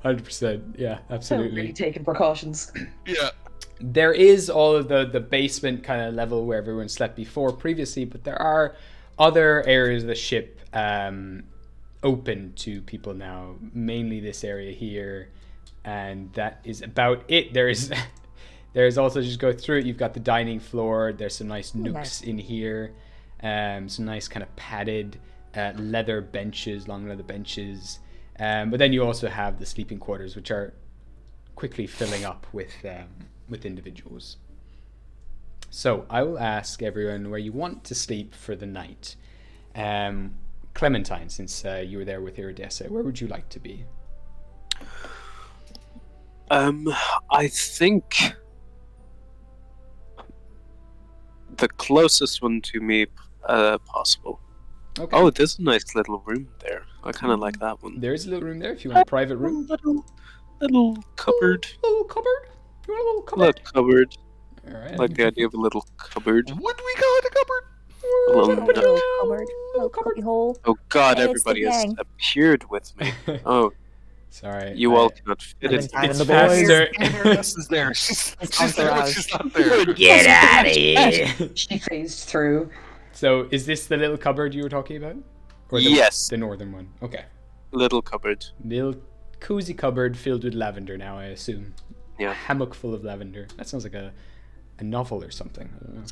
100%. Yeah, absolutely. Really taking precautions. Yeah. There is all of the basement kind of level where everyone slept previously, but there are other areas of the ship open to people now, mainly this area here, and that is about it. There's also, just go through it, you've got the dining floor, there's some nice nooks in here, some nice kind of padded leather benches, long leather benches, but then you also have the sleeping quarters, which are quickly filling up with individuals. So I will ask everyone where you want to sleep for the night. Clementine, since you were there with Iridessa, where would you like to be? I think the closest one to me possible. Okay. Oh, there's a nice little room there. I kind of like that one. There's a little room there if you want a private room. Little cupboard. Little cubboard? You want a little cupboard? Little cupboard. Alright. Like the idea of a little cupboard. Would we call it a cupboard? A little nook. Little cupboard, little cubby hole. Oh God! Hey, it's the Everybody has gang. appeared with me. Oh, Sorry. you all cannot fit I've it. been It's the boys. faster. This is there. She's there, but she's not there. Get out of here! She phased through. So, is this the little cupboard you were talking about? Or the, Yes. the northern one. Okay. Little cupboard. Little cozy cupboard filled with lavender now, I assume. Yeah. A hammock full of lavender. That sounds like a novel or something. I don't know.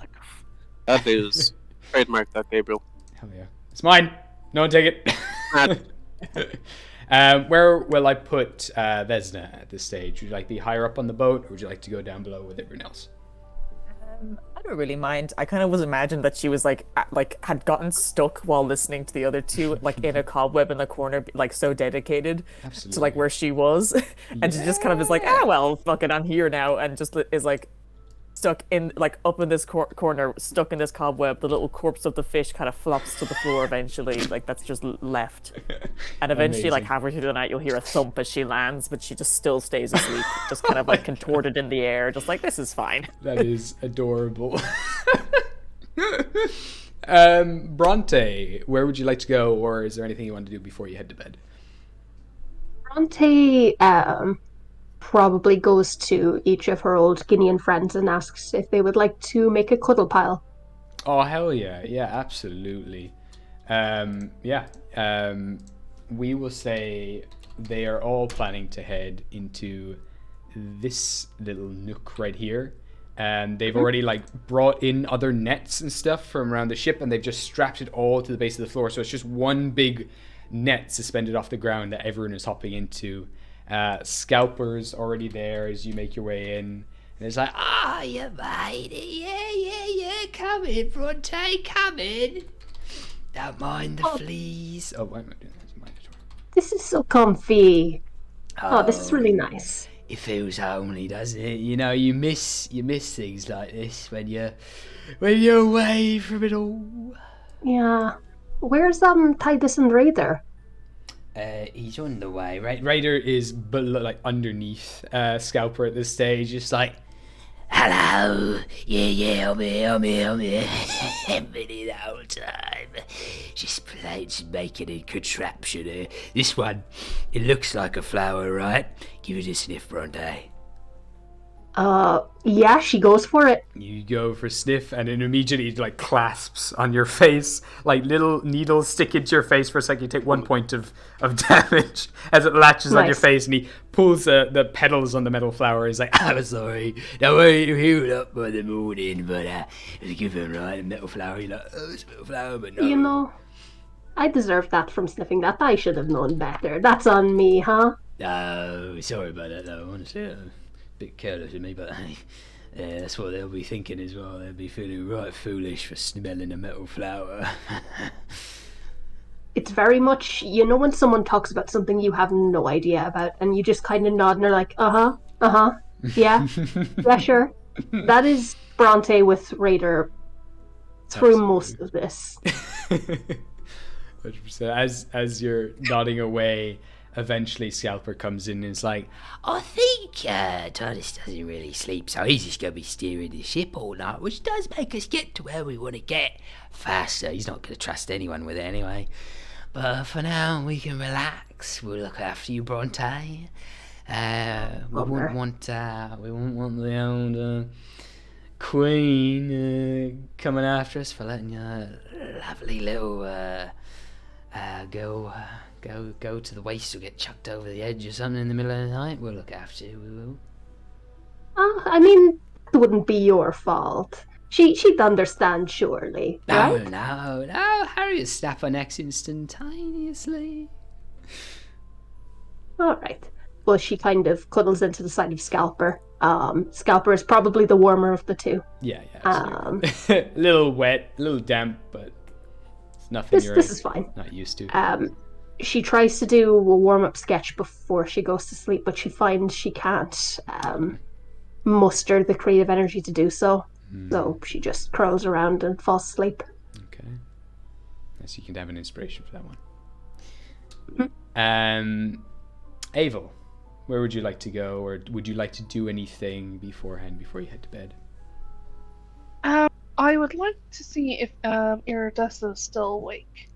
That is trademark that, Gabriel. Hell yeah. It's mine. No one take it. Where will I put Vesna at this stage? Would you like to be higher up on the boat, or would you like to go down below with everyone else? I don't really mind. I kind of was imagined that she was like had gotten stuck while listening to the other two, like in a cobweb in the corner, like so dedicated to like where she was, and she just kind of is like, well, fuck it, I'm here now, and just is like stuck in like up in this corner, stuck in this cobweb. The little corpse of the fish kind of flops to the floor eventually, like that's just left, and eventually, like Amazing. halfway through the night, you'll hear a thump as she lands, but she just still stays asleep, just kind of like contorted in the air, just like this is fine. That is adorable. Bronte, where would you like to go, or is there anything you want to do before you head to bed? Bronte probably goes to each of her old Guinean friends and asks if they would like to make a cuddle pile. Oh, hell yeah. Yeah, absolutely. We will say they are all planning to head into this little nook right here. And they've already like brought in other nets and stuff from around the ship, and they've just strapped it all to the base of the floor. So it's just one big net suspended off the ground that everyone is hopping into. Scalper's already there as you make your way in. And it's like, You made it. Yeah. Come in, Bronte. Come in. Don't mind the fleas. oh, why am I doing that? Mind it. This is so comfy. Oh, this is really nice. It feels homely, doesn't it? You know, you miss things like this when you're away from it all. Yeah. Where's Titus and Raider? He's on the way, right? Raider is below, like underneath Scalper at this stage, just like, Hello. Yeah, I'm here. Been here the whole time. Just plates making a contraption here. This one, it looks like a flower, right? Give it a sniff, Bronte. Yeah, she goes for it. you go for sniff, and it immediately like clasps on your face, like little needles stick into your face for a second. You take 1 point of damage as it latches on your Nice. face, and he pulls the petals on the metal flower. He's like, I'm sorry. Don't worry to heal up by the morning, but it was a good one, right? A metal flower, you're like, oh, it's a metal flower, but no. You know, I deserved that from sniffing that. I should have known better. That's on me, huh? No, sorry about that, though. Honestly, a bit careless of me, but hey, that's what they'll be thinking as well. They'll be feeling right foolish for smelling a metal flower. It's very much, you know, when someone talks about something you have no idea about, and you just kind of nod and are like, yeah, yeah, sure. That is Bronte with Raider through most of this. 100%. As you're nodding away, eventually Scalper comes in and is like, I think Titus doesn't really sleep, so he's just going to be steering the ship all night, which does make us get to where we want to get faster. He's not going to trust anyone with it anyway. But for now, we can relax. We'll look after you, Bronte. We won't want the old Queen coming after us for letting your lovely little go to the waist or get chucked over the edge or something in the middle of the night. We'll look after you, we will. I mean, it wouldn't be your fault. She'd understand, surely, right? No, Harriet snap her necks instantaneously. All right. Well, she kind of cuddles into the side of Scalper. Scalper is probably the warmer of the two. yeah, absolutely. A little wet, a little damp, but it's nothing This is fine. not used to. She tries to do a warm-up sketch before she goes to sleep, but she finds she can't muster the creative energy to do so. So she just curls around and falls asleep. Okay. Yes, you can have an inspiration for that one. Avel, where would you like to go, or would you like to do anything beforehand before you head to bed? I would like to see if Iridessa is still awake.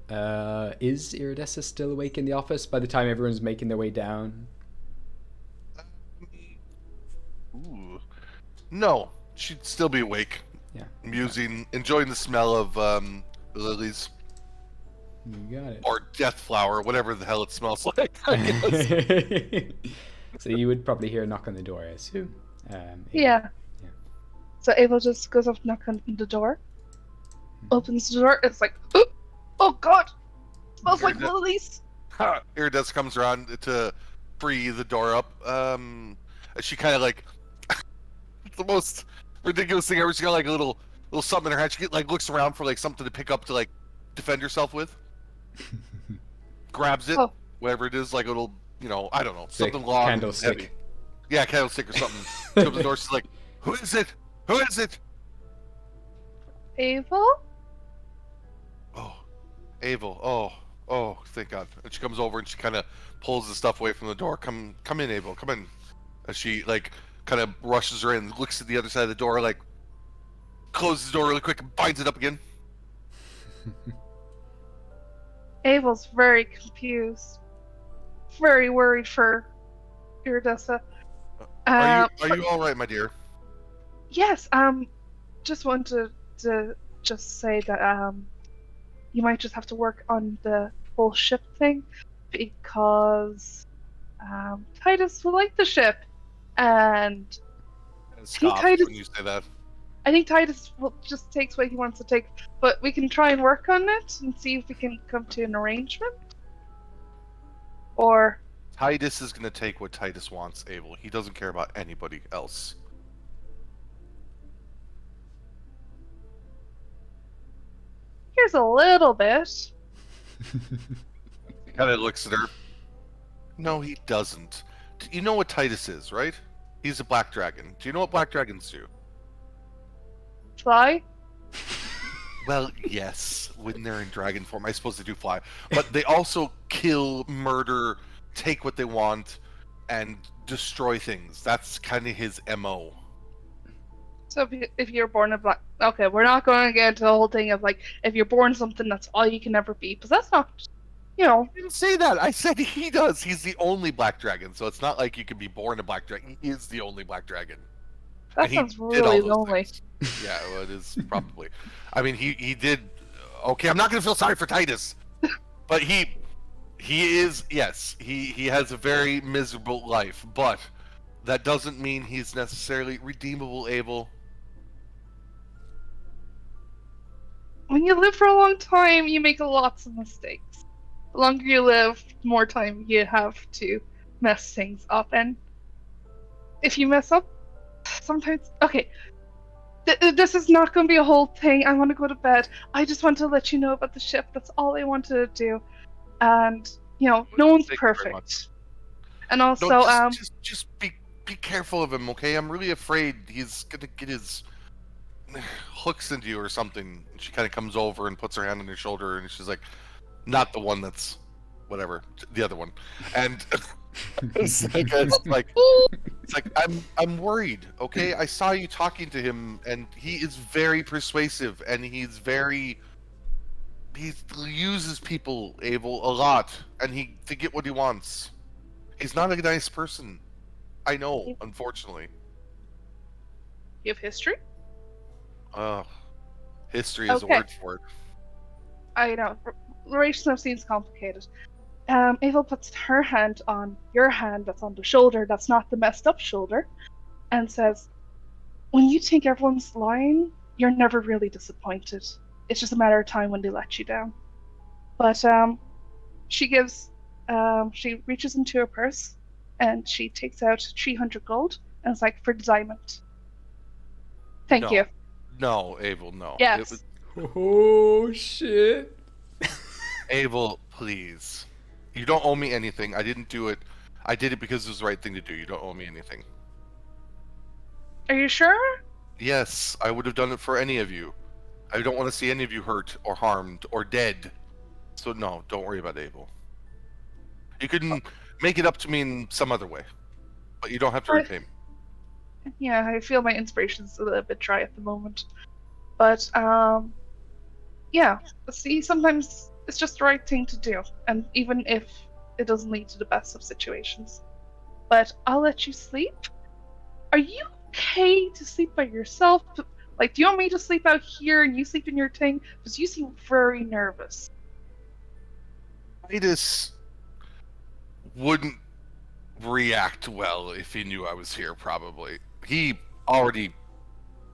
Is Iridessa still awake in the office by the time everyone's making their way down? Ooh. No, she'd still be awake. Yeah. Musing, enjoying the smell of lilies. You got it. Or death flower, whatever the hell it smells like, I guess. So you would probably hear a knock on the door, I assume. Yeah. So Abel just goes up, knock on the door, opens the door. It's like, oh god, smells like lilies. Iridessa comes around to free the door up. She kind of like, it's the most ridiculous thing ever. She got like a little something in her hand. She like looks around for like something to pick up to like defend herself with. Grabs it, whatever it is, like a little, I don't know, something long, candlestick. heavy. Yeah, candlestick or something. She opens the door. She's like, "Who is it? Who is it?" Abel? Oh, Abel. Oh, thank God. And she comes over and she kind of pulls the stuff away from the door. Come in, Abel. Come in. And she like kind of rushes her in, looks at the other side of the door, like closes the door really quick and binds it up again. Abel's very confused, very worried for Iridessa. Are you all right, my dear? Yes. Just wanted to just say that you might just have to work on the whole ship thing because Titus will like the ship, and Titus, when you say that. I think Titus will just takes what he wants to take, but we can try and work on it and see if we can come to an arrangement. Or Titus is going to take what Titus wants, Abel. He doesn't care about anybody else. here's a little bit. He kind of looks at her. No, he doesn't. You know what Titus is, right? He's a black dragon. Do you know what black dragons do? Fly? Well, yes. When they're in dragon form, I suppose they do fly. But they also kill, murder, take what they want, and destroy things. That's kind of his MO. So if you're born a black... Okay, we're not going to get into the whole thing of, like, if you're born something, that's all you can ever be. Because that's not... I didn't say that. I said he does. He's the only black dragon. So it's not like you can be born a black dragon. He is the only black dragon. That sounds really lonely. Yeah, well, it is probably. I mean, he did. Okay, I'm not gonna feel sorry for Titus, but he is. Yes, he has a very miserable life, but that doesn't mean he's necessarily redeemable. Abel. When you live for a long time, you make lots of mistakes. The longer you live, the more time you have to mess things up, and if you mess up, sometimes... Okay, this is not going to be a whole thing. I want to go to bed. I just want to let you know about the ship. That's all I wanted to do. And, no one's perfect. And also, no, just be careful of him, okay? I'm really afraid he's going to get his hooks into you or something. She kind of comes over and puts her hand on your shoulder, and she's like, not the one that's whatever, the other one. And... it's like I'm worried, okay? I saw you talking to him, and he is very persuasive, and he uses people, Abel, a lot, and to get what he wants. He's not a nice person. I know, unfortunately. You have history? History is a word for it. I know. Relationship seems complicated. Ava puts her hand on your hand that's on the shoulder that's not the messed up shoulder and says, when you think everyone's lying, you're never really disappointed. It's just a matter of time when they let you down. But she reaches into her purse and she takes out 300 gold and it's like, for the diamond. Thank you. No, Abel, no. Yes. Oh, shit. Abel, please. You don't owe me anything. I didn't do it. I did it because it was the right thing to do. You don't owe me anything. Are you sure? Yes, I would have done it for any of you. I don't want to see any of you hurt or harmed or dead. So no, don't worry about Abel. You can make it up to me in some other way, but you don't have to repay me. Yeah, I feel my inspiration's a little bit dry at the moment. But, yeah, see, sometimes it's just the right thing to do, and even if it doesn't lead to the best of situations. But I'll let you sleep. Are you okay to sleep by yourself? Like, do you want me to sleep out here and you sleep in your thing? Because you seem very nervous. Titus wouldn't react well if he knew I was here, probably. He already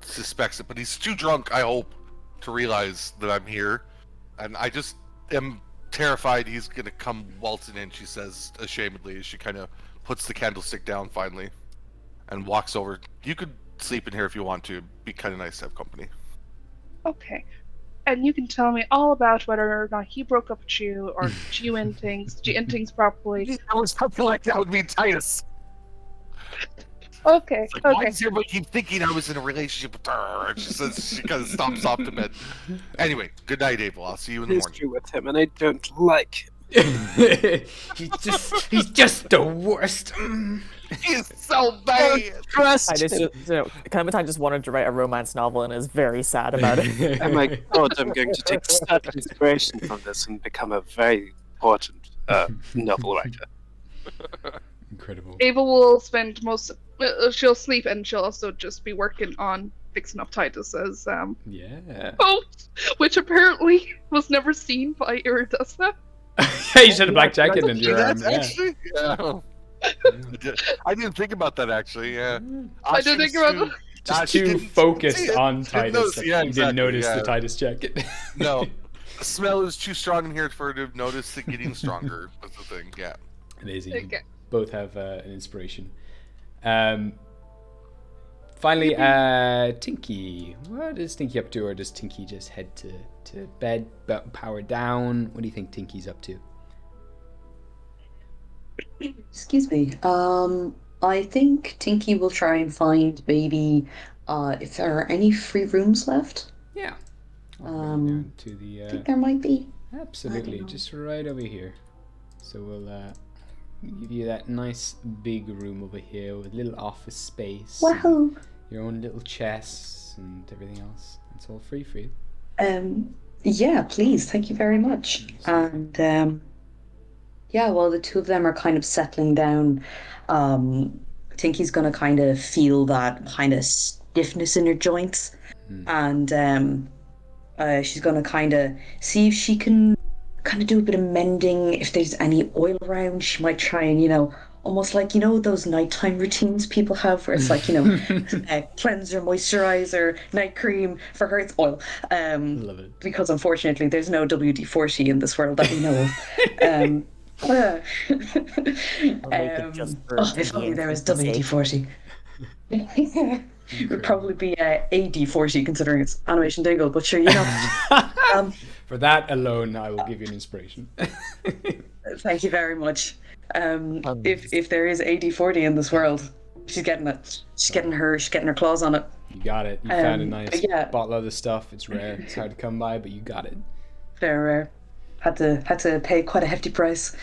suspects it, but he's too drunk, I hope, to realize that I'm here. And I just am terrified he's gonna come waltzing in, she says ashamedly, as she kind of puts the candlestick down finally and walks over. You could sleep in here if you want to. It'd be kind of nice to have company. Okay. And you can tell me all about whether or not he broke up with you, or did you end things, did you end things properly? I was something like that would be Titus. Okay, It's like, why okay. does everybody keep thinking I was in a relationship with her? And she says she kind of stomps off to bed. Anyway, good night, Abel. I'll see you in the morning. History with him, and I don't like he's just the worst. He's so bad. trust. Clementine just wanted to write a romance novel and is very sad about it. Oh my god, I'm going to take such inspiration from this and become a very important novel writer. Incredible. Ava will spend she'll sleep and she'll also just be working on fixing up Titus's Yeah. coat, which apparently was never seen by Iridessa. Yeah, you had a black jacket in your arm. That's Yeah. actually, yeah. I didn't think about that actually. Yeah, I didn't think about that. Just she too didn't focused see it. on Didn't Titus. notice- That yeah, you exactly, didn't notice yeah. the Titus jacket. No, the smell is too strong in here for her to notice it getting stronger. That's the thing. Yeah. Amazing. Okay. Both have an inspiration. Finally, Tinky. What is Tinky up to? Or does Tinky just head to bed, power down? What do you think Tinky's up to? Excuse me. I think Tinky will try and find maybe if there are any free rooms left. Yeah. I'll bring it down to I the. think there might be. Absolutely, just right over here. So we'll give you that nice big room over here with little office space. and Wow. Your own little chests and everything else. It's all free for you. Yeah, please. Thank you very much. And yeah, while the two of them are kind of settling down, Tinky's gonna kind of feel that kind of stiffness in her joints, and she's gonna kind of see if she can kind of do a bit of mending. If there's any oil around, she might try and, almost like, those nighttime routines people have where it's like, cleanser, moisturizer, night cream. For her, it's oil. Love it. Because unfortunately, there's no WD-40 in this world that we know of. If only there was WD-40. It would probably be AD-40 considering it's animation dingle, but sure, For that alone, I will give you an inspiration. Thank you very much. If there is AD-40 in this world, she's getting it. She's getting her claws on it. You got it. You found a nice yeah. bottle of the stuff. It's rare. It's hard to come by, but you got it. Very rare. Had to pay quite a hefty price.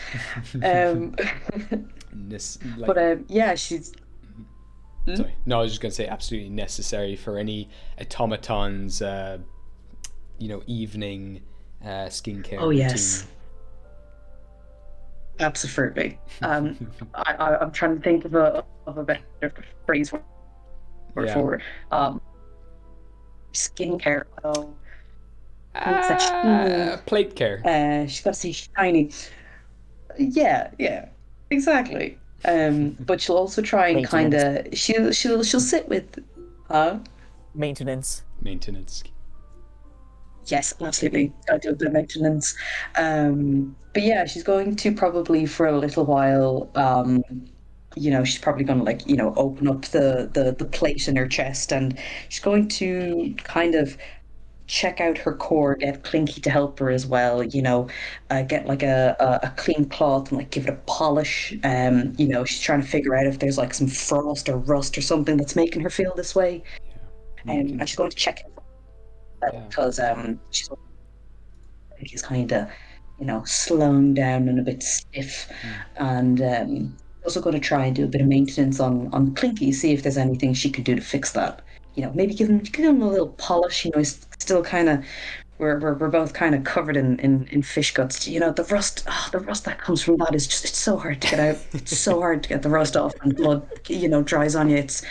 Yeah, she's. Sorry. No, I was just going to say absolutely necessary for any automatons, evening skincare Oh, yes. routine. Absolutely. I'm trying to think of a better phrase for skincare. Plate care. She's got to say shiny. Yeah, exactly. But she'll also try and kind of she'll sit with Maintenance. Yes, absolutely. Gotta do a bit of maintenance. But yeah, she's going to probably for a little while. She's probably going to open up the plate in her chest, and she's going to kind of check out her core, get Clinky to help her as well. Get like a clean cloth and give it a polish. She's trying to figure out if there's some frost or rust or something that's making her feel this way. And she's going to check it. Because she's kind of slowing down and a bit stiff. And also going to try and do a bit of maintenance on Clinky, see if there's anything she could do to fix that. Maybe give him a little polish. He's still kind of, we're both kind of covered in fish guts. The rust, the rust that comes from that is just, it's so hard to get out. It's so hard to get the rust off, and blood, dries on you. It's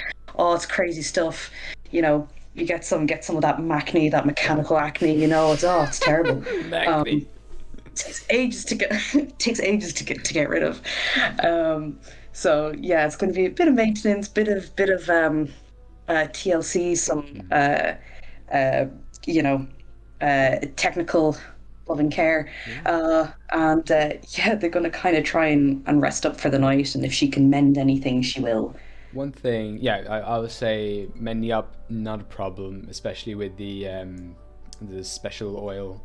crazy stuff. You get some of that acne, that mechanical acne. It's terrible. Takes ages to get rid of. So yeah, it's going to be a bit of maintenance, bit of TLC, some technical loving care, and they're going to kind of try and rest up for the night, and if she can mend anything, she will. One thing, I would say mending up, not a problem, especially with the special oil.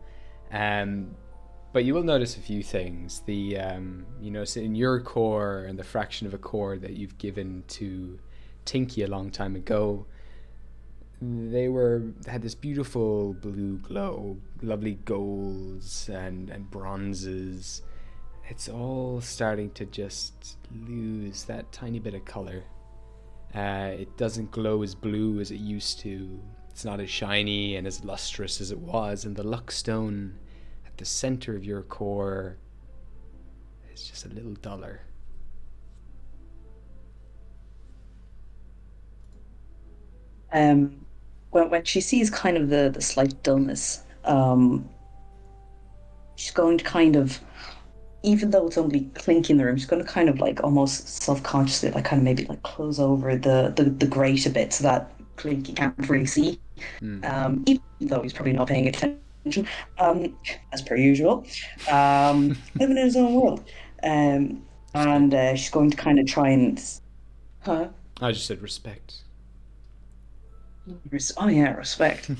But you will notice a few things. So in your core and the fraction of a core that you've given to Tinky a long time ago, they had this beautiful blue glow, lovely golds and bronzes. It's all starting to just lose that tiny bit of color. It doesn't glow as blue as it used to. It's not as shiny and as lustrous as it was, and the luck stone at the center of your core is just a little duller. When she sees kind of the slight dullness, she's going to kind of, even though it's only Clinky in the room, she's going to kind of like almost self-consciously maybe close over the grate a bit so that Clinky can't really see, even though he's probably not paying attention, as per usual, living in his own world. And she's going to kind of try and... Huh? I just said respect. Oh yeah, respect.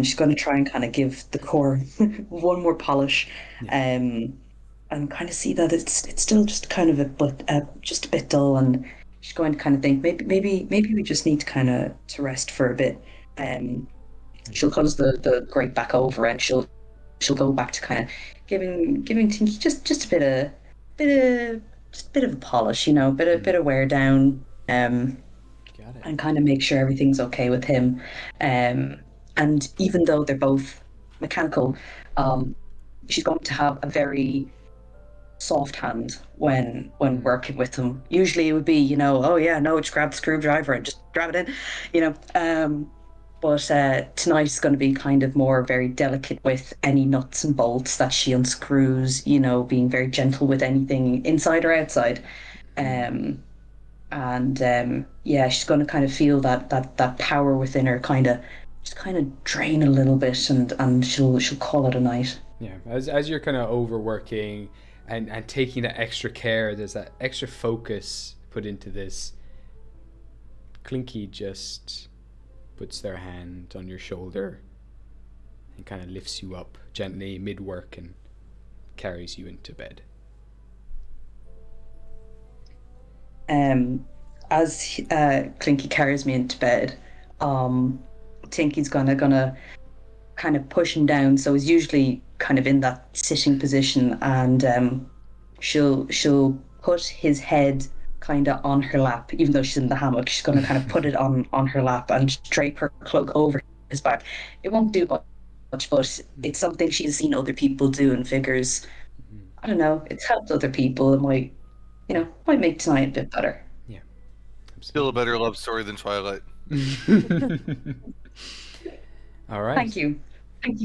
She's going to try and kind of give the core one more polish, and kind of see that it's still just kind of just a bit dull, and she's going to kind of think maybe we just need to kind of to rest for a bit. She'll close the grate back over, and she'll go back to kind of giving Tinky just a bit of a polish, bit of wear down. And kind of make sure everything's okay with him. And even though they're both mechanical, she's going to have a very soft hand when working with him. Usually it would be, just grab the screwdriver and just grab it in, but tonight is going to be kind of more very delicate with any nuts and bolts that she unscrews, being very gentle with anything inside or outside. She's going to kind of feel that power within her kind of drain a little bit, and she'll call it a night. Yeah, as you're kind of overworking and taking that extra care, there's that extra focus put into this. Clinky just puts their hand on your shoulder and kind of lifts you up gently mid-work and carries you into bed. As Clinky carries me into bed, Tinky's gonna kind of push him down, so he's usually kind of in that sitting position, and she'll put his head kind of on her lap, even though she's in the hammock. She's gonna kind of put it on her lap and drape her cloak over his back. It won't do much, but it's something she's seen other people do and figures, I don't know, it's helped other people. It might make tonight a bit better. Yeah. Still a better love story than Twilight. All right. Thank you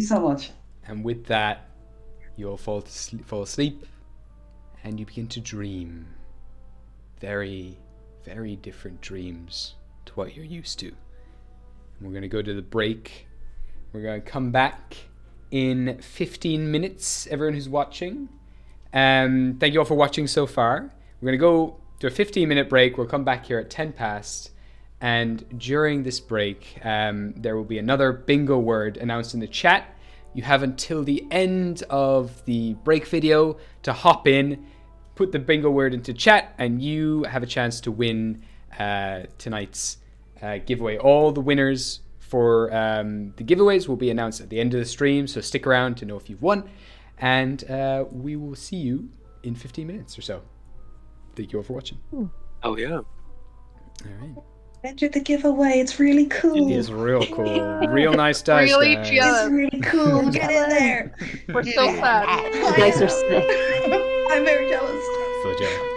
so much. And with that, you all fall asleep, and you begin to dream very, very different dreams to what you're used to. And we're going to go to the break. We're going to come back in 15 minutes, everyone who's watching. Thank you all for watching so far. We're going to go to a 15-minute break. We'll come back here at 10 past. And during this break, there will be another bingo word announced in the chat. You have until the end of the break video to hop in, put the bingo word into chat, and you have a chance to win tonight's giveaway. All the winners for the giveaways will be announced at the end of the stream, so stick around to know if you've won. and we will see you in 15 minutes or so. Thank you all for watching. Oh yeah. All right. Enter the giveaway. It's really cool. It is real cool. Real nice dice, Really guys. jealous. It's really cool. Get in there. We're so sad. Dice are sick. I'm very jealous. So jealous.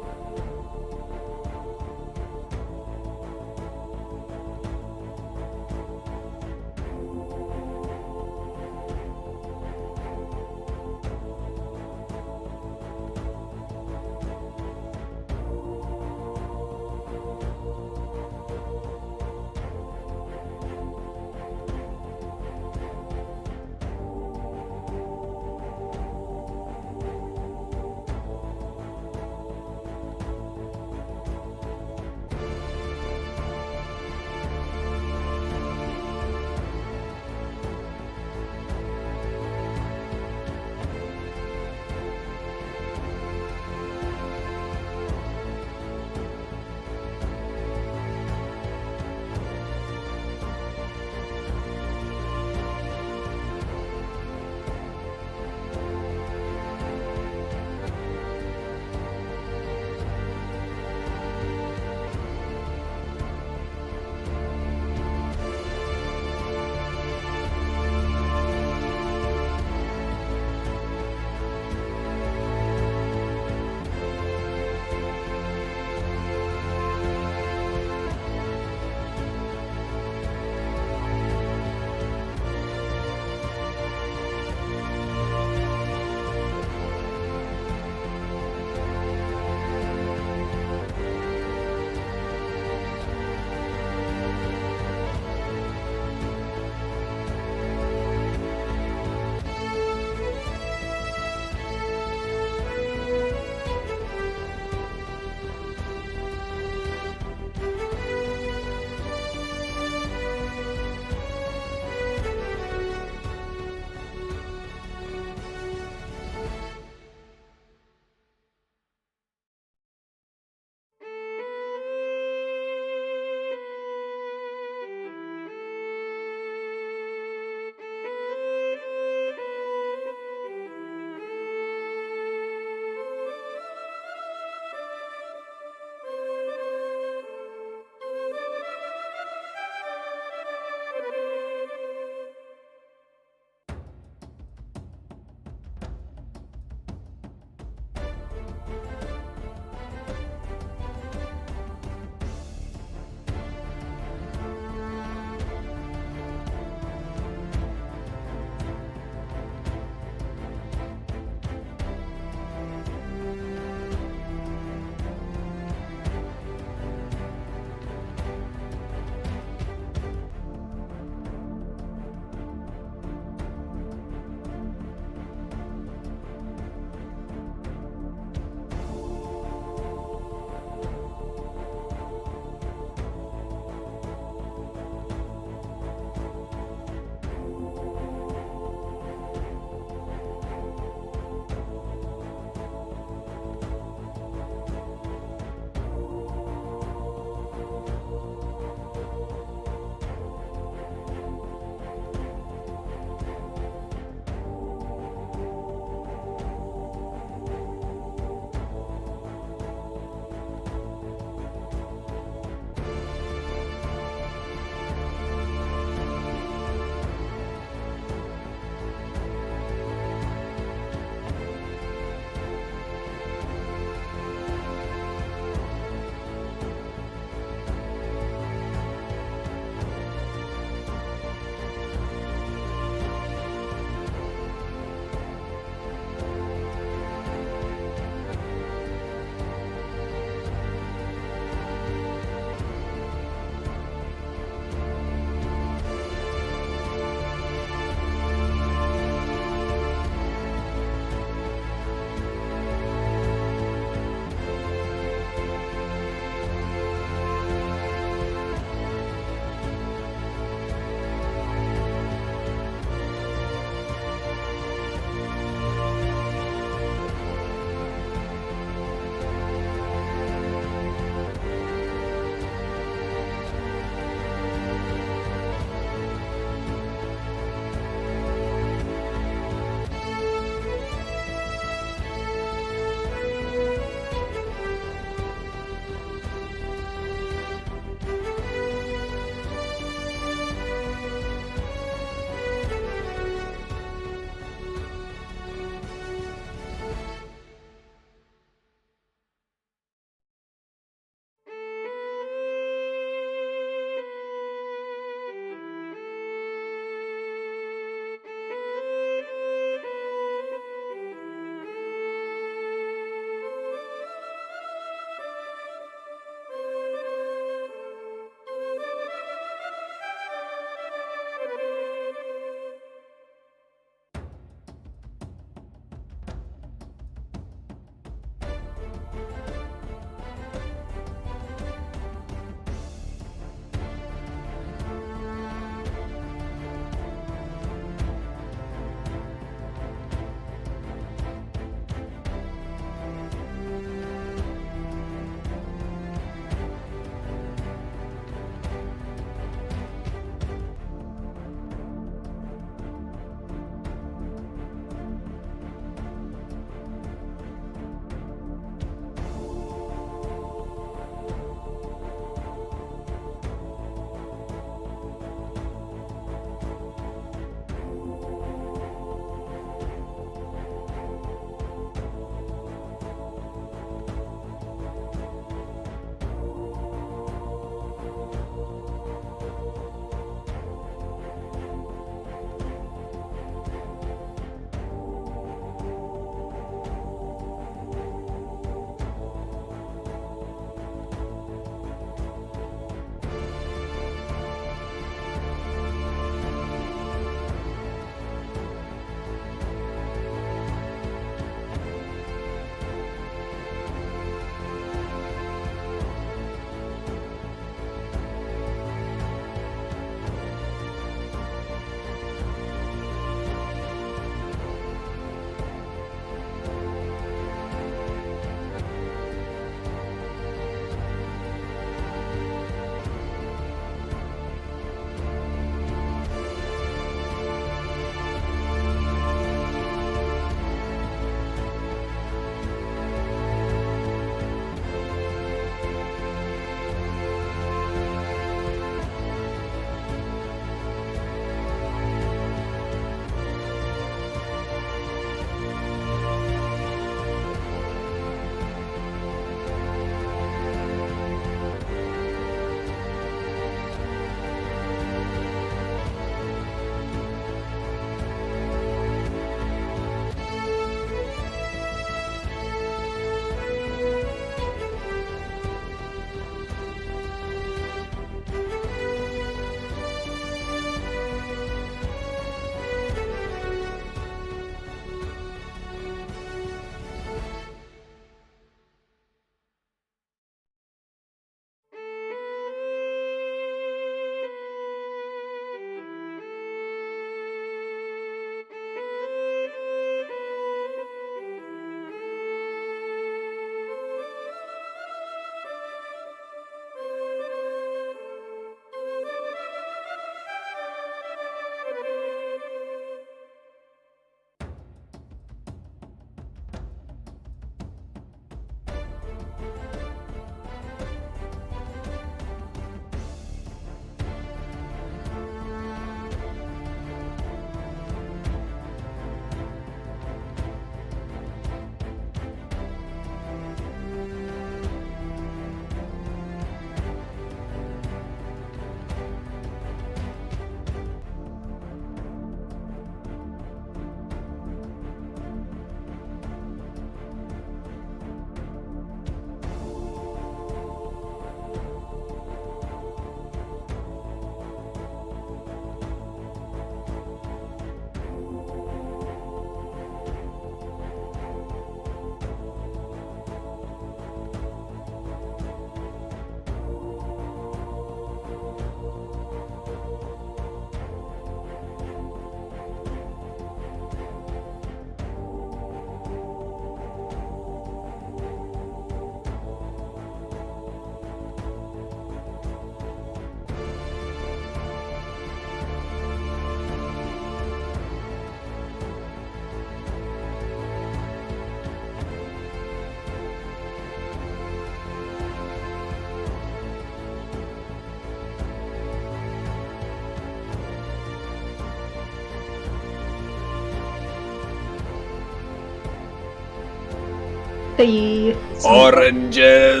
Hey. Oranges!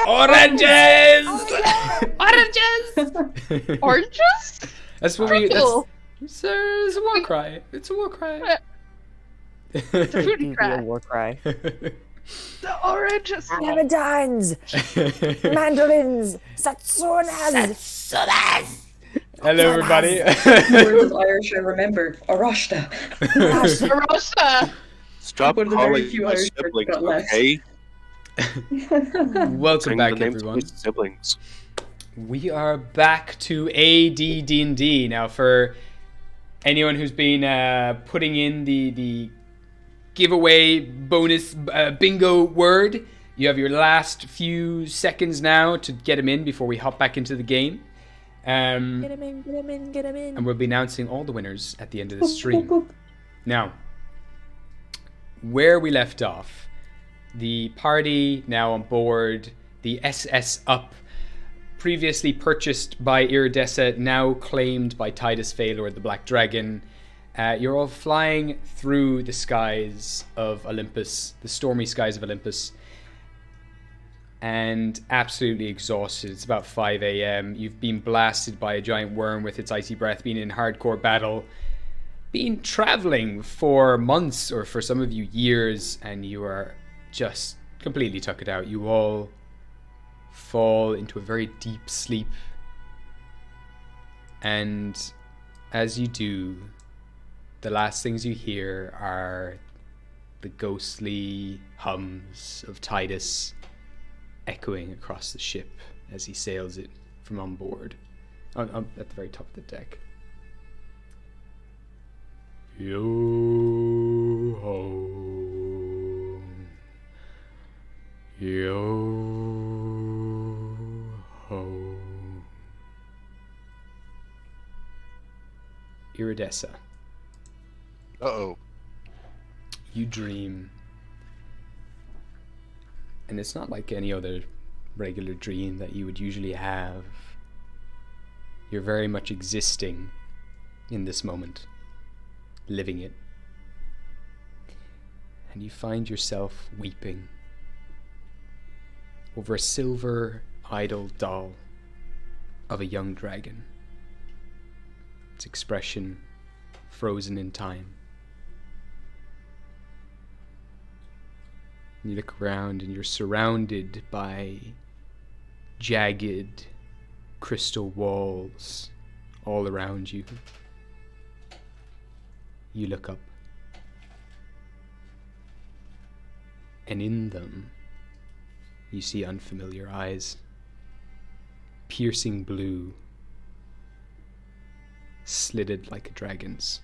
Oranges! Oranges! Oranges? That's what we. Cool. It's a war cry. It's a war cry. It's a It fruity do be a cry. war cry. The oranges. Clementines, mandolins, satsunas. Hello, everybody. Words of Irish I remember. Arashta. Rosa. Stop One of the very calling few my Irish words siblings, got left. okay? Welcome Saying back, the names of everyone. my siblings. We are back to AD D&D. Now, for anyone who's been putting in the giveaway bonus bingo word, you have your last few seconds now to get them in before we hop back into the game. Get him in, get him in, get him in. And we'll be announcing all the winners at the end of the stream. Now, where we left off, the party now on board the SS Up, previously purchased by Iridessa, now claimed by Titus Phalor, the Black Dragon. You're all flying through the skies of Olympus, the stormy skies of Olympus, and absolutely exhausted. It's about 5 a.m. You've been blasted by a giant worm with its icy breath, been in hardcore battle, been traveling for months, or for some of you years, and you are just completely tuck it out. You all fall into a very deep sleep, and as you do, the last things you hear are the ghostly hums of Titus echoing across the ship as he sails it from on board, at the very top of the deck. Yo ho, yo ho. Iridessa, Uh-oh. you dream, and it's not like any other regular dream that you would usually have. You're very much existing in this moment, living it, and you find yourself weeping over a silver idol doll of a young dragon, its expression frozen in time. You look around and you're surrounded by jagged crystal walls all around you. You look up, and in them you see unfamiliar eyes, piercing blue, slitted like a dragon's,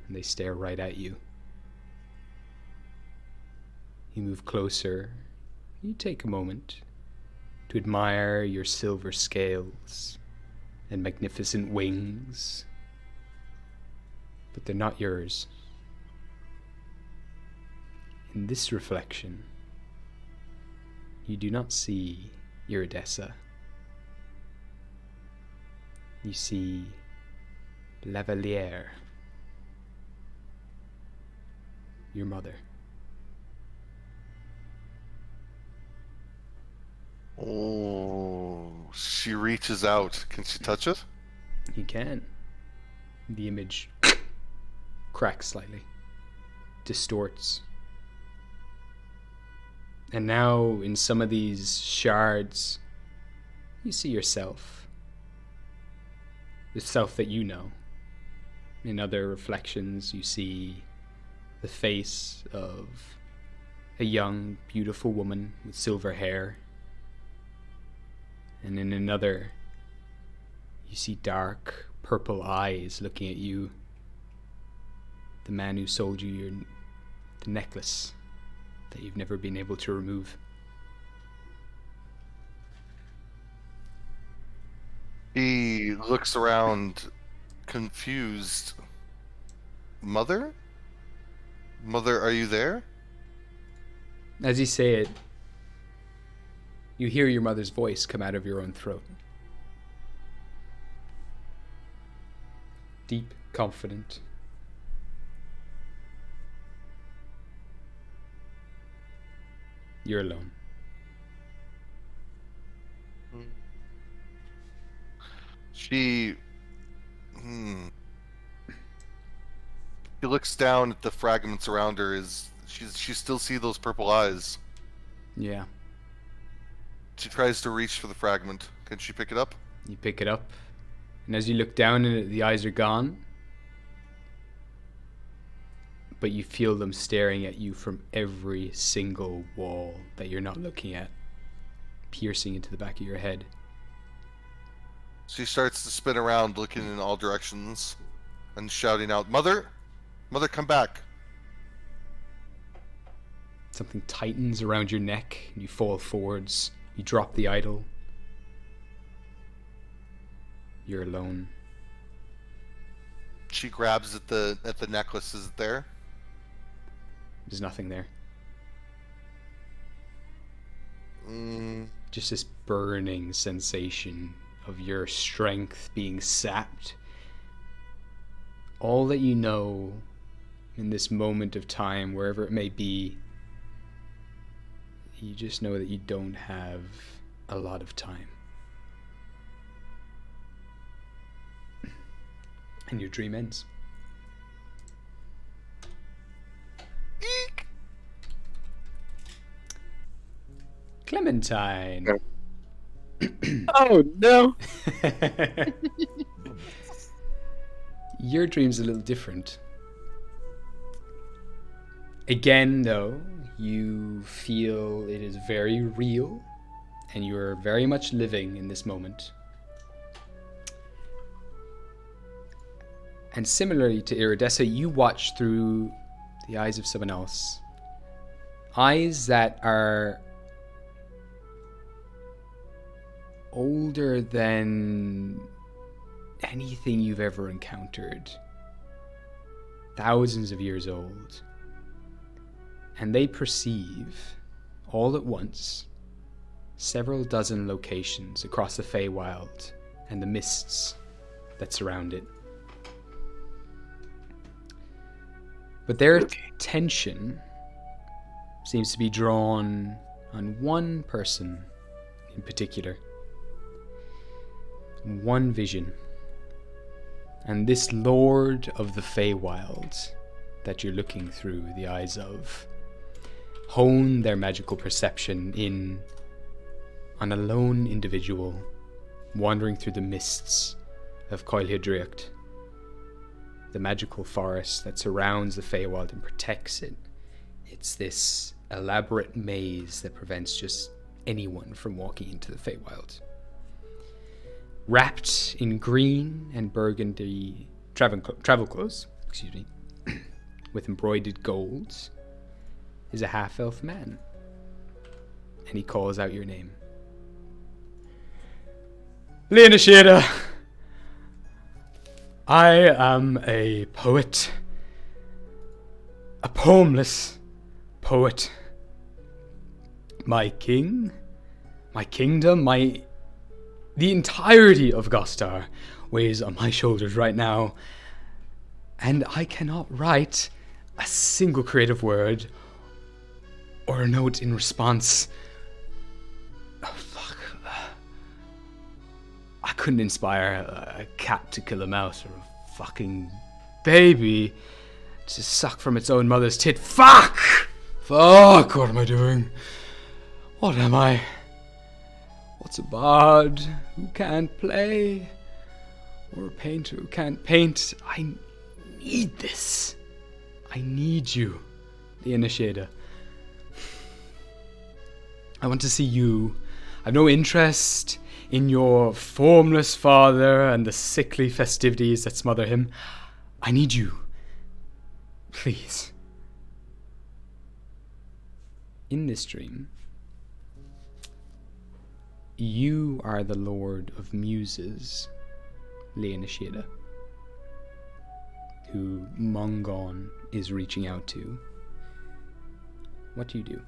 and they stare right at you. You move closer. You take a moment to admire your silver scales and magnificent wings, but they're not yours. In this reflection, you do not see Iridessa. You see Lavaliere, your mother. Oh, she reaches out. Can she touch it? You can. The image cracks slightly, distorts. And now, in some of these shards, you see yourself. The self that you know. In other reflections, you see the face of a young, beautiful woman with silver hair. And in another, you see dark, purple eyes looking at you. The man who sold you the necklace that you've never been able to remove. He looks around, confused. Mother? Mother, are you there? As you say it, you hear your mother's voice come out of your own throat. Deep, confident. You're alone. She She looks down at the fragments around her. She still see those purple eyes? Yeah. She tries to reach for the fragment. Can she pick it up? You pick it up, and as you look down in it, the eyes are gone. But you feel them staring at you from every single wall that you're not looking at, piercing into the back of your head. She starts to spin around, looking in all directions, and shouting out, "Mother! Mother, come back!" Something tightens around your neck, and you fall forwards. You drop the idol. You're alone. She grabs at the necklace. Is it there? There's nothing there. Just this burning sensation of your strength being sapped. All that you know in this moment of time, wherever it may be, you just know that you don't have a lot of time. And your dream ends. Eek! Clementine. Oh no! Your dream's a little different. Again, though, you feel it is very real, and you are very much living in this moment. And similarly to Iridessa, you watch through the eyes of someone else. Eyes that are older than anything you've ever encountered. Thousands of years old. And they perceive, all at once, several dozen locations across the Feywild and the mists that surround it. But their attention seems to be drawn on one person in particular. One vision. And this Lord of the Feywild that you're looking through the eyes of hone their magical perception in on a lone individual wandering through the mists of Coilhydriacht, the magical forest that surrounds the Feywild and protects it. It's this elaborate maze that prevents just anyone from walking into the Feywild. Wrapped in green and burgundy travel clothes, with embroidered golds, is a half-elf man. And he calls out your name. Leonashida! I am a poet. A poemless poet. My king, my kingdom, the entirety of Gostar weighs on my shoulders right now. And I cannot write a single creative word or a note in response. Oh, fuck. I couldn't inspire a cat to kill a mouse or a fucking baby to suck from its own mother's tit. Fuck! Fuck, what am I doing? What am I? What's a bard who can't play? Or a painter who can't paint? I need this. I need you, the initiator. I want to see you. I have no interest in your formless father and the sickly festivities that smother him. I need you. Please. In this dream, you are the Lord of Muses, Leonashida, who Mongon is reaching out to. What do you do?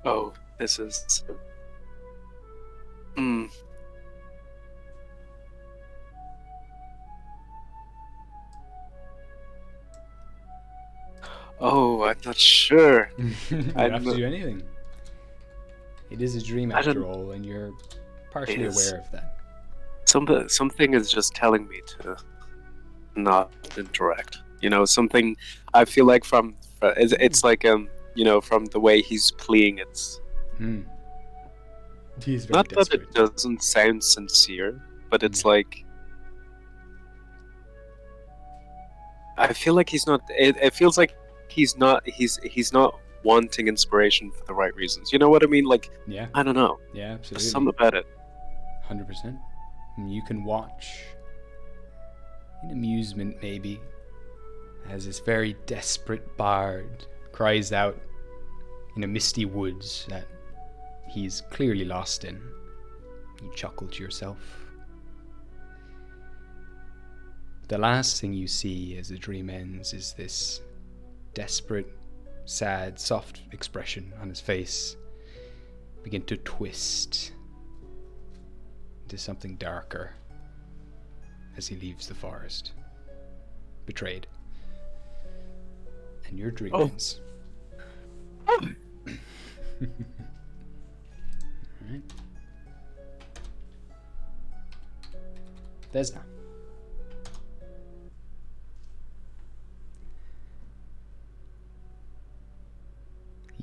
Oh, this is... Oh, I'm not sure. You don't have to do anything. It is a dream I don't- after all, and you're partially It is. aware of that. Something is just telling me to not interact. Something I feel like it's like from the way he's pleading, it's He's very not that desperate. it doesn't sound sincere, but it's like I feel like he's not. It feels like he's not wanting inspiration for the right reasons. You know what I mean? Like, Yeah, I don't know. yeah, absolutely. There's something about it. 100%. And you can watch in amusement, maybe, as this very desperate bard cries out in a misty woods that he's clearly lost in. You chuckle to yourself. The last thing you see as the dream ends is this desperate, sad, soft expression on his face begin to twist into something darker as he leaves the forest, betrayed. And your dream ends. Alright. Desna.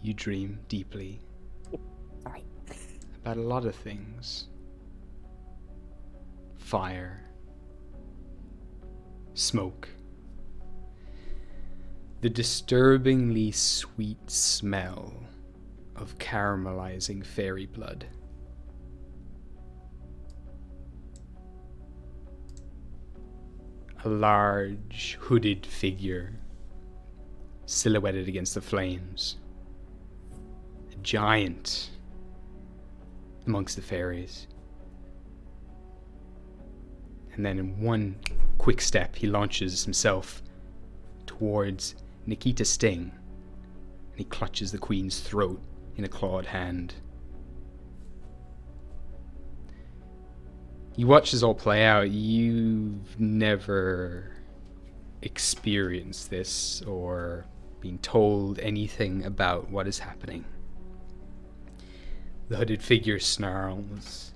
You dream deeply Sorry. about a lot of things. Fire, smoke, the disturbingly sweet smell of caramelizing fairy blood. A large, hooded figure silhouetted against the flames. A giant amongst the fairies. And then in one quick step, he launches himself towards Nikita Sting. And he clutches the queen's throat in a clawed hand. You watch this all play out. You've never experienced this or been told anything about what is happening. The hooded figure snarls.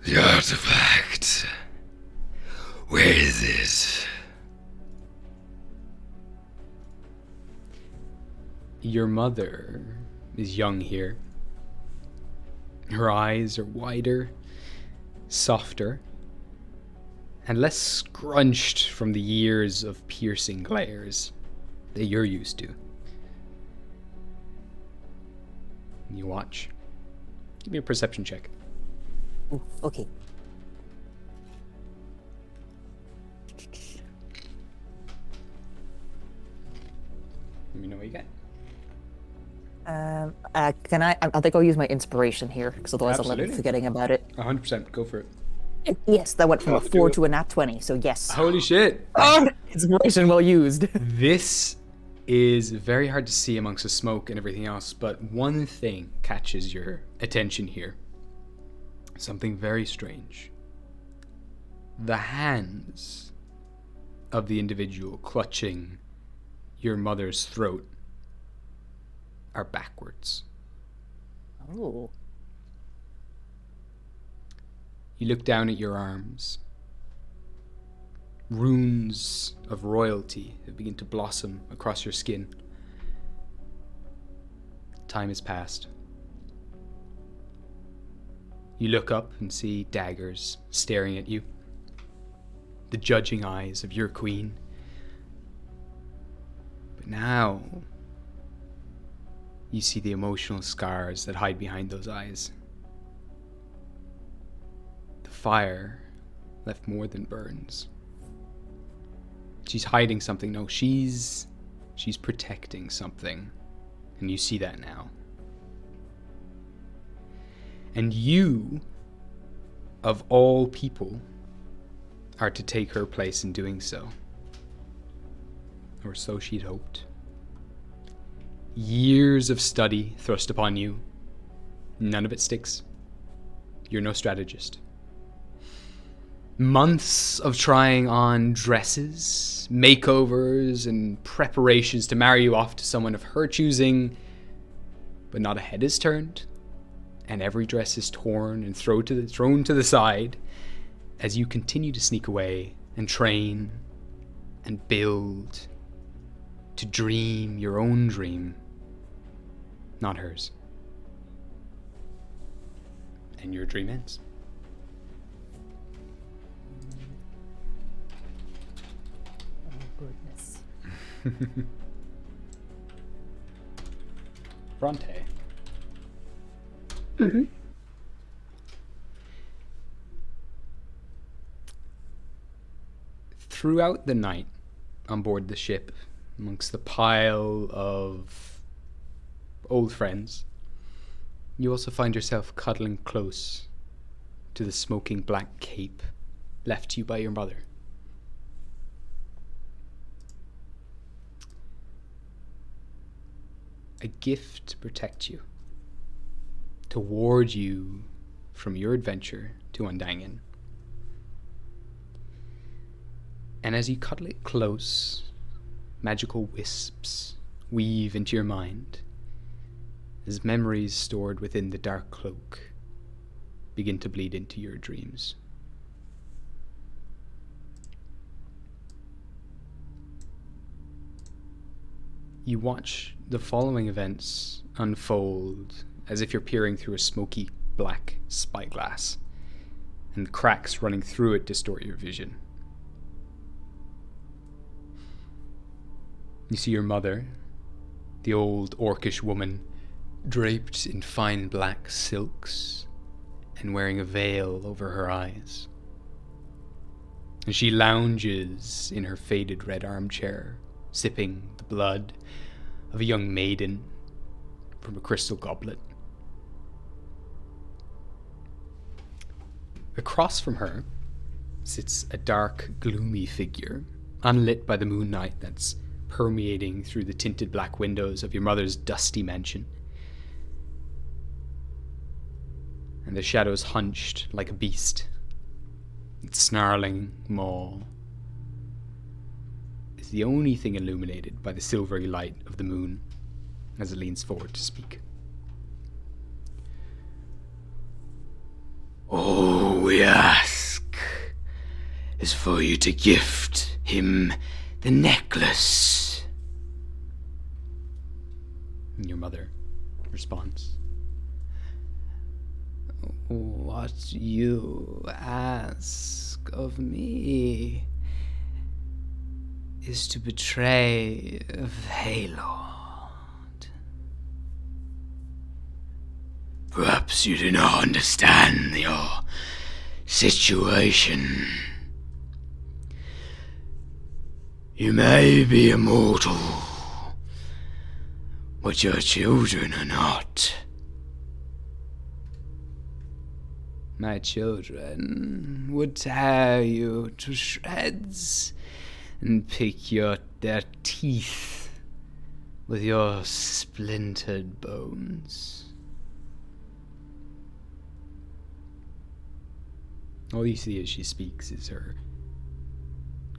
The artifact. Where is it? Your mother is young here. Her eyes are wider, softer, and less scrunched from the years of piercing glares that you're used to. You watch. Give me a perception check. Ooh, okay. Let me know what you get. Can I think I'll use my inspiration here, because otherwise I'll end Absolutely. up forgetting about it. 100%. Go for it. Yes, that went from a 4 to a nat 20, so yes. Holy shit. Inspiration well used. This is very hard to see amongst the smoke and everything else, but one thing catches your attention here. Something very strange. The hands of the individual clutching your mother's throat are backwards. Oh. You look down at your arms. Runes of royalty that begin to blossom across your skin. Time has passed. You look up and see daggers staring at you. The judging eyes of your queen. But now, you see the emotional scars that hide behind those eyes. The fire left more than burns. She's hiding something. No, she's protecting something. And you see that now. And you, of all people, are to take her place in doing so. Or so she'd hoped. Years of study thrust upon you. None of it sticks. You're no strategist. months of trying on dresses, makeovers, and preparations to marry you off to someone of her choosing, but not a head is turned, and every dress is torn and thrown to the side as you continue to sneak away and train and build to dream your own dream, not hers. And your dream ends. Oh, goodness. Bronte. Mm-hmm. Throughout the night on board the ship, amongst the pile of old friends, you also find yourself cuddling close to the smoking black cape left to you by your mother. A gift to protect you, to ward you from your adventure to An Daingean. And as you cuddle it close, magical wisps weave into your mind as memories stored within the dark cloak begin to bleed into your dreams. You watch the following events unfold as if you're peering through a smoky black spyglass, and cracks running through it distort your vision. You see your mother, the old orcish woman, draped in fine black silks and wearing a veil over her eyes. And she lounges in her faded red armchair, sipping the blood of a young maiden from a crystal goblet. Across from her sits a dark, gloomy figure, unlit by the moonlight that's permeating through the tinted black windows of your mother's dusty mansion. And the shadows hunched like a beast, its snarling maw is the only thing illuminated by the silvery light of the moon as it leans forward to speak. All we ask is for you to gift him the necklace. And your mother responds, What you ask of me is to betray Vaylord. Perhaps you do not understand your situation. You may be immortal, but your children are not. My children would tear you to shreds and pick their teeth with your splintered bones. all you see as she speaks is her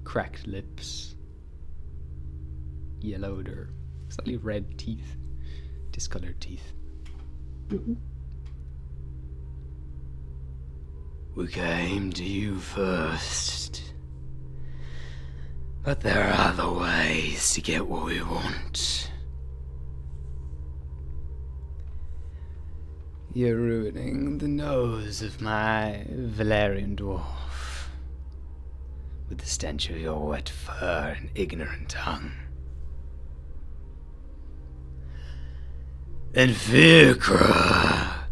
cracked lips, yellowed or slightly red teeth, discolored teeth. Mm-hmm. We came to you first, but there are other ways to get what we want. You're ruining the nose of my Valerian dwarf with the stench of your wet fur and ignorant tongue. And Fikra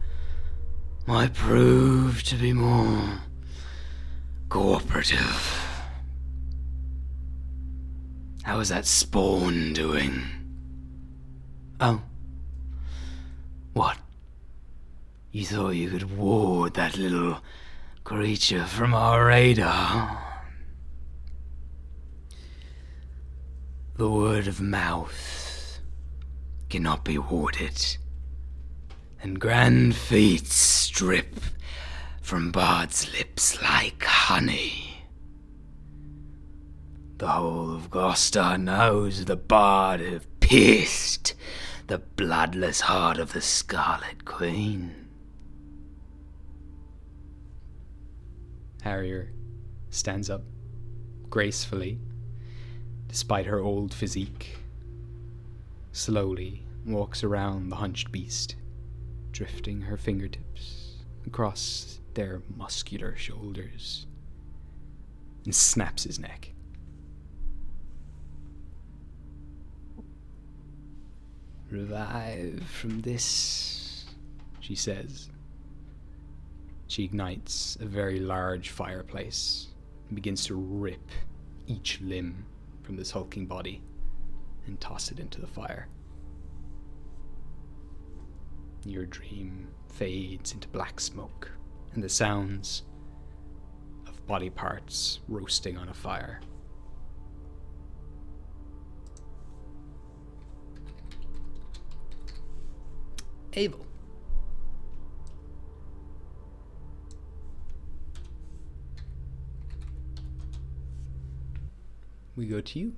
might prove to be more cooperative. How is that spawn doing? Oh. What? You thought you could ward that little creature from our radar? The word of mouth cannot be warded, and grand feats drip from bards' lips like honey. The whole of Gostar knows the bard have pierced the bloodless heart of the Scarlet Queen. Harrier stands up gracefully, despite her old physique, slowly walks around the hunched beast, drifting her fingertips across their muscular shoulders, and snaps his neck. Revive from this, She says. She ignites a very large fireplace and begins to rip each limb from this hulking body and toss it into the fire. Your dream fades into black smoke and the sounds of body parts roasting on a fire. Abel. We go to you.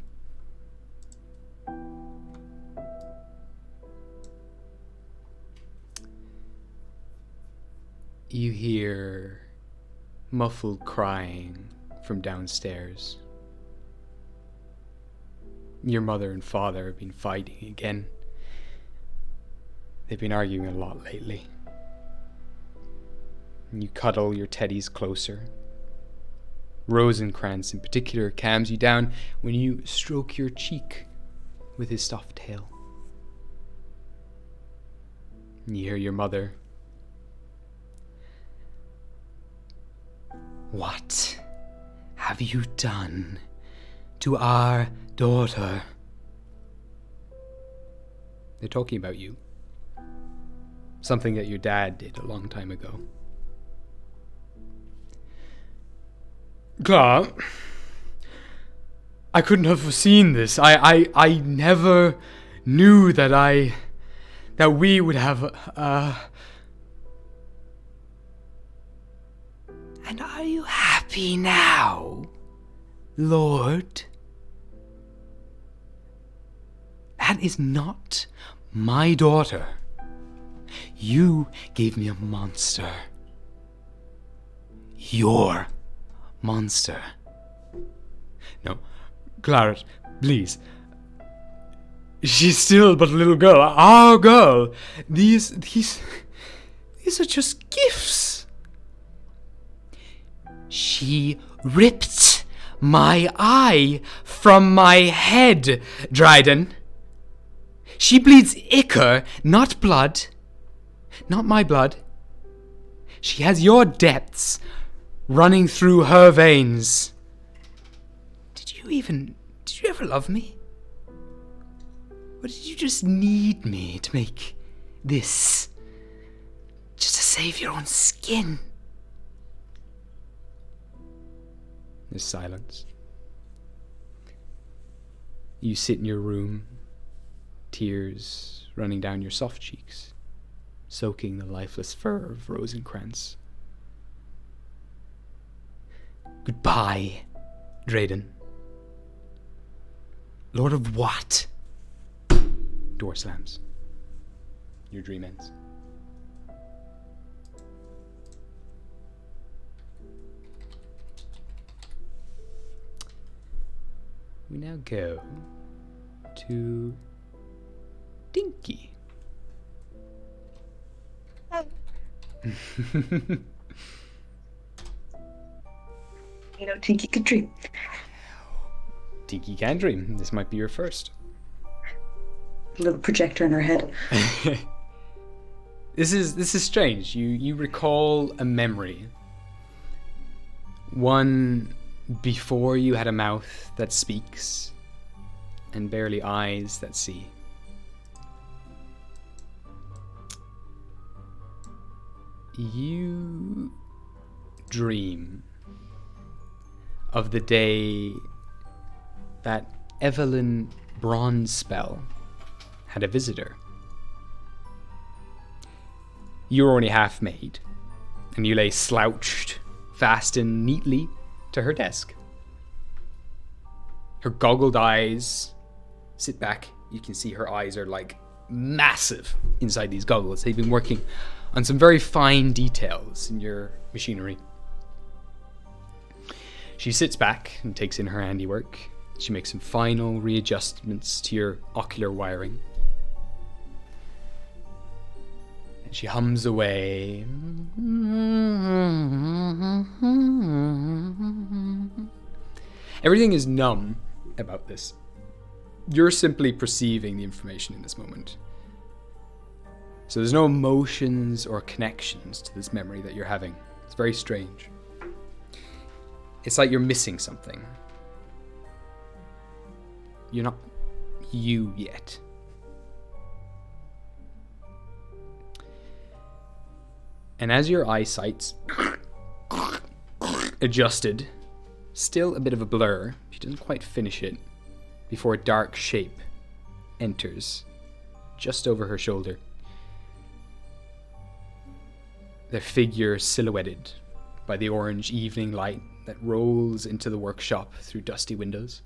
You hear muffled crying from downstairs. Your mother and father have been fighting again. They've been arguing a lot lately. You cuddle your teddies closer. Rosencrantz in particular calms you down when you stroke your cheek with his soft tail. And you hear your mother. What have you done to our daughter? They're talking about you. Something that your dad did a long time ago. Clara, I couldn't have foreseen this. I never knew that we would have And are you happy now, Lord? That is not my daughter. You gave me a monster. Your monster. No, Claret, please. She's still but a little girl. Our girl. These are just gifts. She ripped my eye from my head, Dryden. She bleeds ichor, not blood. Not my blood. She has your depths running through her veins. Did you ever love me? Or did you just need me to make this? Just to save your own skin? There's silence. You sit in your room, tears running down your soft cheeks, soaking the lifeless fur of Rosencrantz. Goodbye, Drayden. Lord of what? Door slams. Your dream ends. We now go to Dinky. You know, Tinky could dream. Dinky can dream. This might be your first. A little projector in her head. This is strange. You recall a memory. One before you had a mouth that speaks and barely eyes that see. You dream of the day that Evelyn Bronzespell had a visitor. You were only half made, And you lay slouched, fast and neatly to her desk. Her goggled eyes sit back. You can see her eyes are like massive inside these goggles. They've been working on some very fine details in your machinery. She sits back and takes in her handiwork. She makes some final readjustments to your ocular wiring. And she hums away. Everything is numb about this. You're simply perceiving the information in this moment. So there's no emotions or connections to this memory that you're having. It's very strange. It's like you're missing something. You're not you yet. And as your eyesight's adjusted, still a bit of a blur, she doesn't quite finish it, before a dark shape enters just over her shoulder. Their figure silhouetted by the orange evening light that rolls into the workshop through dusty windows.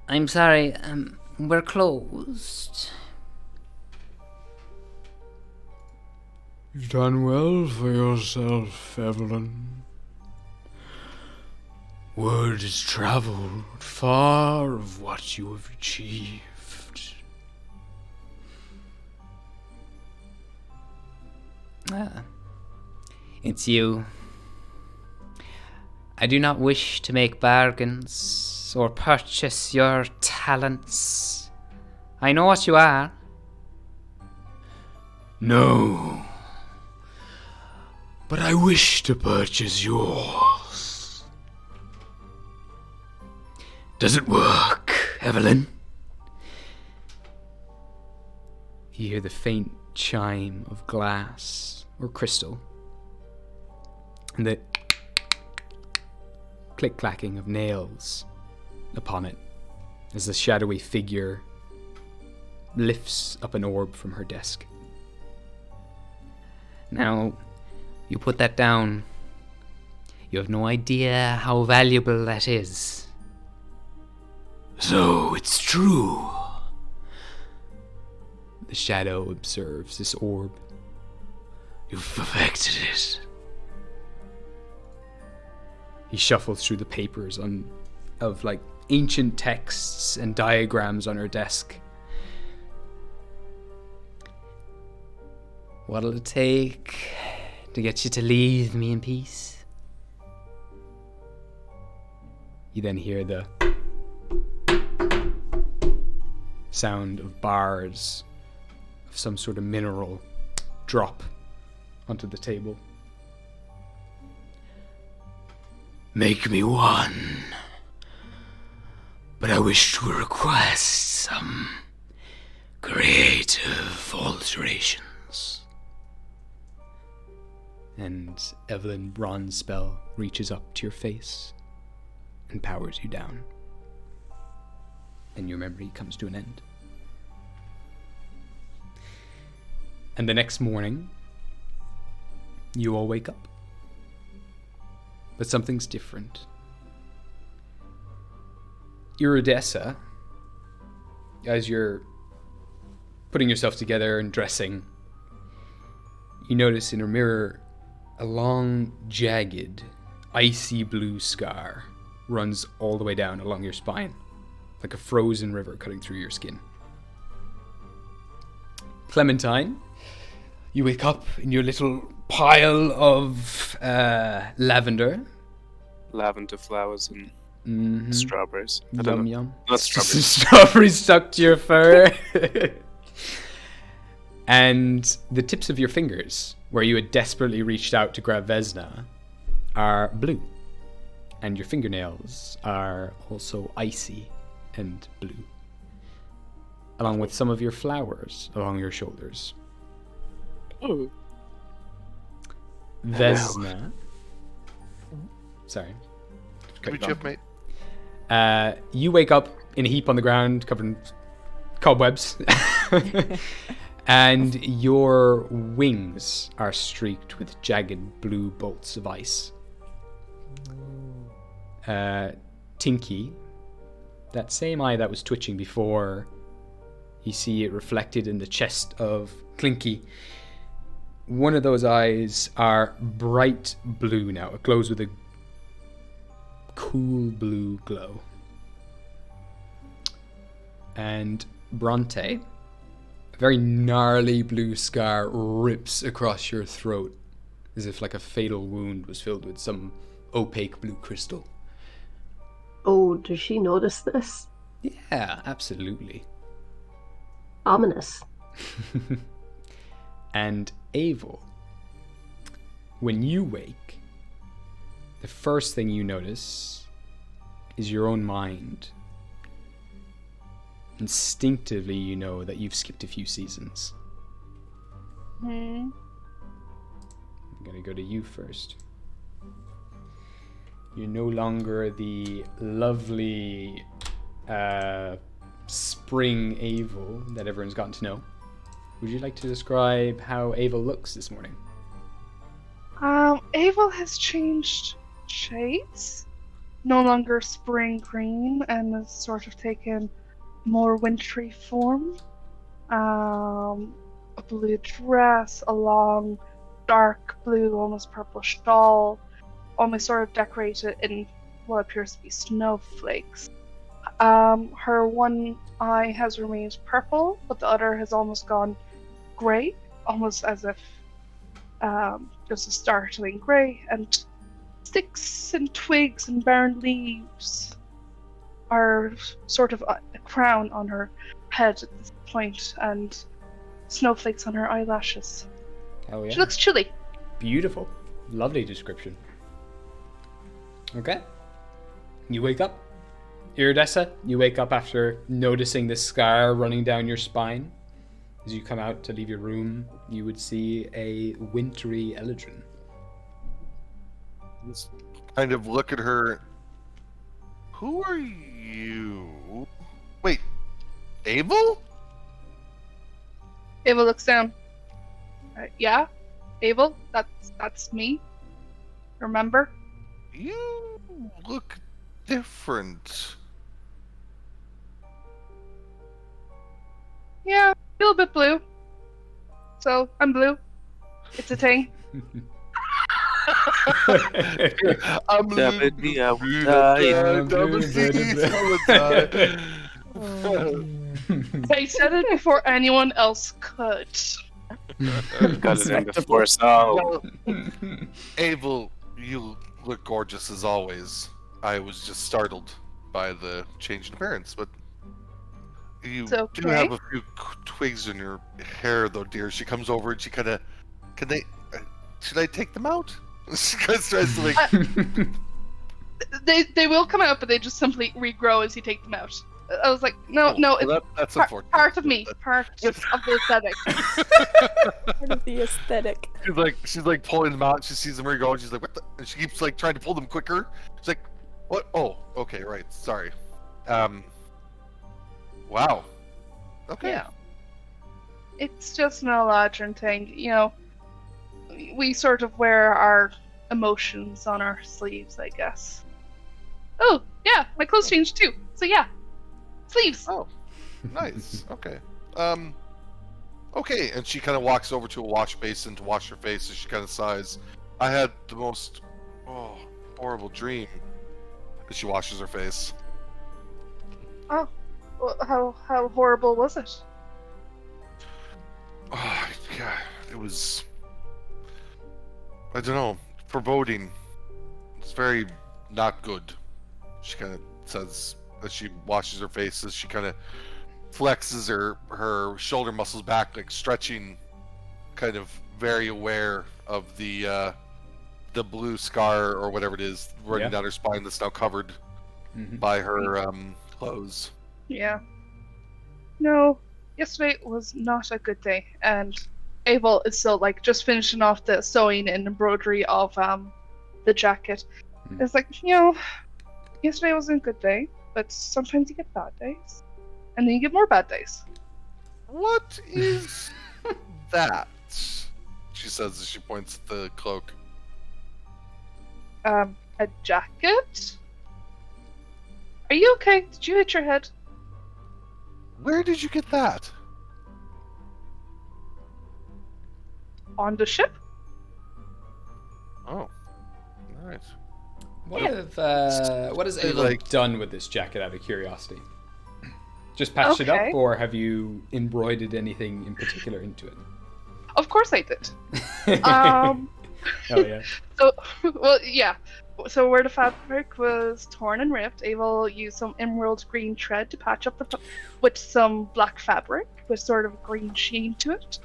I'm sorry, we're closed. You've done well for yourself, Evelyn. Word has travelled far of what you have achieved. It's you. I do not wish to make bargains or purchase your talents. I know what you are. No. But I wish to purchase yours. Does it work, Evelyn? You hear the faint chime of glass or crystal, and the click-clacking of nails upon it as the shadowy figure lifts up an orb from her desk. Now, you put that down. You have no idea how valuable that is. So it's true. The shadow observes this orb. You've perfected it. He shuffles through the papers of like ancient texts and diagrams on her desk. What'll it take to get you to leave me in peace? You then hear the sound of bars of some sort of mineral drop onto the table. Make me one. But I wish to request some creative alterations. And Evelyn Bronze spell reaches up to your face and powers you down. And your memory comes to an end. And the next morning, you all wake up. But something's different. Iridessa, as you're putting yourself together and dressing, you notice in her mirror a long, jagged, icy blue scar runs all the way down along your spine, like a frozen river cutting through your skin. Clementine, you wake up in your little pile of lavender. Lavender flowers and strawberries. I don't Yum know. yum. Not strawberries. Strawberries stuck to your fur. And the tips of your fingers, where you had desperately reached out to grab Vesna, are blue. And your fingernails are also icy and blue. Along with some of your flowers along your shoulders. Oh. Vesna. Sorry. Good job, mate. You wake up in a heap on the ground, covered in cobwebs. And your wings are streaked with jagged blue bolts of ice. Tinky, that same eye that was twitching before, you see it reflected in the chest of Clinky. One of those eyes are bright blue now. It glows with a cool blue glow. And Bronte, a very gnarly blue scar rips across your throat, as if like a fatal wound was filled with some opaque blue crystal. Oh, does she notice this? Yeah, absolutely. Ominous. And Avil, when you wake, the first thing you notice is your own mind. Instinctively, you know that you've skipped a few seasons. I'm gonna go to you first. You're no longer the lovely spring Avil that everyone's gotten to know. Would you like to describe how Avil looks this morning? Avil has changed shades. No longer spring green and has sort of taken more wintry form. A blue dress, a long dark blue, almost purple shawl, almost sort of decorated in what appears to be snowflakes. Her one eye has remained purple, but the other has almost gone grey, almost as if just a startling grey, and sticks and twigs and barren leaves are sort of a crown on her head at this point, and snowflakes on her eyelashes. Oh yeah. She looks chilly. Beautiful. Lovely description. Okay. You wake up. Iridessa, you wake up after noticing the scar running down your spine. As you come out to leave your room, you would see a wintry Eladrin. Just kind of look at her. Who are you? Wait, Abel? Abel looks down. Yeah, Abel, that's me. Remember? You look different. Yeah, a little bit blue. So I'm blue. It's a thing. I'm I said it before anyone else could. Got it in before, so. Abel, you look gorgeous as always. I was just startled by the change in appearance, but you do have a few twigs in your hair, though, dear. She comes over and she kind of, should I take them out? She kind of tries to like. They will come out, but they just simply regrow as you take them out. I was like, no, that's unfortunate. Part of me, part of the aesthetic. Part of the aesthetic. She's like pulling them out. She sees them regrow. She's like, what the? And she keeps like trying to pull them quicker. She's like, what? Oh, okay, right. Sorry. Wow. Okay. Yeah. It's just an Eladrin thing, you know. We sort of wear our emotions on our sleeves, I guess. Oh, yeah, my clothes changed too. So yeah, sleeves. Oh, nice. Okay. Okay, and she kind of walks over to a wash basin to wash her face, and she kind of sighs. I had the most horrible dream. And she washes her face. Oh, well, how horrible was it? Oh, yeah, it was. I don't know, foreboding. It's very not good. She kind of says as she washes her face, as she kind of flexes her shoulder muscles back, like stretching, kind of very aware of the blue scar or whatever it is running down her spine that's now covered by her clothes. Yeah. No, yesterday was not a good day, and Abel is still like just finishing off the sewing and embroidery of the jacket. It's like, you know, yesterday wasn't a good day, but sometimes you get bad days, and then you get more bad days. What is that? She says as she points at the cloak. A jacket? Are you okay? Did you hit your head? Where did you get that? On the ship? Oh, nice. What has Ava done with this jacket out of curiosity? Just patched it up, or have you embroidered anything in particular into it? Of course I did. Oh yeah. So, well, yeah. So where the fabric was torn and ripped, Ava used some emerald green thread to patch up with some black fabric with sort of a green sheen to it.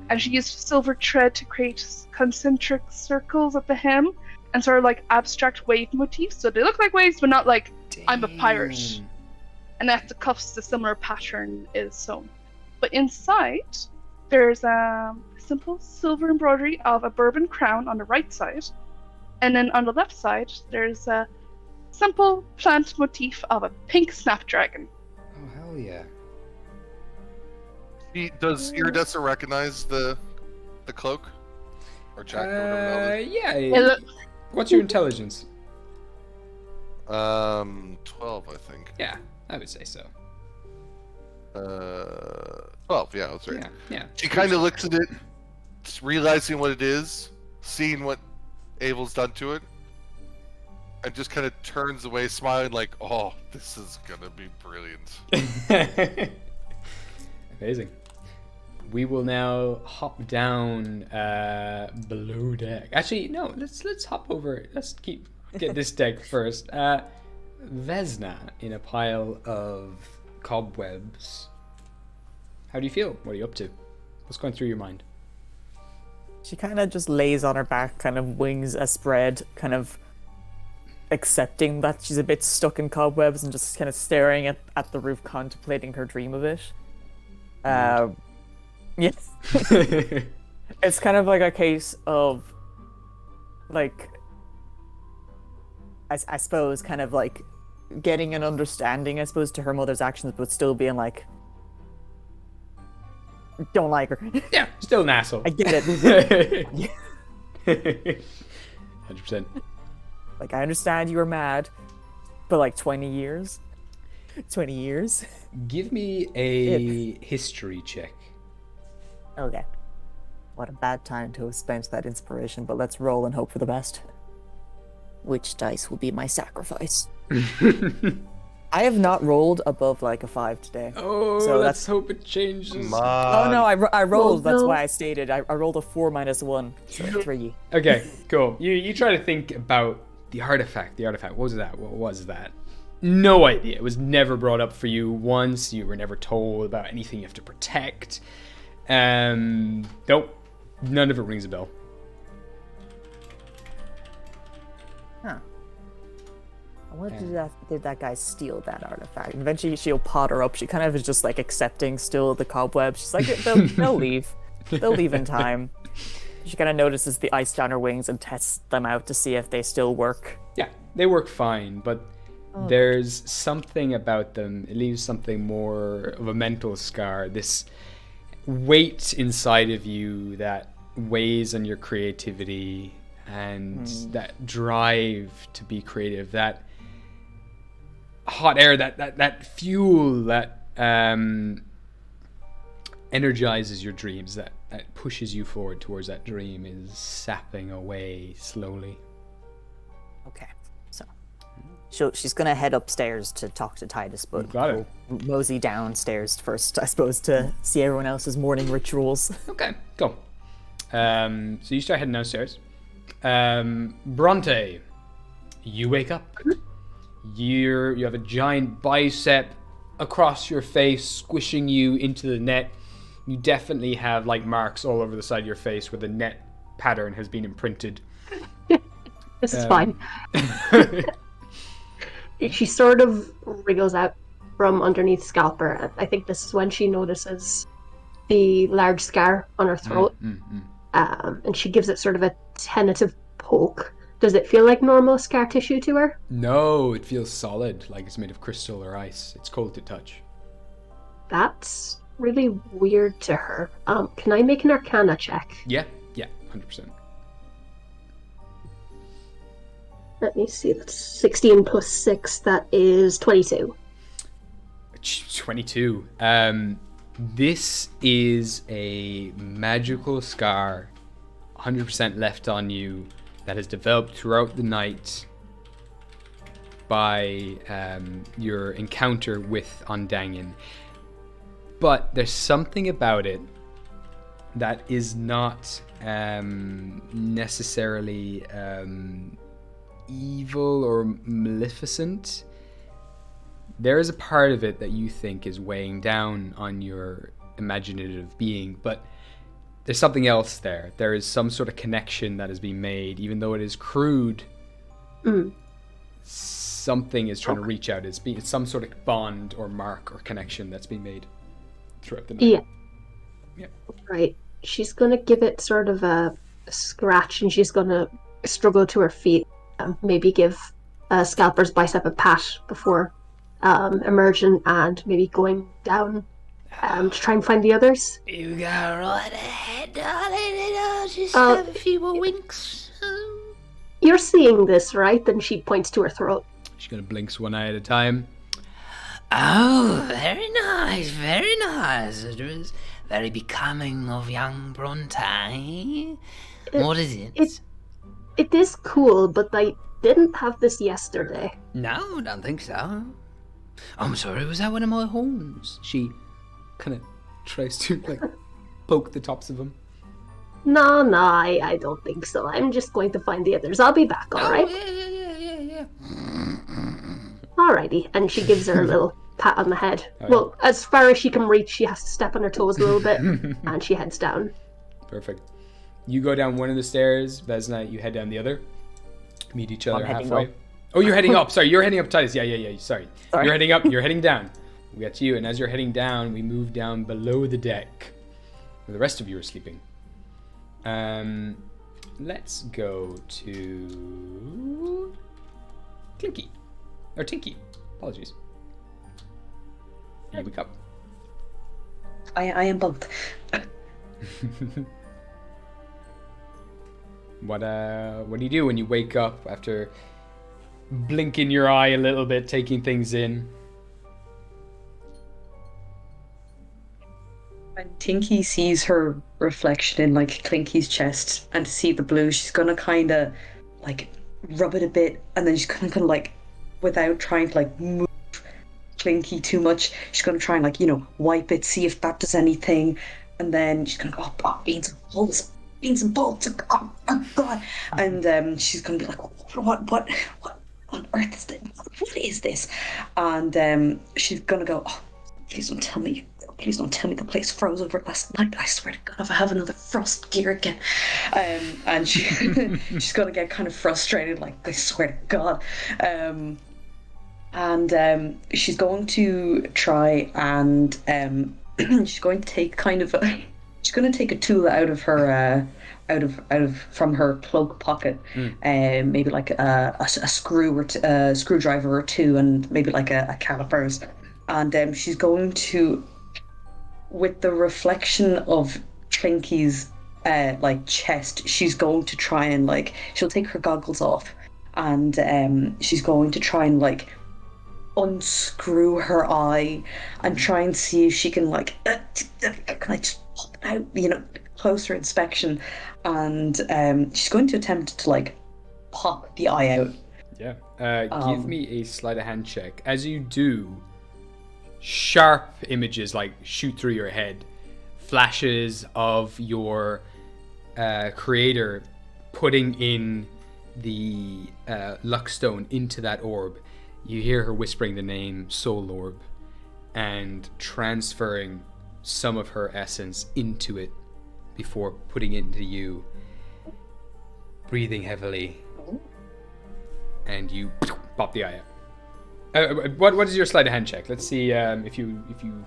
And she used silver thread to create concentric circles at the hem and sort of like abstract wave motifs. So they look like waves, but not like I'm a pirate. And at the cuffs, the similar pattern is sewn. But inside, there's a simple silver embroidery of a bourbon crown on the right side. And then on the left side, there's a simple plant motif of a pink snapdragon. Oh, hell yeah. Does Iridessa recognize the cloak? Or jacket, or whatever yeah. What's your intelligence? 12, I think. Yeah, I would say so. 12, yeah, that's right. Yeah. She kind of looks at it, realizing what it is, seeing what Abel's done to it, and just kind of turns away, smiling like, "Oh, this is gonna be brilliant." Amazing. We will now hop down below deck. Actually, no. Let's hop over. Let's get this deck first. Vesna in a pile of cobwebs. How do you feel? What are you up to? What's going through your mind? She kind of just lays on her back, kind of wings a spread, kind of accepting that she's a bit stuck in cobwebs and just kind of staring at the roof, contemplating her dream of it. Yes. It's kind of like a case of, like, I suppose, kind of like getting an understanding, I suppose, to her mother's actions, but still being like, don't like her. Yeah, still an asshole. I get it. 100%. Like, I understand you were mad, but like 20 years? 20 years? Give me a history check. Okay. What a bad time to have spent that inspiration, but let's roll and hope for the best. Which dice will be my sacrifice? I have not rolled above like a 5 today. Oh, so let's hope it changes. Oh no, I rolled. That's why I stated. I rolled a 4 minus 1, so 3. Okay, cool. You try to think about the artifact. What was that? What was that? No idea. It was never brought up for you once. You were never told about anything you have to protect. Nope. None of it rings a bell. Huh. What did that guy steal that artifact? And eventually she'll pot her up. She kind of is just like accepting still the cobwebs. She's like, they'll leave. They'll leave in time. She kind of notices the ice down her wings and tests them out to see if they still work. Yeah, they work fine, but there's something about them. It leaves something more of a mental scar. This weight inside of you that weighs on your creativity and that drive to be creative, that hot air, that fuel that energizes your dreams, that pushes you forward towards that dream, is sapping away slowly. Okay, so she's gonna head upstairs to talk to Titus, but we'll mosey downstairs first, I suppose, to see everyone else's morning rituals. Okay, cool. So you start heading downstairs. Bronte, you wake up. You have a giant bicep across your face, squishing you into the net. You definitely have like marks all over the side of your face where the net pattern has been imprinted. This is fine. She sort of wriggles out from underneath Scalper. I think this is when she notices the large scar on her throat. And she gives it sort of a tentative poke. Does it feel like normal scar tissue to her? No, it feels solid, like it's made of crystal or ice. It's cold to touch. That's really weird to her. Can I make an Arcana check? Yeah, 100%. Let me see. That's 16 plus 6. That is 22. 22. This is a magical scar, 100% left on you, that has developed throughout the night by your encounter with An Daingean. But there's something about it that is not necessarily evil or maleficent. There is a part of it that you think is weighing down on your imaginative being, but there's something else there. There is some sort of connection that is being made, even though it is crude. Something is trying to reach out. It's some sort of bond or mark or connection that's being made throughout the night. Yeah. Right. She's gonna give it sort of a scratch, and she's gonna struggle to her feet. Maybe give Scalper's bicep a pat before emerging and maybe going down to try and find the others. You go right ahead, darling, and I'll just have a few more winks. You're seeing this, right? Then she points to her throat. She's gonna blink one eye at a time. Oh, very nice, very nice. It was very becoming of young Bronte. What is it? It is cool, but I didn't have this yesterday. No, don't think so. I'm sorry, was that one of my horns? She kind of tries to poke the tops of them. No, I don't think so. I'm just going to find the others. I'll be back, alright? Yeah. Alrighty. And she gives her a little pat on the head. Well, as far as she can reach, she has to step on her toes a little bit, and she heads down. Perfect. You go down one of the stairs, Vesna, you head down the other. Meet each other halfway. Oh, you're heading up. Sorry, you're heading up, Titus. Yeah. Sorry. You're heading up. You're heading down. We got you. And as you're heading down, we move down below the deck, where the rest of you are sleeping. Let's go to Clinky. Or Tinky. Apologies. You wake up. I am both. What do you do when you wake up after blinking your eye a little bit, taking things in? When Tinky sees her reflection in Clinky's chest and see the blue, she's gonna kind of rub it a bit, and then she's gonna without trying to move Clinky too much, she's gonna try and wipe it, see if that does anything, and then she's gonna go, oh, beans and bolts, oh god, and she's gonna be like, what on earth is this? What is this? And she's gonna go, oh, please don't tell me the place froze over last night. I swear to God, if I have another frost gear again. And she's gonna get kind of frustrated, I swear to God. And she's going to try and she's going to take she's going to take a tool out of her from her cloak pocket, maybe a screwdriver or two, and maybe a calipers, and she's going to, with the reflection of Clinky's chest, she's going to try and she'll take her goggles off, and she's going to try and unscrew her eye and try and see if she can can I just pop it out, closer inspection, and she's going to attempt to pop the eye out. Give me a sleight of hand check. As you do, sharp images shoot through your head, flashes of your creator putting in the luckstone into that orb. You hear her whispering the name Soul Orb and transferring some of her essence into it before putting it into you. Breathing heavily, and you pop the eye out. What is your sleight of hand check? Let's see if you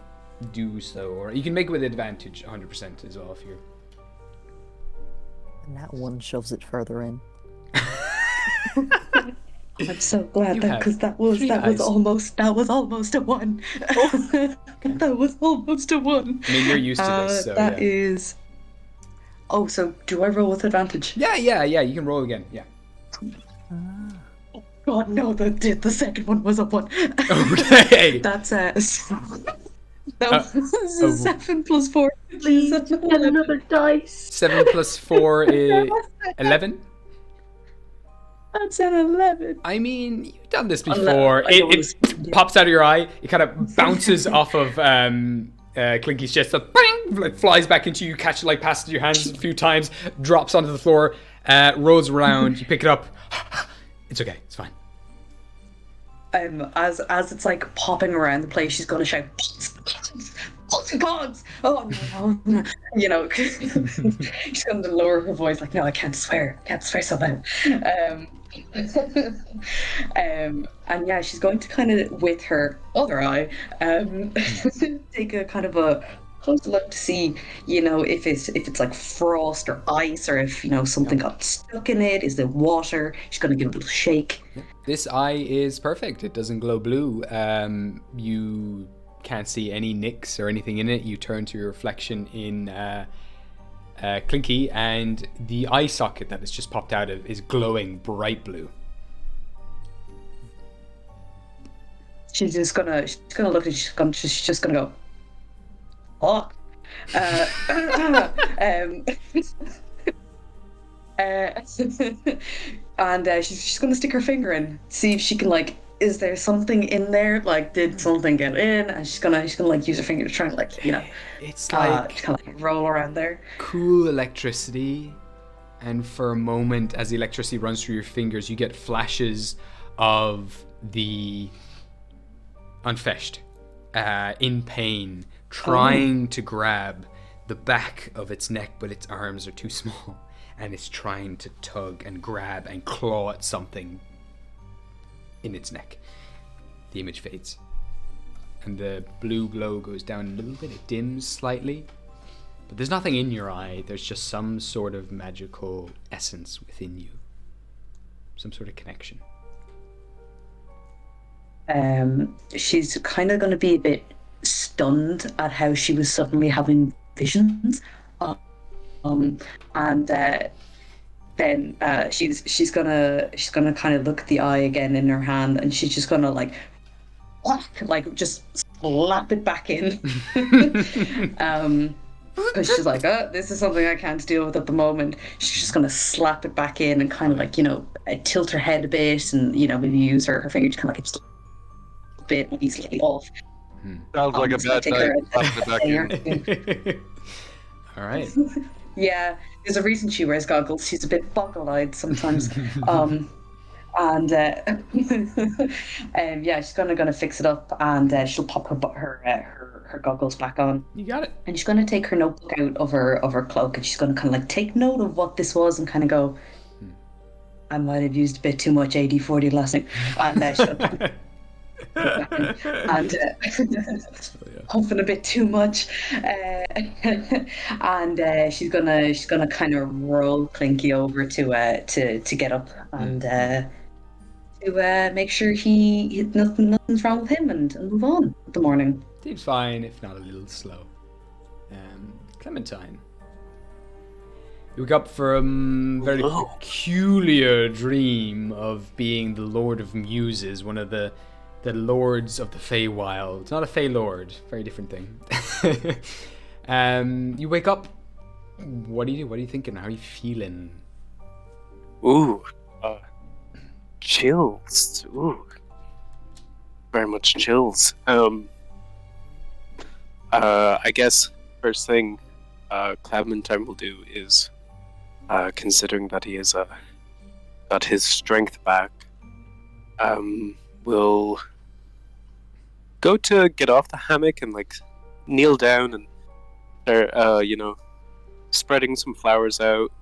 do so, or you can make it with advantage 100% as well if you're. And that one shoves it further in. I'm so glad You that have because that was 3 eyes. almost a 1. That was almost a 1. I mean, you're used to this, so that yeah. is. Oh, so do I roll with advantage? Yeah. You can roll again. Yeah. God, no, the second one was a 1. Okay. That's that was 7 plus 4. Please get another dice. 7 plus 4 is 11. That's an 11. I mean, you've done this before. It pops out of your eye. It kind of bounces off of Clinky's chest. So bang, like flies back into you. Catch it like passes your hands a few times. Drops onto the floor. Rolls around. You pick it up. It's okay. It's fine. As it's like popping around the place, she's gonna shout, "Pogs! Oh no!" You know, she's gonna lower her voice like, "No, I can't swear so bad." And yeah, she's going to kind of, with her other eye, take a kind of a close look to see, you know, if it's like frost or ice, or if, you know, something got stuck in it. Is there water? She's going to give it a little shake. This eye is perfect. It doesn't glow blue. You can't see any nicks or anything in it. You turn to your reflection in Clinky, and the eye socket that it's just popped out of is glowing bright blue. She's gonna look, and she's just gonna go, "Oh." And she's gonna stick her finger in, see if she can, like, is there something in there? Like, did something get in? And she's gonna like use her finger to try and, like, you know, it's like kind of like roll around there. Cool electricity, and for a moment, as the electricity runs through your fingers, you get flashes of the Unfeshed in pain, trying to grab the back of its neck, but its arms are too small, and it's trying to tug and grab and claw at something in its neck. The image fades, and the blue glow goes down a little bit. It dims slightly, but there's nothing in your eye. There's just some sort of magical essence within you, some sort of connection. She's kind of going to be a bit stunned at how she was suddenly having visions, and then she's gonna kind of look at the eye again in her hand, and she's just gonna like just slap it back in. Because she's like, "Oh, this is something I can't deal with at the moment." She's just gonna slap it back in and kind of like, you know, tilt her head a bit, and, you know, maybe use her finger to kind of like bit easily off. Sounds like a bad night. Slapping it back in. All right. Yeah, there's a reason she wears goggles. She's a bit boggle-eyed sometimes. And yeah, she's gonna fix it up, and she'll pop her goggles back on. You got it. And she's gonna take her notebook out of her cloak, and she's gonna kind of like take note of what this was, and kind of go, "I might have used a bit too much AD40 last night," and she'll and huffing a bit too much, and she's gonna kind of roll Clinky over to get up, and to make sure nothing's wrong with him, and move on with the morning. Seems fine, if not a little slow. Clementine, you wake up from a very peculiar dream of being the Lord of Muses, one of the lords of the Feywild. It's not a Fey Lord, very different thing. You wake up. What do you do? What are you thinking? How are you feeling? Ooh, chills. Ooh, very much chills. I guess first thing Clementine will do is, considering that he has got his strength back, will go to get off the hammock and like kneel down and start, spreading some flowers out.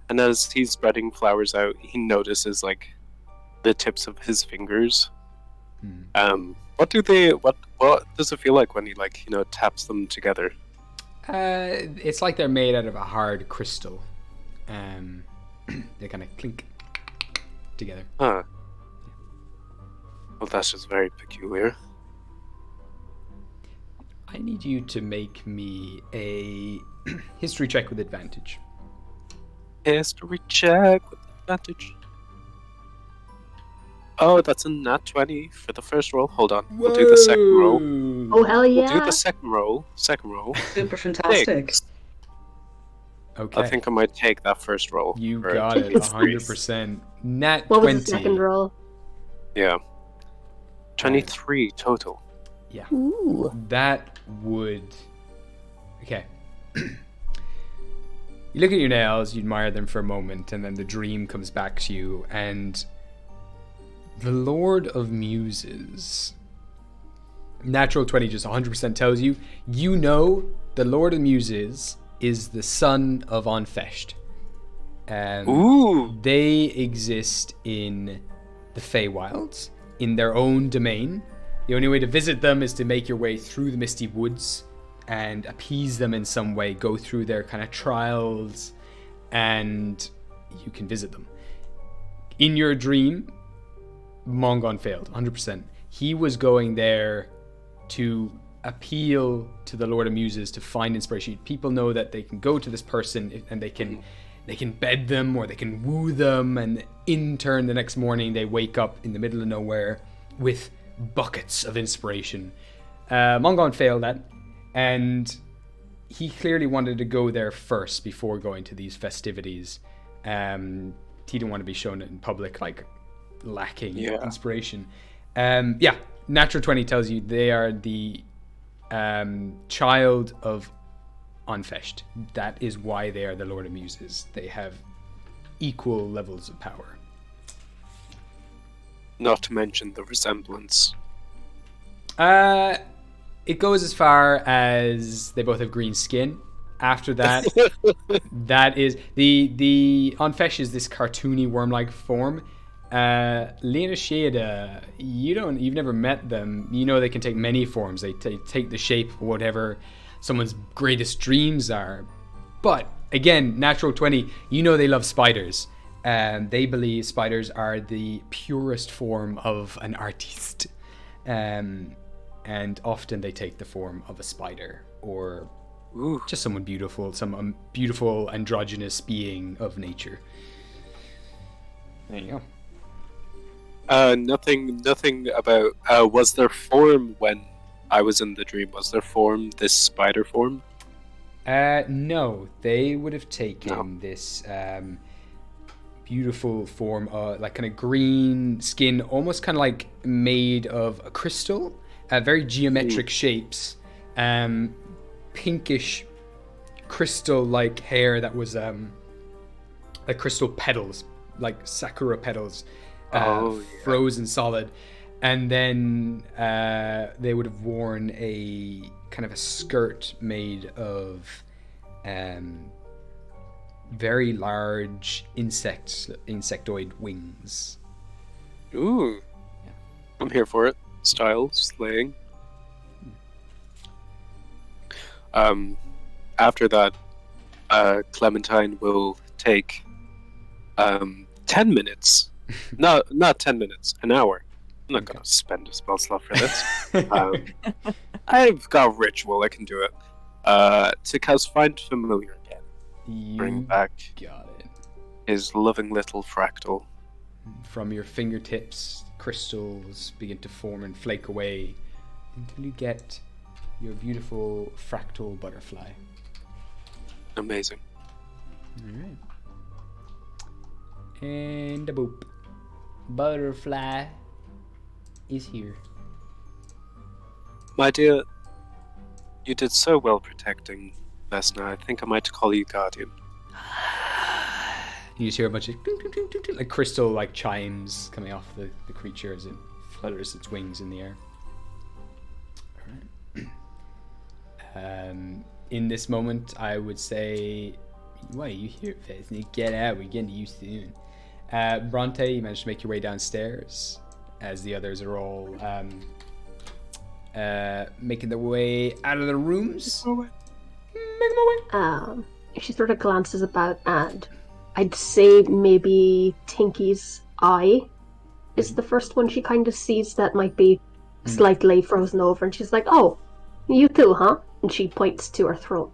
And as he's spreading flowers out, he notices like the tips of his fingers. What does it feel like when he taps them together? It's like they're made out of a hard crystal. They kind of clink together. Huh. Well, that's just very peculiar. I need you to make me a history check with advantage. History check with advantage. Oh, that's a nat 20 for the first roll. Hold on. We'll do the second roll. Oh, hell yeah. We'll do the second roll. Super fantastic. Six. Okay. I think I might take that first roll. You for got it, It's 100%. Nat What 20. was the second roll? Yeah. 23 total. Yeah. Ooh. That would... Okay. You look at your nails, you admire them for a moment, and then the dream comes back to you, and the Lord of Muses, natural 20 just 100% tells you, you know the Lord of Muses is the son of An Daingean. Ooh. They exist in the Feywilds, in their own domain. The only way to visit them is to make your way through the Misty Woods and appease them in some way, go through their kind of trials, and you can visit them. In your dream, Mongon failed, 100%. He was going there to appeal to the Lord of Muses to find inspiration. People know that they can go to this person and they can bed them or they can woo them, and in turn the next morning they wake up in the middle of nowhere with buckets of inspiration. Mongon failed that, and he clearly wanted to go there first before going to these festivities. He didn't want to be shown in public like lacking inspiration. Natural 20 tells you they are the child of An Daingean. That is why they are the Lord of Muses. They have equal levels of power. Not to mention the resemblance. It goes as far as they both have green skin. After that, that is the An Daingean is this cartoony worm-like form. Lena Shada, you've never met them. You know they can take many forms. They take the shape of whatever someone's greatest dreams are. But again, natural 20, you know they love spiders. They believe spiders are the purest form of an artiste. And often they take the form of a spider or just someone beautiful, some beautiful androgynous being of nature. There you go. Nothing about, was their form when I was in the dream, was their form this spider form? No, they would have taken this beautiful form, like kind of green skin, almost kind of like made of a crystal, very geometric shapes, pinkish crystal-like hair that was like crystal petals, like sakura petals. Frozen solid, and then they would have worn a kind of a skirt made of very large insectoid wings. Ooh, I'm here for it. Style slaying. After that, Clementine will take 10 minutes. No, not 10 minutes, an hour. I'm not going to spend a spell slot for this. I've got ritual, I can do it. To cast Find Familiar again. Bring back his loving little fractal. From your fingertips, crystals begin to form and flake away until you get your beautiful fractal butterfly. Amazing. Alright. And a boop. Butterfly is here. My dear, you did so well protecting Vesna. I think I might call you Guardian. You just hear a bunch of like crystal like chimes coming off the creature as it flutters its wings in the air. Alright. In this moment, I would say, why you here, Vesna? Get out, we're getting to you soon. Bronte, you managed to make your way downstairs as the others are all making their way out of the rooms. She sort of glances about, and I'd say maybe Tinky's eye is the first one she kind of sees that might be slightly frozen over, and she's like, "Oh, you too, huh?" And she points to her throat.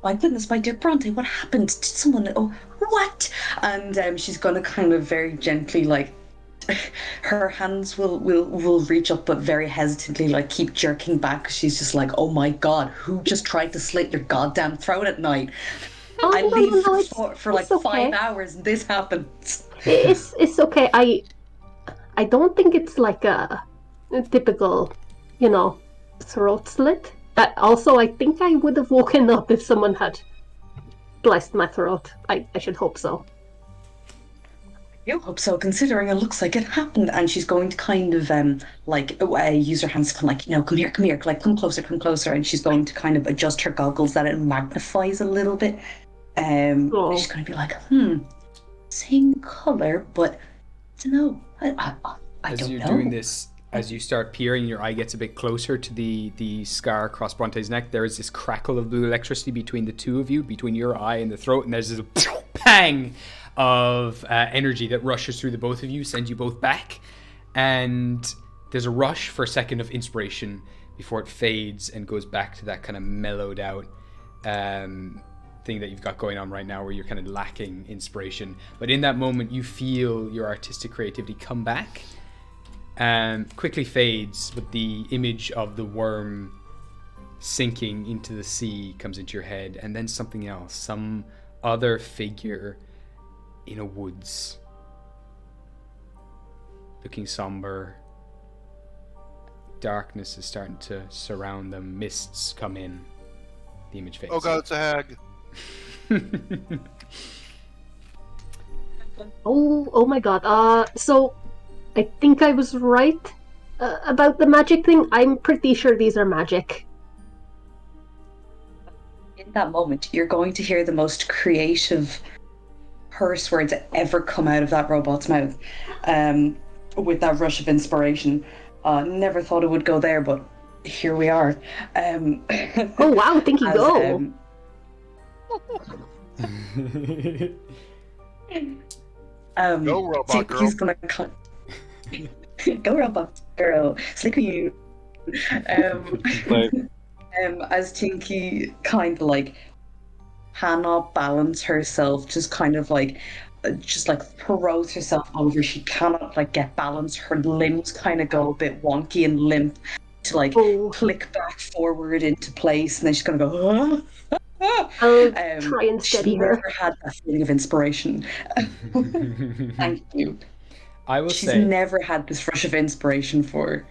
My goodness, my dear Bronte, what happened? Did someone... Oh, what? And she's going to kind of very gently, like, her hands will reach up, but very hesitantly, like, keep jerking back. She's just like, oh my god, who just tried to slit your goddamn throat at night? Oh, I leave no, for like okay. 5 hours and this happens. It's okay. I don't think it's like a typical, throat slit. Also, I think I would have woken up if someone had sliced my throat. I should hope so. You hope so, considering it looks like it happened. And she's going to kind of use her hands to kind of like, come here, like come closer. And she's going to kind of adjust her goggles that it magnifies a little bit. She's going to be like, same color, but I don't know. I don't know. As you're doing this, as you start peering, your eye gets a bit closer to the scar across Bronte's neck. There is this crackle of blue electricity between the two of you, between your eye and the throat, and there's this pang of energy that rushes through the both of you, sends you both back, and there's a rush for a second of inspiration before it fades and goes back to that kind of mellowed out thing that you've got going on right now, where you're kind of lacking inspiration. But in that moment, you feel your artistic creativity come back. Quickly fades, but the image of the wyrm sinking into the sea comes into your head, and then something else, some other figure in a woods, looking somber. Darkness is starting to surround them. Mists come in. The image fades. Oh god, it's a hag. Oh my god. So I think I was right about the magic thing. I'm pretty sure these are magic. In that moment, you're going to hear the most creative curse words ever come out of that robot's mouth, with that rush of inspiration. Never thought it would go there, but here we are. Oh wow, think you go. Go, robot girl. He's gonna go, robot girl. Slick with you. As Tinky kind of like cannot balance herself, just throws herself over. She cannot like get balance. Her limbs kind of go a bit wonky and limp to click back forward into place, and then she's gonna go. I'll try and steady her. Never had that feeling of inspiration. Thank you. I will She's say, never had this rush of inspiration for.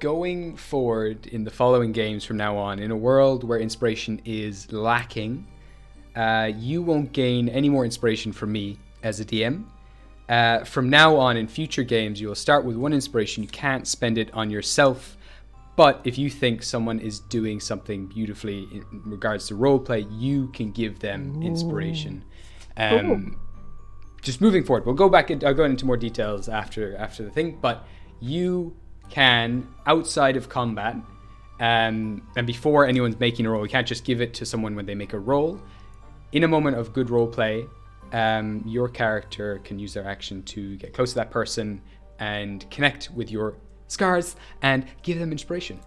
Going forward in the following games from now on, in a world where inspiration is lacking, you won't gain any more inspiration from me as a DM. From now on in future games, you will start with 1 inspiration. You can't spend it on yourself, but if you think someone is doing something beautifully in regards to roleplay, you can give them inspiration. Just moving forward, we'll go back. I'll go into more details after the thing, but you can, outside of combat, and before anyone's making a roll, you can't just give it to someone when they make a roll. In a moment of good role play, your character can use their action to get close to that person and connect with your scars and give them inspiration.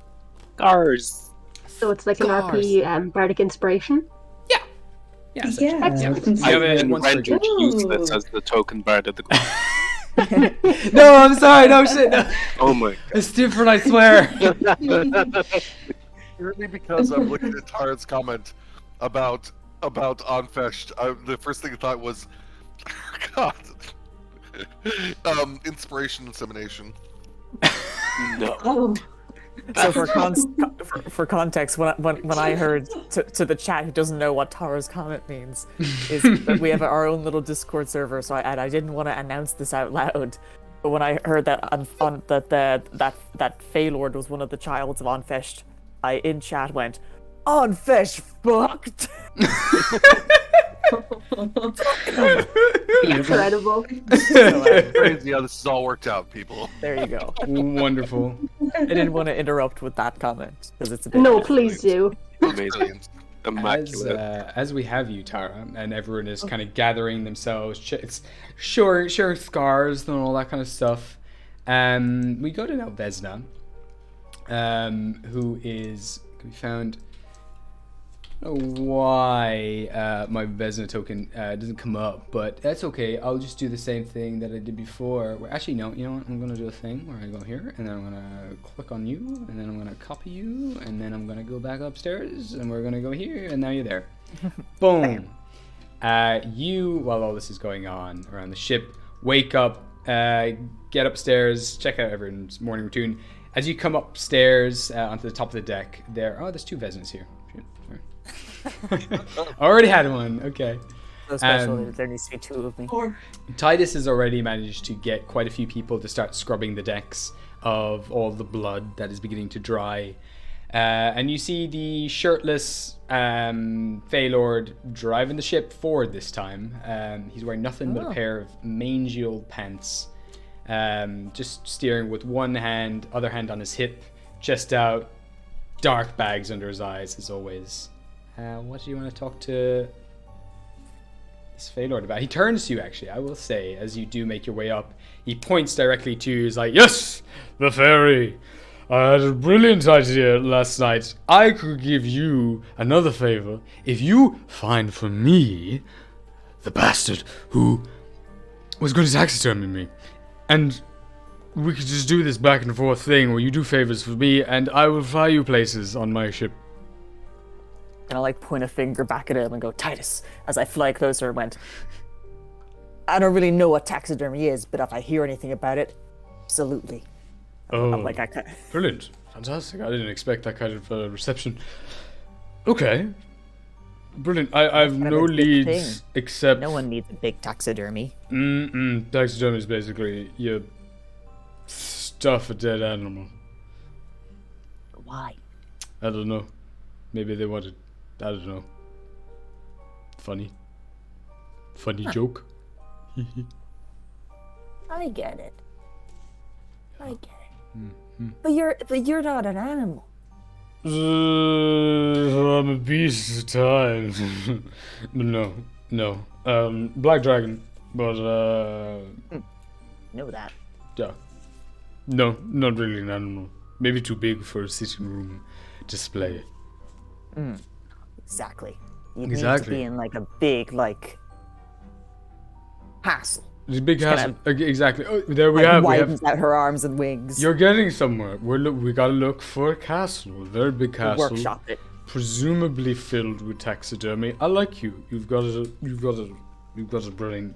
Scars. So it's like an RP bardic inspiration? Yeah. Yeah. You have a once per rendered useless as the token bard of the group. No, I'm sorry. No shit. No. Oh my god. It's different, I swear. Purely because I'm looking at Tara's comment about Onfesh, the first thing I thought was, God, inspiration insemination. No. Oh. So for context, when I heard to the chat who doesn't know what Tara's comment means, is that we have our own little Discord server. So I didn't want to announce this out loud, but when I heard that that Feylord was one of the childs of Onfesh, I in chat went, Onfesh fucked. Incredible. Crazy how this has all worked out, people. There you go. Wonderful. I didn't want to interrupt with that comment because it's a bit. No, please do. Amazing. immaculate. As we have you, Tara, and everyone is kind of gathering themselves, it's sharing scars and all that kind of stuff. We go to now Vesna, who can be found. I don't know why my Vesna token doesn't come up, but that's okay. I'll just do the same thing that I did before. Actually, no, you know what? I'm going to do a thing where I go here, and then I'm going to click on you, and then I'm going to copy you, and then I'm going to go back upstairs, and we're going to go here, and now you're there. Boom. You, while all this is going on around the ship, wake up, get upstairs, check out everyone's morning routine. As you come upstairs onto the top of the deck, there's 2 Vesnas here. Already had one. Okay. So special. There needs to be 2 of me. Titus has already managed to get quite a few people to start scrubbing the decks of all the blood that is beginning to dry. And you see the shirtless Phaelord driving the ship forward this time. He's wearing nothing but a pair of mangy old pants. Just steering with one hand, other hand on his hip, chest out, dark bags under his eyes as always. What do you want to talk to this Phaelord about? He turns to you, actually, I will say, as you do make your way up. He points directly to you. He's like, "Yes, the fairy. I had a brilliant idea last night. I could give you another favor if you find for me the bastard who was going to taxidermy me. And we could just do this back and forth thing where you do favors for me and I will fly you places on my ship." And I like point a finger back at him and go, "Titus," as I fly closer and went, "I don't really know what taxidermy is, but if I hear anything about it, absolutely." I'm like, brilliant. Fantastic. I didn't expect that kind of reception. Okay. Brilliant. I've no leads except... No one needs a big taxidermy. Taxidermy is basically you stuff a dead animal. Why? I don't know. Maybe they wanted... I don't know. Funny joke. I get it. But you're not an animal. I'm a beast at times. But no. Black dragon. But Know that. yeah. No, not really an animal. Maybe too big for a sitting room display. Exactly. You need to be in like a big castle. It's a big castle. Exactly. Oh, there we have. Widens out her arms and wings. You're getting somewhere. We gotta look for a castle, a very big castle. Workshop it. Presumably filled with taxidermy. I like you. You've got a brilliant.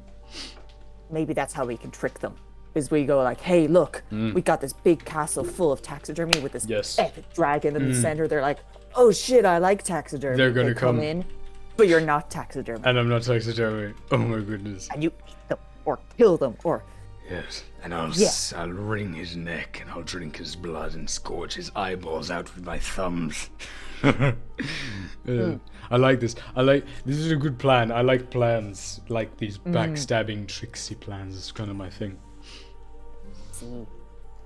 Maybe that's how we can trick them. Is we go like, "Hey, look, we got this big castle full of taxidermy with this epic dragon in the center." They're like, "Oh shit, I like taxidermy." They're gonna come in, but you're not taxidermy. And I'm not taxidermy. Oh my goodness. And you eat them or kill them or. Yes, and I'll wring his neck and I'll drink his blood and scorch his eyeballs out with my thumbs. I like this. This is a good plan. I like plans like these backstabbing, tricksy plans. It's kind of my thing. See,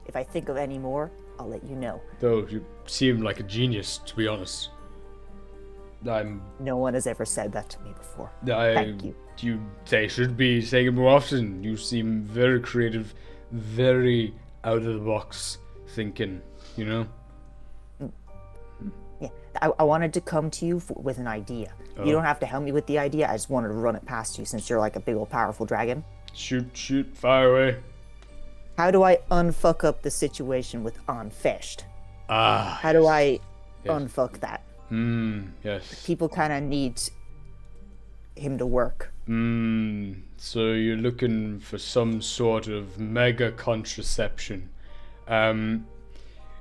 if I think of any more, I'll let you know. Though you seem like a genius, to be honest. No one has ever said that to me before. Thank you. They should be saying it more often. You seem very creative, very out of the box thinking, you know? Yeah, I wanted to come to you with an idea. You don't have to help me with the idea. I just wanted to run it past you since you're like a big old powerful dragon. Shoot, fire away. How do I unfuck up the situation with An Phiast? How do I unfuck that? Yes. People kind of need him to work. So you're looking for some sort of mega contraception. In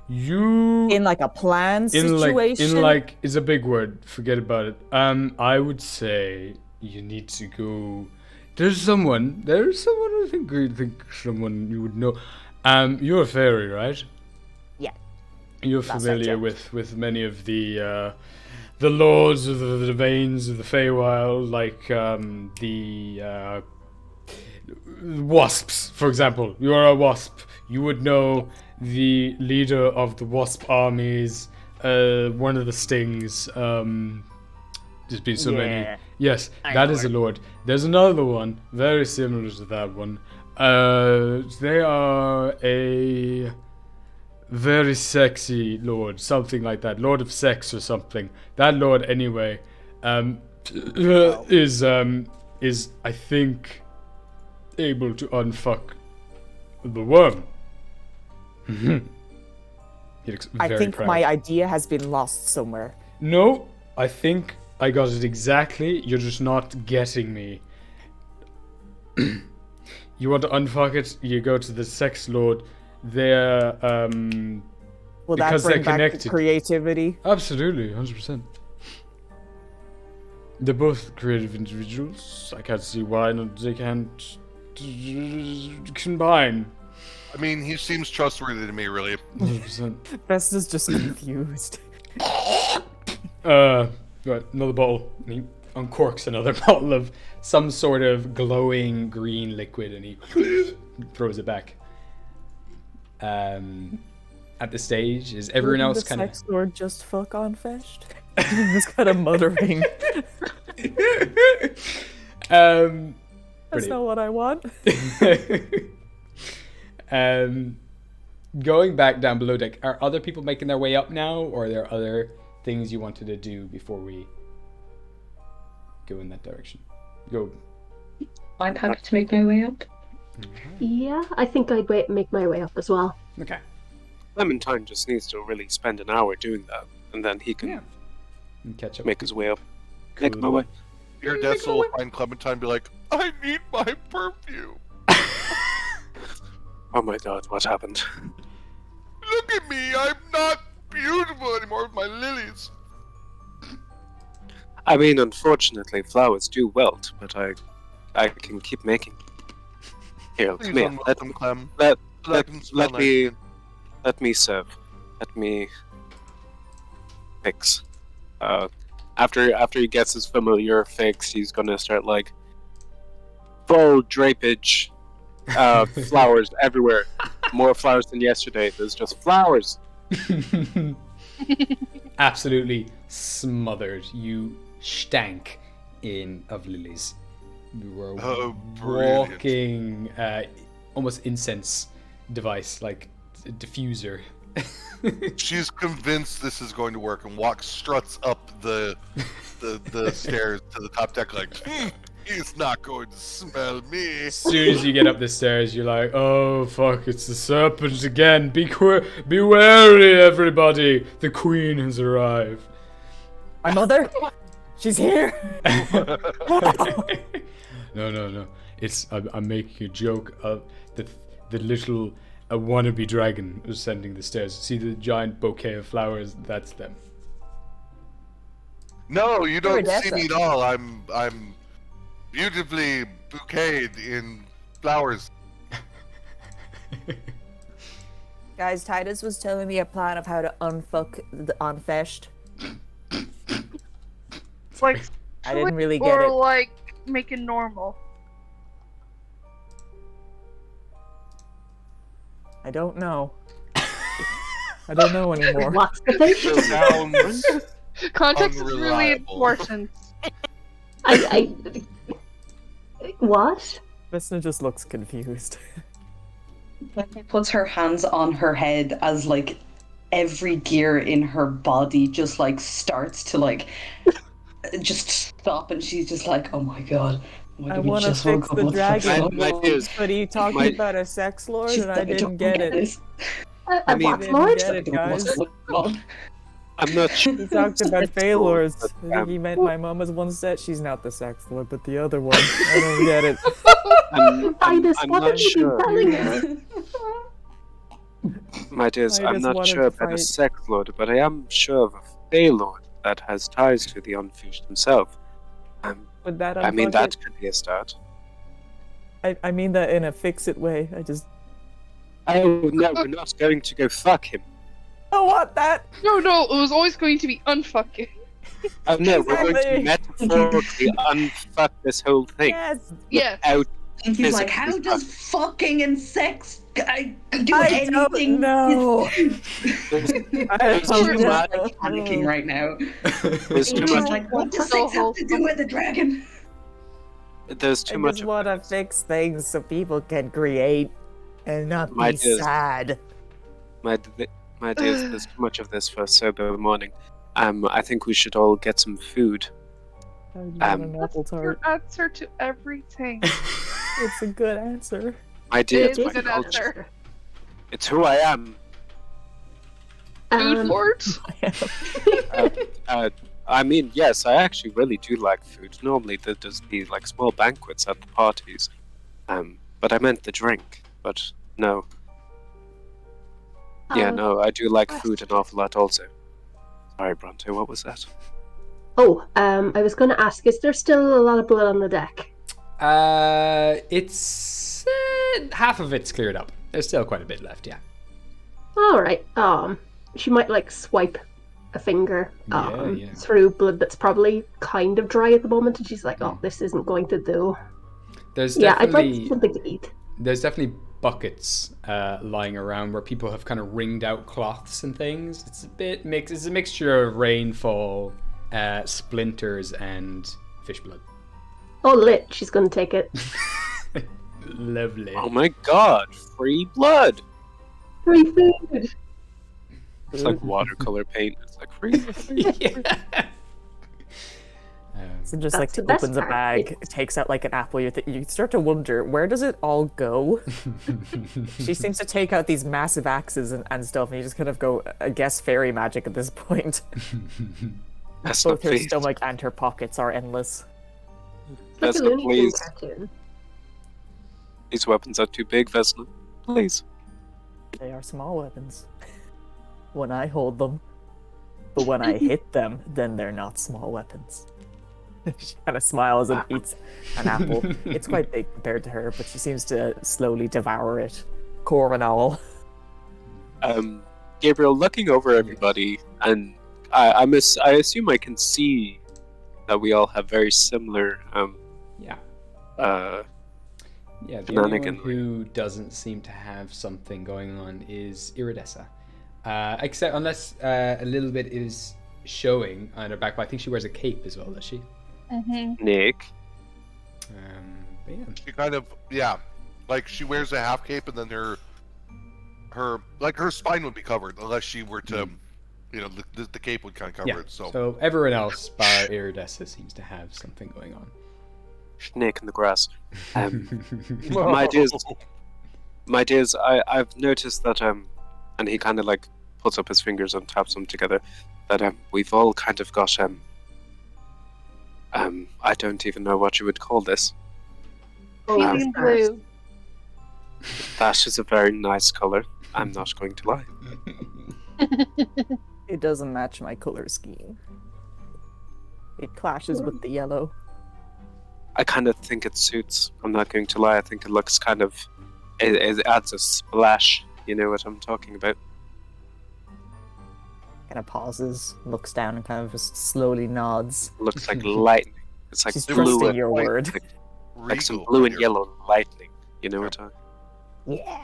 like a plan situation? Is a big word. Forget about it. I would say you need to go. There's someone I think someone you would know. You're a fairy, right? Yeah. You're familiar with many of the lords of the domains of the Feywild, like the wasps, for example. You are a wasp. You would know the leader of the wasp armies, one of the stings. There's been so many. Yeah. Yes, I that know is a it. lord. There's another one, very similar to that one. They are a very sexy lord, something like that. Lord of sex or something. That lord, anyway, is I think able to unfuck the worm. He looks I very think proud. my idea has been lost somewhere. No, I think I got it exactly. You're just not getting me. You want to unfuck it, you go to the sex lord. They're, Will that because bring they're back connected. the creativity? Absolutely, 100%. They're both creative individuals. I can't see why not they can't combine. I mean, he seems trustworthy to me, really. 100%. Vesta's just confused. Right, another bottle. And he uncorks another bottle of some sort of glowing green liquid and he throws it back. At the stage, is everyone Wouldn't else the kind of... sex lord just fuck on Fest? He's kind of muttering. That's Brilliant. not what I want. Going back down below deck, are other people making their way up now, or are there other things you wanted to do before we go in that direction? Go. I'm happy to make my way up. Yeah, I think I'd make my way up as well. Okay. Clementine just needs to really spend an hour doing that, and then he can And catch up. make his way up. Cool. Make my way. Your Dessel will find Clementine and be like, I need my perfume. Oh my god, what happened? Look at me, I'm not beautiful anymore with my lilies. I mean, unfortunately, flowers do wilt, but I can keep making. Here, Please come here. unwelcome Clem. Let them smell let nice me again. let me serve. Let me fix. After he gets his familiar fix, he's gonna start like full drapage, flowers everywhere. More flowers than yesterday. There's just flowers. Absolutely smothered. You stank of lilies. You were Oh, brilliant. walking almost incense device, like a diffuser. She's convinced this is going to work and struts up the stairs to the top deck like, he's not going to smell me. As soon as you get up the stairs, you're like, oh fuck, it's the serpent again. Be wary, everybody. The queen has arrived. My mother? She's here! No. I'm making a joke of the little wannabe dragon ascending the stairs. See the giant bouquet of flowers? That's them. No, you don't You're see Odessa. me at all. I'm beautifully bouqueted in flowers. Guys, Titus was telling me a plan of how to unfuck the unfeshed. Like, I didn't really get or it. like make it normal. I don't know. I don't know anymore. What's the thing? Sounds Context is really unreliable. important. I what? Vesta just looks confused. Puts her hands on her head as like every gear in her body just like starts to like just stop, and she's just like, oh my god. I want to fix the dragon, My fears- but he talked my- about a sex lord, and I didn't get it. I mean- What's Lord? Get it, guys. I'm not sure. He talked about Phaelords. But, I think he meant my mom has one set. She's not the sex lord, but the other one. I don't get it. Titus, I'm what not have you sure. been telling us? My dears, I I'm just not wanted sure to about a fight. sex lord, but I am sure of a Fey lord that has ties to the Unfused himself. Would that I mean, unfuck that it? could be a start. I mean that in a fix-it way. I just... Oh no, we're not going to go fuck him. I want that! No, it was always going to be unfucking. Oh no, we're going to Exactly. metaphorically unfuck this whole thing. Yes! Yeah. Without And he's like, physically how does fucking and sex I could do I anything. don't know. There's too She's much. like panicking right now. There's too She's much. like, what does So sex have to do with the dragon? There's I too much. just Of want to this. fix things so people can create and not My be dears. sad. My dears, there's too much of this for a sober morning. I think we should all get some food. I want an That's apple your tart. answer to everything. It's a good answer. My dear, It's it's a my good culture. answer. It's who I am. Food lord? I mean, yes, I actually really do like food. Normally, there's be like small banquets at the parties. But I meant the drink. But no. Yeah, no, I do like food an awful lot also. Sorry, Bronte, what was that? I was going to ask, is there still a lot of blood on the deck? It's half of it's cleared up. There's still quite a bit left, yeah. All right. She might like swipe a finger Yeah. through blood that's probably kind of dry at the moment, and she's like, "Oh, this isn't going to do." There's Yeah, I'd like definitely something to eat. there's definitely buckets lying around where people have kind of wringed out cloths and things. It's a bit mixed. It's a mixture of rainfall, splinters, and fish blood. Oh, lit. She's going to take it. Lovely. Oh my god, free blood! Free food. It's like watercolor paint. It's like free. Yeah. So just like That's the best opens a part. bag, takes out like an apple. You start to wonder, where does it all go? She seems to take out these massive axes and stuff, and you just kind of go, I guess, fairy magic at this point. That's Both not her pleased. stomach and her pockets are endless. Like That's a not Looney Tunes pleased. cartoon. These weapons are too big, Vesna. Please. They are small weapons. When I hold them. But when I hit them, then they're not small weapons. She kind of smiles and eats an apple. It's quite big compared to her, but she seems to slowly devour it. Core and all. Gabriel, looking over everybody, and I assume I can see that we all have very similar Yeah. Yeah, the only one Shenanigan. who doesn't seem to have something going on is Iridessa. Except unless a little bit is showing on her back, but I think she wears a cape as well, does she? Nick. But yeah. She kind of, yeah, like she wears a half cape, and then her spine would be covered unless she were to, the cape would kind of cover Yeah. it. So, So everyone else, bar Iridessa, seems to have something going on. Snake in the grass. My dears, I've noticed that and he kind of like puts up his fingers and taps them together, that we've all kind of got I don't even know what you would call this. Feeling blue. That is a very nice color. I'm not going to lie. It doesn't match my color scheme. It clashes with the yellow. I kind of think it suits. I'm not going to lie. I think it looks kind of. It adds a splash. You know what I'm talking about. Kind of pauses, looks down, and kind of just slowly nods. Looks like lightning. It's like She's blue trusting and your white, word. like some regal blue and here. yellow lightning. You know what I'm. Yeah.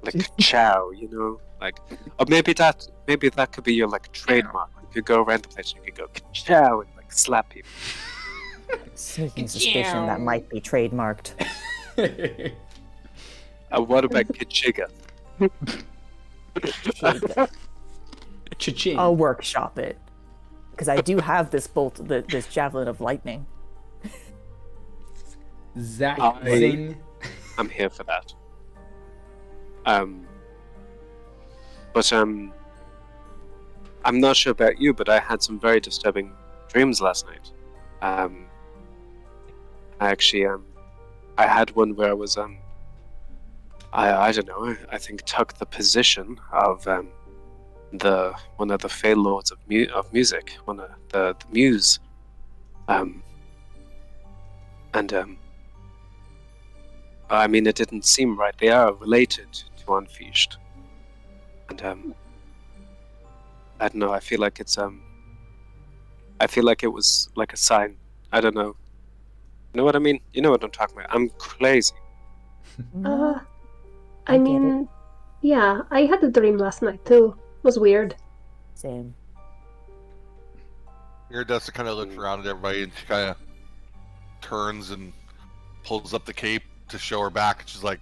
Like chow, you know, like, or maybe that could be your like trademark. You could go around the place and you could go chow and like slap people. Sneaking suspicion that might be trademarked. What about Kichiga? Cha-ching. I'll workshop it. Because I do have this this javelin of lightning. Zach I- Zing. I'm here for that. But I'm not sure about you, but I had some very disturbing dreams last night. I actually I had one where I was I don't know. I think took the position of one of the Fey Lords of music, one of the Muse, and I mean it didn't seem right. They are related to Phiast, and I don't know. I feel like it's I feel like it was like a sign. I don't know. You know what I mean? You know what I'm talking about. I'm crazy. I mean, yeah, I had a dream last night too. It was weird. Same. Iridessa kind of looks around at everybody and she kind of turns and pulls up the cape to show her back. She's like,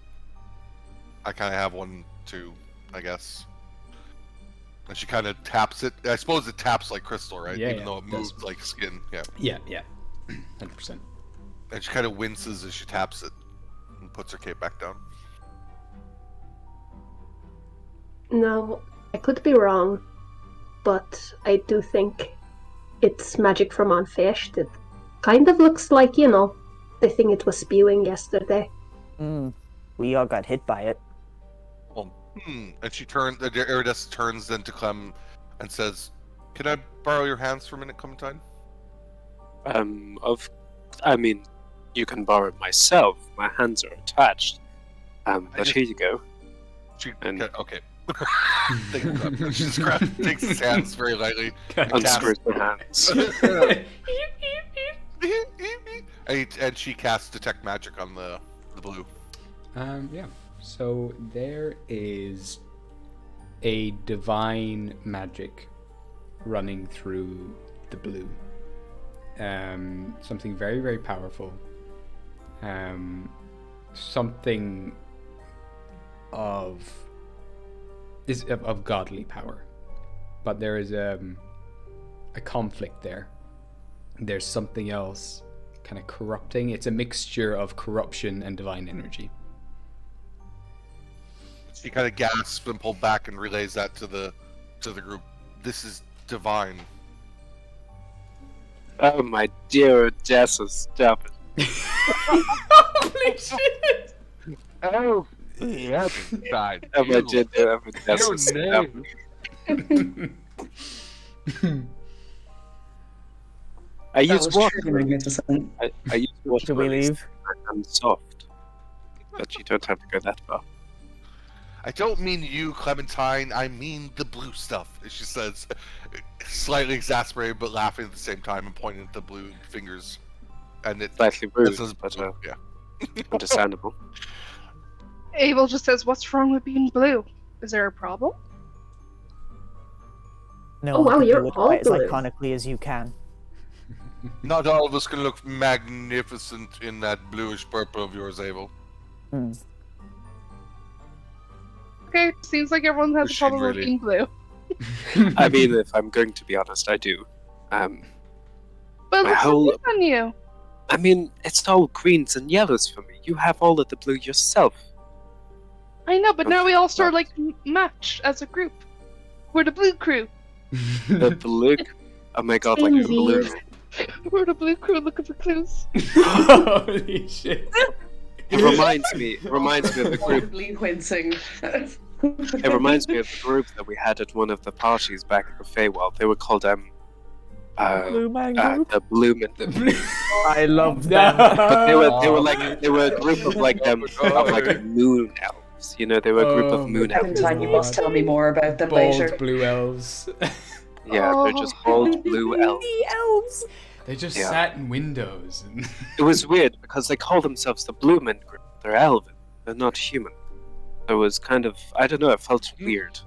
I kind of have one too, I guess. And she kind of taps it. I suppose it taps like crystal, right? Yeah, Even though it moves like skin. Yeah. Yeah. 100%. And she kind of winces as she taps it and puts her cape back down. No, I could be wrong, but I do think it's magic from An Phiast. It kind of looks like, the thing it was spewing yesterday. We all got hit by it. Well, and she turns. Iridessa turns then to Clem and says, "Can I borrow your hands for a minute, Clementine?" You can borrow it myself. My hands are attached. But here you go. Okay. Thank you, Clem. She just takes his hands very lightly. Unscrews the hands. And she casts detect magic on the blue. Yeah. So there is a divine magic running through the blue. Something very, very powerful. Something of godly power. But there is a conflict there. There's something else kind of corrupting. It's a mixture of corruption and divine energy. She kind of gasps and pulls back and relays that to the group. This is divine. Oh my dear Odessa, stop it. Holy shit! Oh, yeah, died. Oh my dear Odessa, stop it. I use water. I use water. Should we leave? And soft. But you don't have to go that far. I don't mean you, Clementine. I mean the blue stuff. She says, slightly exasperated but laughing at the same time and pointing at the blue fingers. And it Slightly rude, says, but yeah. understandable. Abel just says, "What's wrong with being blue? Is there a problem?" No, Oh, wow, but you're do it all quite as blue. iconically as you can. Not all of us can look magnificent in that bluish purple of yours, Abel. Okay, seems like everyone has a Is she problem with really? being blue. I mean, if I'm going to be honest, I do. But it My looks so whole- good on you. I mean, it's all greens and yellows for me. You have all of the blue yourself. I know, but now we all start Right. like match as a group. We're the blue crew. The blue. Oh my god, like the blue. We're the blue crew looking for clues. Holy shit! It reminds me of the group. Audibly wincing. It reminds me of the group that we had at one of the parties back at the Feywild. They were called Blue Man Group. the Bloomin'. I love that. But they were a group of like moon elves. You know, they were a group Oh of moon my elves. Clementine, you must tell me more about them Bald later. blue elves. Yeah, they're just bald blue elves. The elves. They just Yeah. sat in windows. And It was weird because they call themselves the Bloomin' group. They're elven. They're not human. It was kind of, I don't know, it felt weird.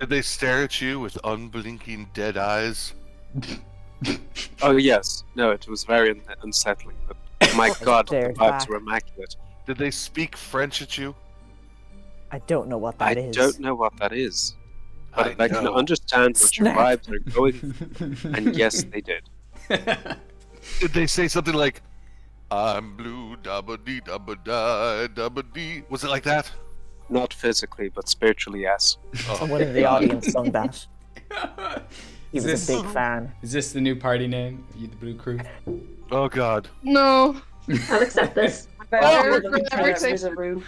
Did they stare at you with unblinking dead eyes? Oh yes, no, it was very unsettling. But my god, the Stared vibes back. were immaculate. Did they speak French at you? I don't know what I that is. don't know what that is, but I can know. understand what your Snap. vibes are going. And yes, they did. Did they say something like, "I'm blue, dabba dee dabba da dabba dee"? Was it like that? Not physically, but spiritually, yes. Someone in the audience sung that. He Is was this- a big fan. Is this the new party name? You the Blue Crew? Oh God. No. I'll accept this. There's a room.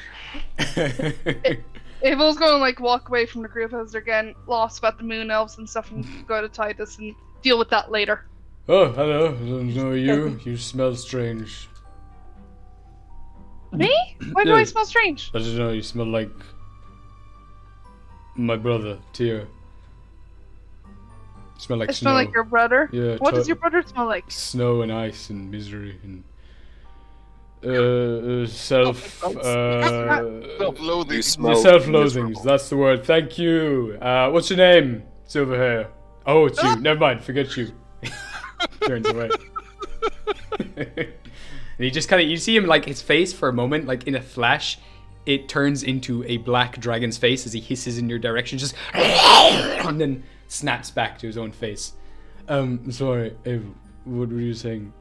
Abel's gonna like walk away from the group as they're getting lost about the moon elves and stuff and go to Titus and deal with that later. Oh, hello. I don't know you. You smell strange. Me? Why do I Yeah. smell strange? I don't know. You smell like my brother, Tyr. You smell like I snow. smell like your brother. Yeah. What does your brother smell like? Snow and ice and misery and Self-loathing. You smell self-loathing. miserable. That's the word. Thank you. What's your name? Silver hair. Oh, it's you. Never mind. Forget you. Turns away. And he just kind of, you see him, like, his face for a moment, like in a flash, it turns into a black dragon's face as he hisses in your direction, just and then snaps back to his own face. Sorry, Ava, what were you saying?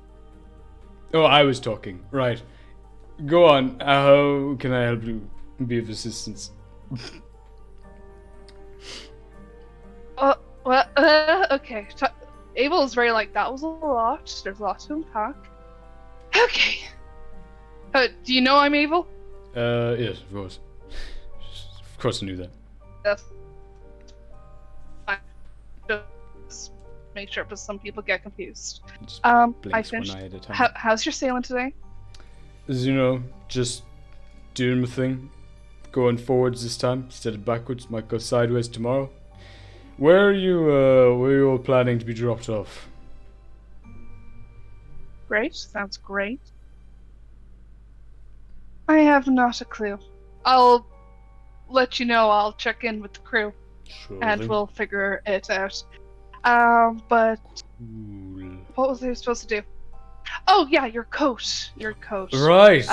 Oh, I was talking. Right. Go on. How can I help you be of assistance? Okay. Abel's very like, that was a lot. There's a lot to unpack. Okay. Do you know I'm Abel? Yes, of course. Of course I knew that. Yes. Just make sure, because some people get confused. Just I blinks finished. one eye at a time. How's your sailing today? As you know, just doing my thing. Going forwards this time instead of backwards. Might go sideways tomorrow. Where are you all planning to be dropped off? Great. Sounds great. I have not a clue. I'll let you know. I'll check in with the crew, and we'll figure it out. But Cool. what was I supposed to do? Oh yeah, your coat. Your coat. Right.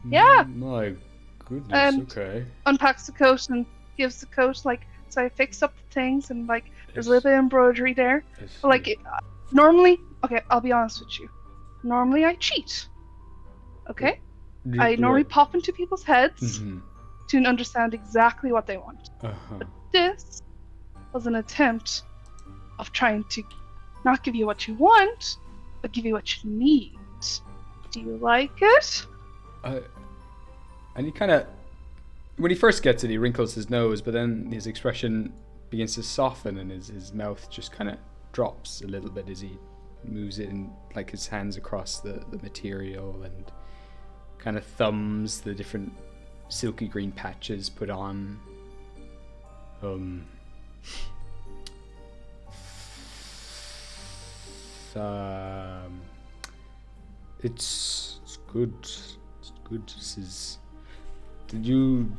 Yeah. My goodness, And- okay. Unpacks the coat and gives the coat, like, so I fix up the things, and like there's a little bit of embroidery there. But, like, normally, okay, I'll be honest with you. Normally I cheat. Okay? I normally pop into people's heads to understand exactly what they want. Uh-huh. This was an attempt of trying to not give you what you want, but give you what you need. Do you like it? And he kind of, when he first gets it, he wrinkles his nose, but then his expression begins to soften, and his mouth just kind of drops a little bit as he moves it in, like, his hands across the material, and kind of thumbs the different silky green patches put on. It's good. It's good. This is. Do you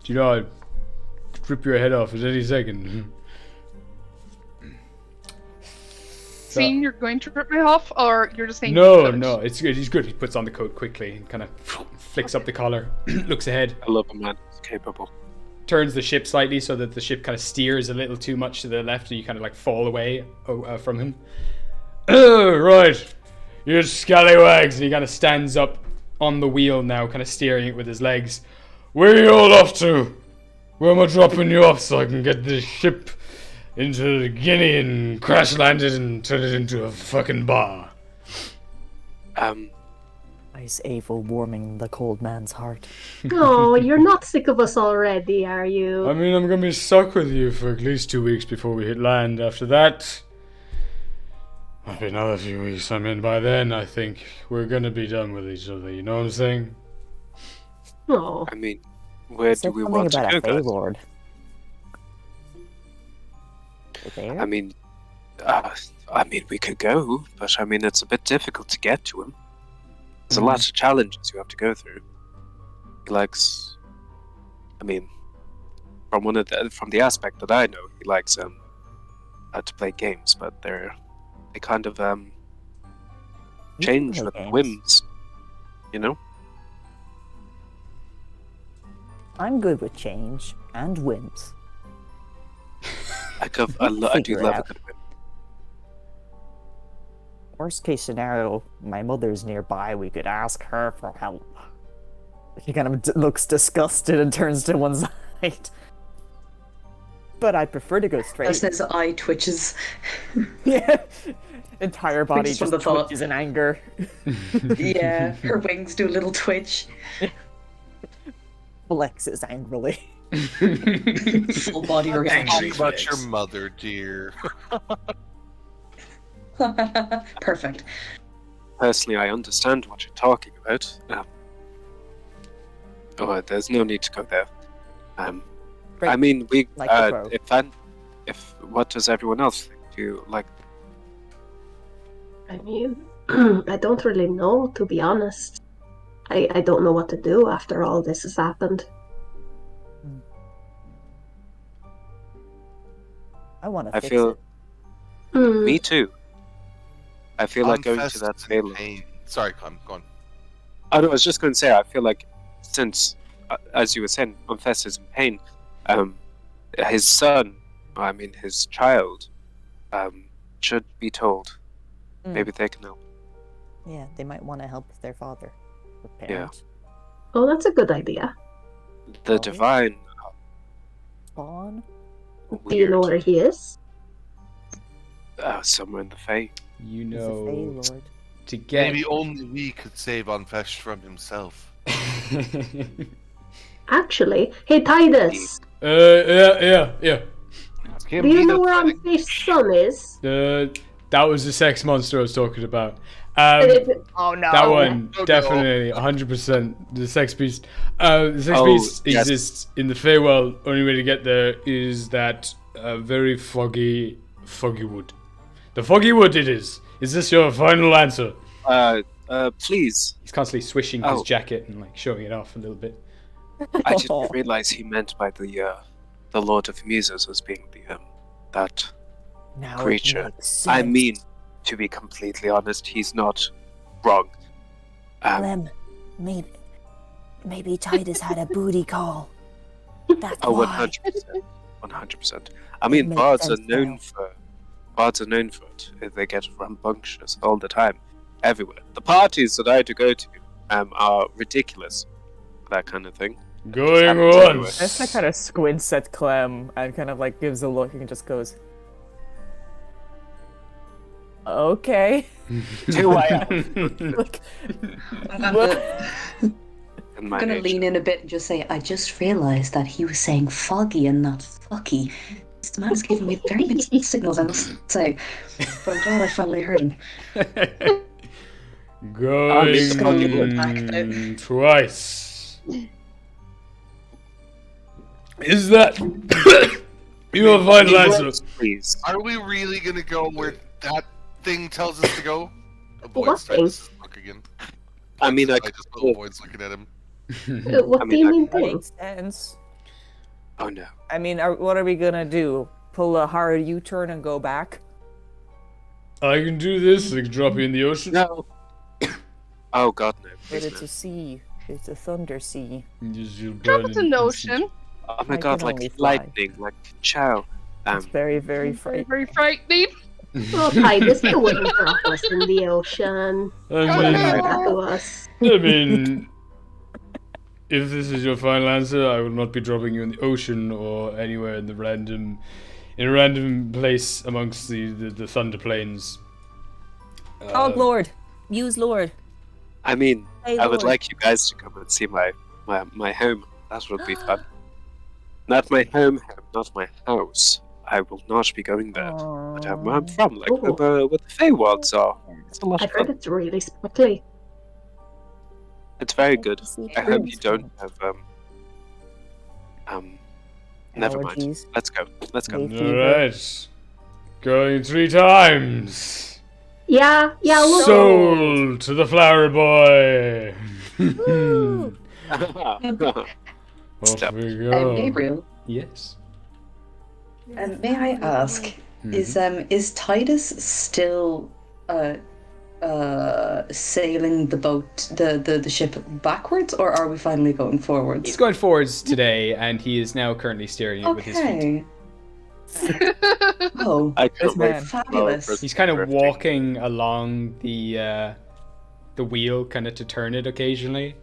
know I'd rip your head off at any second? Saying you're going to rip me off, or you're just saying No, you could? no, it's good. He's good. He puts on the coat quickly and kind of flicks up the collar, looks ahead, I love a man who's capable. turns the ship slightly so that the ship kind of steers a little too much to the left, and you kind of like fall away from him. Right, you scallywags! And he kind of stands up on the wheel now, kind of steering it with his legs. Where are you all off to? Where am I dropping you off so I can get this ship into Guinea and crash land it and turn it into a fucking bar? Is Ava warming the cold man's heart? Oh, you're not sick of us already, are you? I mean, I'm gonna be stuck with you for at least 2 weeks before we hit land. After that, might be another few weeks. I mean, by then, I think we're gonna be done with each other. You know what I'm saying? Oh, I mean, where Is do there we something want to about go, a Fey guys? Lord? There? I mean, we could go, but I mean, it's a bit difficult to get to him. There's a lot of challenges you have to go through. He likes, I mean, from the aspect that I know, he likes to play games, but they kind of change play with games. whims, you know. I'm good with change and whims. I do Figure it love a out. good whim. Worst case scenario, my mother's nearby. We could ask her for help. She kind of looks disgusted and turns to one side. But I prefer to go straight. His eye twitches. Yeah. Entire body Twitches from just the thought. twitches in anger. Yeah, her wings do a little twitch. Flexes angrily. Full body reaction. Too much your mother, dear. Perfect. Personally, I understand what you're talking about. There's no need to go there. Great. I mean, we. Like the crow. If what does everyone else think? Do you like? I mean, I don't really know, to be honest. I don't know what to do after all this has happened. I want to I fix feel. it. Me too. I feel like going to Unfest that is in Salem. pain. Sorry, Clem, go on. I was just going to say, I feel like since, as you were saying, Unfest is in pain, his son, I mean his child, should be told. Maybe they can help. Yeah, they might want to help their father, the parent. Oh, that's a good idea. The Oh, divine. Spawn? Do you know where he is? Somewhere in the Fae. You He's a Fey know, Lord. to get. Maybe only we could save Unfest from himself. Actually, hey Titus, Yeah. do you know where Unfaced Sun is? That was the sex monster I was talking about. Oh no! That one, Oh, no. definitely, 100%. The sex beast. The sex Oh, beast yes. exists in the Feywild. Only way to get there is that very foggy wood. The foggy wood it is. Is this your final answer? Please. He's constantly swishing his Oh. jacket and like showing it off a little bit. I didn't realize he meant by the Lord of Muses as being that Now it creature. makes I sense. mean, to be completely honest, he's not wrong. Clem, maybe Titus had a booty call. That's Oh, why. 100%. 100%. I mean, makes bards are sense known now. for it. They get rambunctious all the time, everywhere. The parties that I do go to are ridiculous. That kind of thing. Going happens everywhere. once. Nesta kind of squints at Clem and kind of like gives a look and just goes, "Okay." Do I Like, I'm in my gonna nature. lean in a bit and just say, I just realised that he was saying foggy and not fucky. This man's giving me very mixed signals, I must say. But I'm glad I finally heard him. Going twice. Is that your final answer? Please. Are we really gonna go where that thing tells us to go? What thing? Titus' look again. I mean, I just avoids looking at him. What I do mean, you I mean that thing? makes sense. Oh no. I mean, what are we gonna do? Pull a hard U-turn and go back? I can do this. I can drop you in the ocean. No. Oh god, no. But Please, it's no. a sea. It's a thunder sea. You'll Drop burn it in the instant. ocean. Oh my I god, can only like fly. lightning, like chow. It's very, very Very, frightening. very frightening. Oh, Titus, you wouldn't drop us in the ocean. You wouldn't do that to us. I mean, if this is your final answer, I will not be dropping you in the ocean or anywhere in a random place amongst the Thunder Plains. Oh, Lord. Use Lord. I mean, Hey, I would Lord. like you guys to come and see my home. That would be fun. Not my home, not my house. I will not be going there. But where I'm from, like Oh. where the Feywilds are. It's a lot I've of heard fun. it's really sparkly. It's very good. I hope you Allergies. don't have never mind. Allergies. Let's go. Let's go. Hay fever. Alright. Going 3 times. Yeah, we'll go. Sold to the flower boy. Woo! Off Step. we go. Gabriel, Yes. may I ask, is Titus still sailing the boat, the ship backwards, or are we finally going forwards? He's going forwards today, and he is now currently steering it with his feet. Okay. Oh, I can't wait man. for Fabulous. tomorrow He's kind of birthday. walking along the wheel, kind of to turn it occasionally,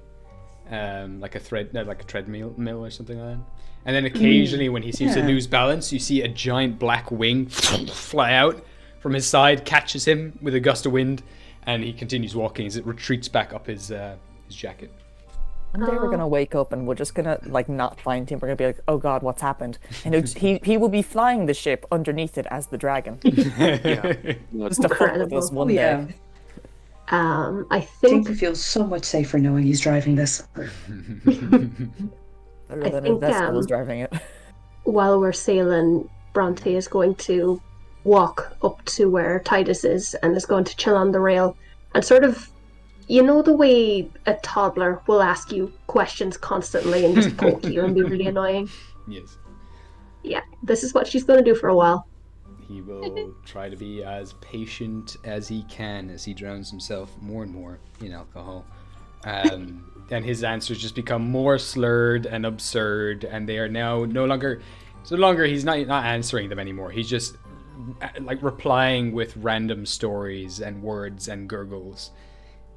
like a treadmill or something like that. And then occasionally, when he seems to yeah. lose balance, you see a giant black wing fly out from his side, catches him with a gust of wind, and he continues walking as it retreats back up his jacket. One day we're gonna wake up and we're just gonna like not find him. We're gonna be like, "Oh God, what's happened?" And he will be flying the ship underneath it as the dragon, just to fuck with us one yeah. day. I I think think we feel so much safer knowing he's driving this. Better I than think, Invesco was driving it. while we're sailing, Bronte is going to walk up to where Titus is and is going to chill on the rail and sort of, you know, the way a toddler will ask you questions constantly and just poke you and be really annoying. Yes. Yeah, this is what she's going to do for a while. He will try to be as patient as he can as he drowns himself more and more in alcohol. And his answers just become more slurred and absurd, and they are now no longer he's not answering them anymore. He's just like replying with random stories and words and gurgles.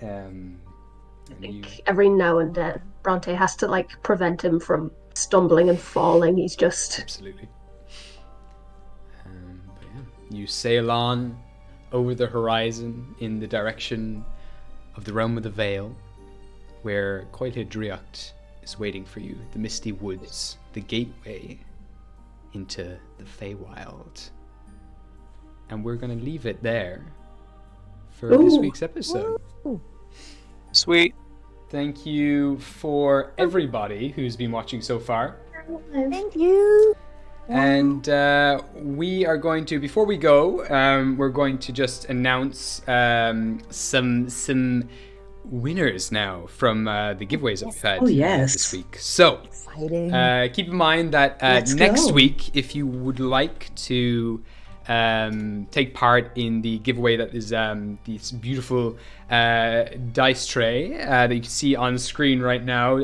Every now and then, Bronte has to like prevent him from stumbling and falling. He's just absolutely. But yeah, you sail on over the horizon in the direction of the realm of the Vale, where Coite Driacht is waiting for you. The misty woods, the gateway into the Feywild. And we're going to leave it there for this week's episode. Sweet. Thank you for everybody who's been watching so far. Thank you. And we are going to, before we go, we're going to just announce some winners now from the giveaways that we've had this week. So keep in mind that next week, if you would like to take part in the giveaway that is this beautiful dice tray that you can see on screen right now,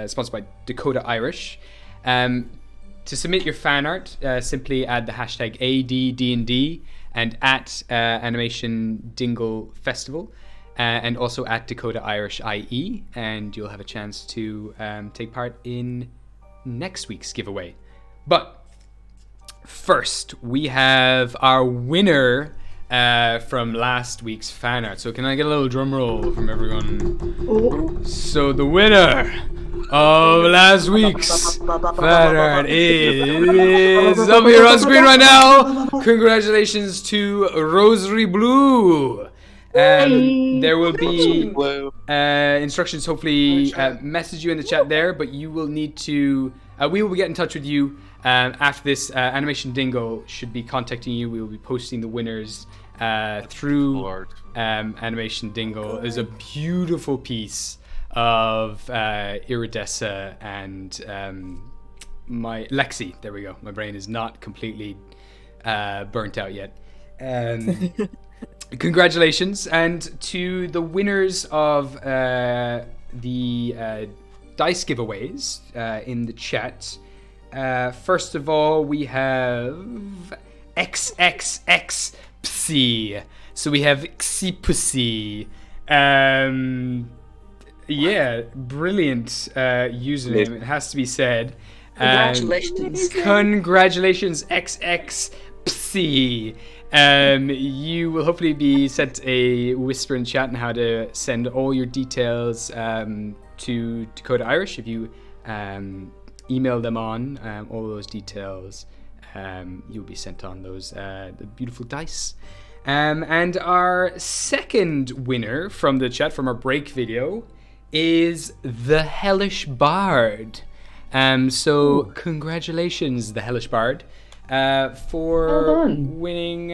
sponsored by Dakota Irish. To submit your fan art, simply add the hashtag AD D&D and at Animation Dingle Festival, and also at Dakota Irish IE, and you'll have a chance to take part in next week's giveaway. But first, we have our winner from last week's fan art. So can I get a little drum roll from everyone? So the winner of last week's fan art is up here on screen right now. Congratulations to Rosary Blue. There will be instructions, hopefully message you in the chat there, but you will need to, we will get in touch with you after this. Animation Dingle should be contacting you. We will be posting the winners through Animation Dingle. There's a beautiful piece of Iridessa and my Lexi. There we go. My brain is not completely burnt out yet. Congratulations, and to the winners of the dice giveaways in the chat. First of all, we have XXX Psi. So we have Xipussy. Yeah, brilliant username, it has to be said. Congratulations. Congratulations, XX Psi. You will hopefully be sent a whisper in chat on how to send all your details to Dakota Irish. If you email them on all those details, you'll be sent on those the beautiful dice. And our second winner from the chat, from our break video, is the Hellish Bard. So congratulations, the Hellish Bard, for winning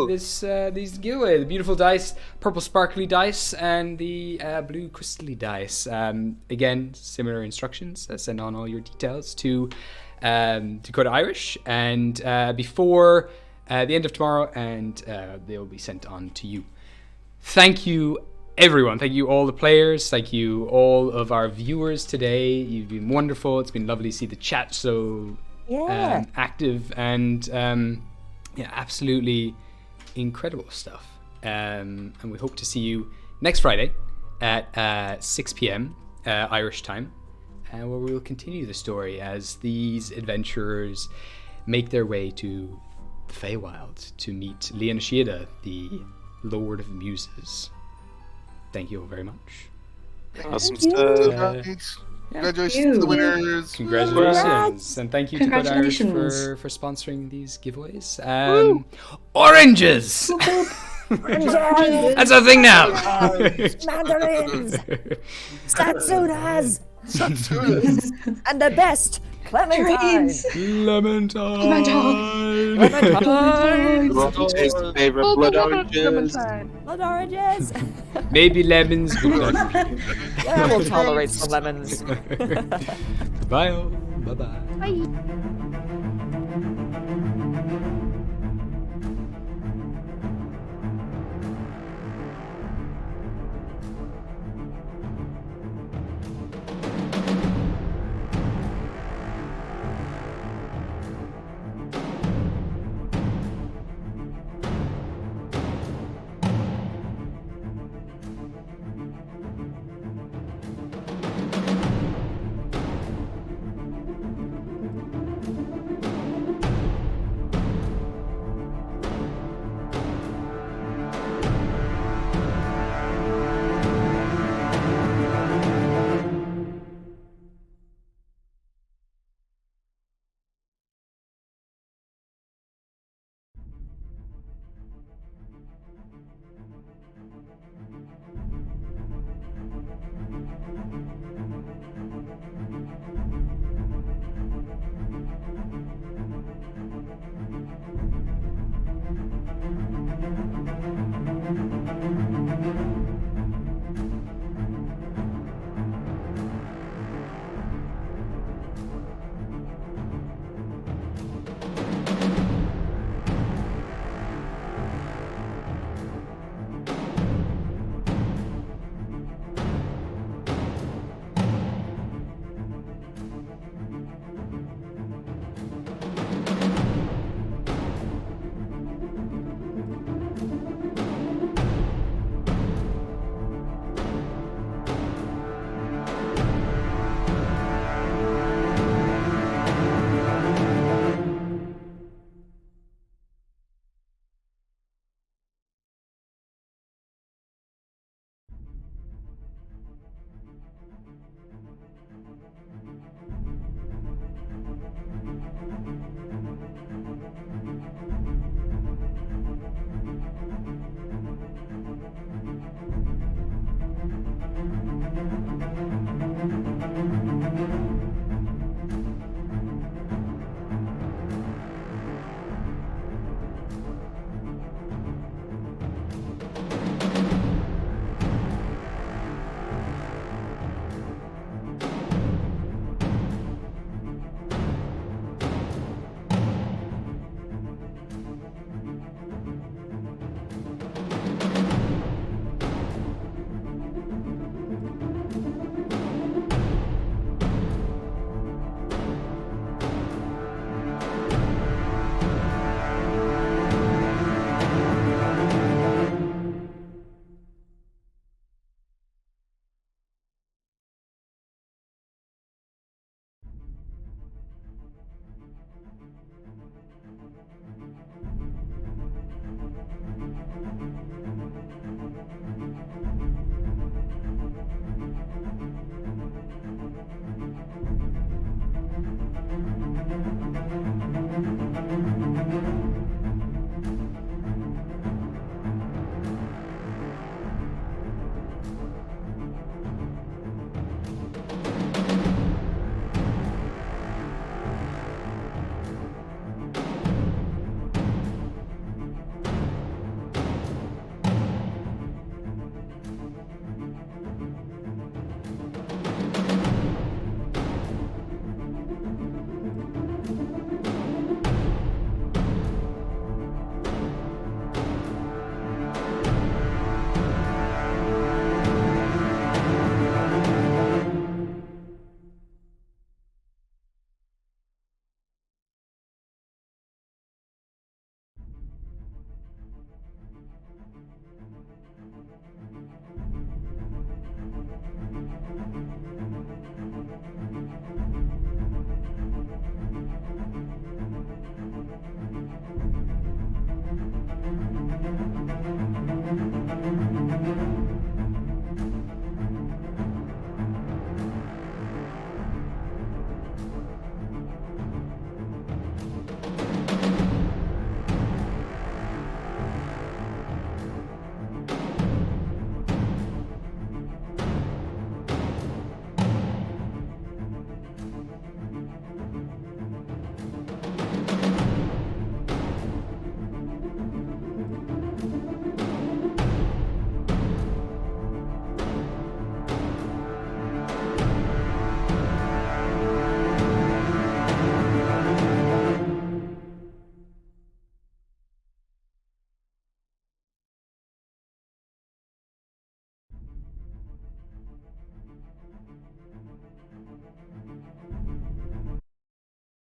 these giveaway. The beautiful dice, purple sparkly dice, and the blue crystally dice. Again, similar instructions. Send on all your details to Dakota Irish, and before the end of tomorrow, and they'll be sent on to you. Thank you, everyone. Thank you, all the players. Thank you, all of our viewers today. You've been wonderful. It's been lovely to see the chat so active, and absolutely incredible stuff. And we hope to see you next Friday at 6 p.m. Irish time, where we will continue the story as these adventurers make their way to the Feywild to meet Leonashida, the Lord of Muses. Thank you all very much. Awesome stuff. Congratulations to the winners. Congratulations. And thank you to Dakota Irish for sponsoring these giveaways. Oranges! That's our thing now. Mandarins, Satsunas, and the best clementine. Taste favorite blood oranges. Blood oranges. Maybe lemons, but not. Yeah, we'll tolerate some lemons. Bye. Bye bye. Bye.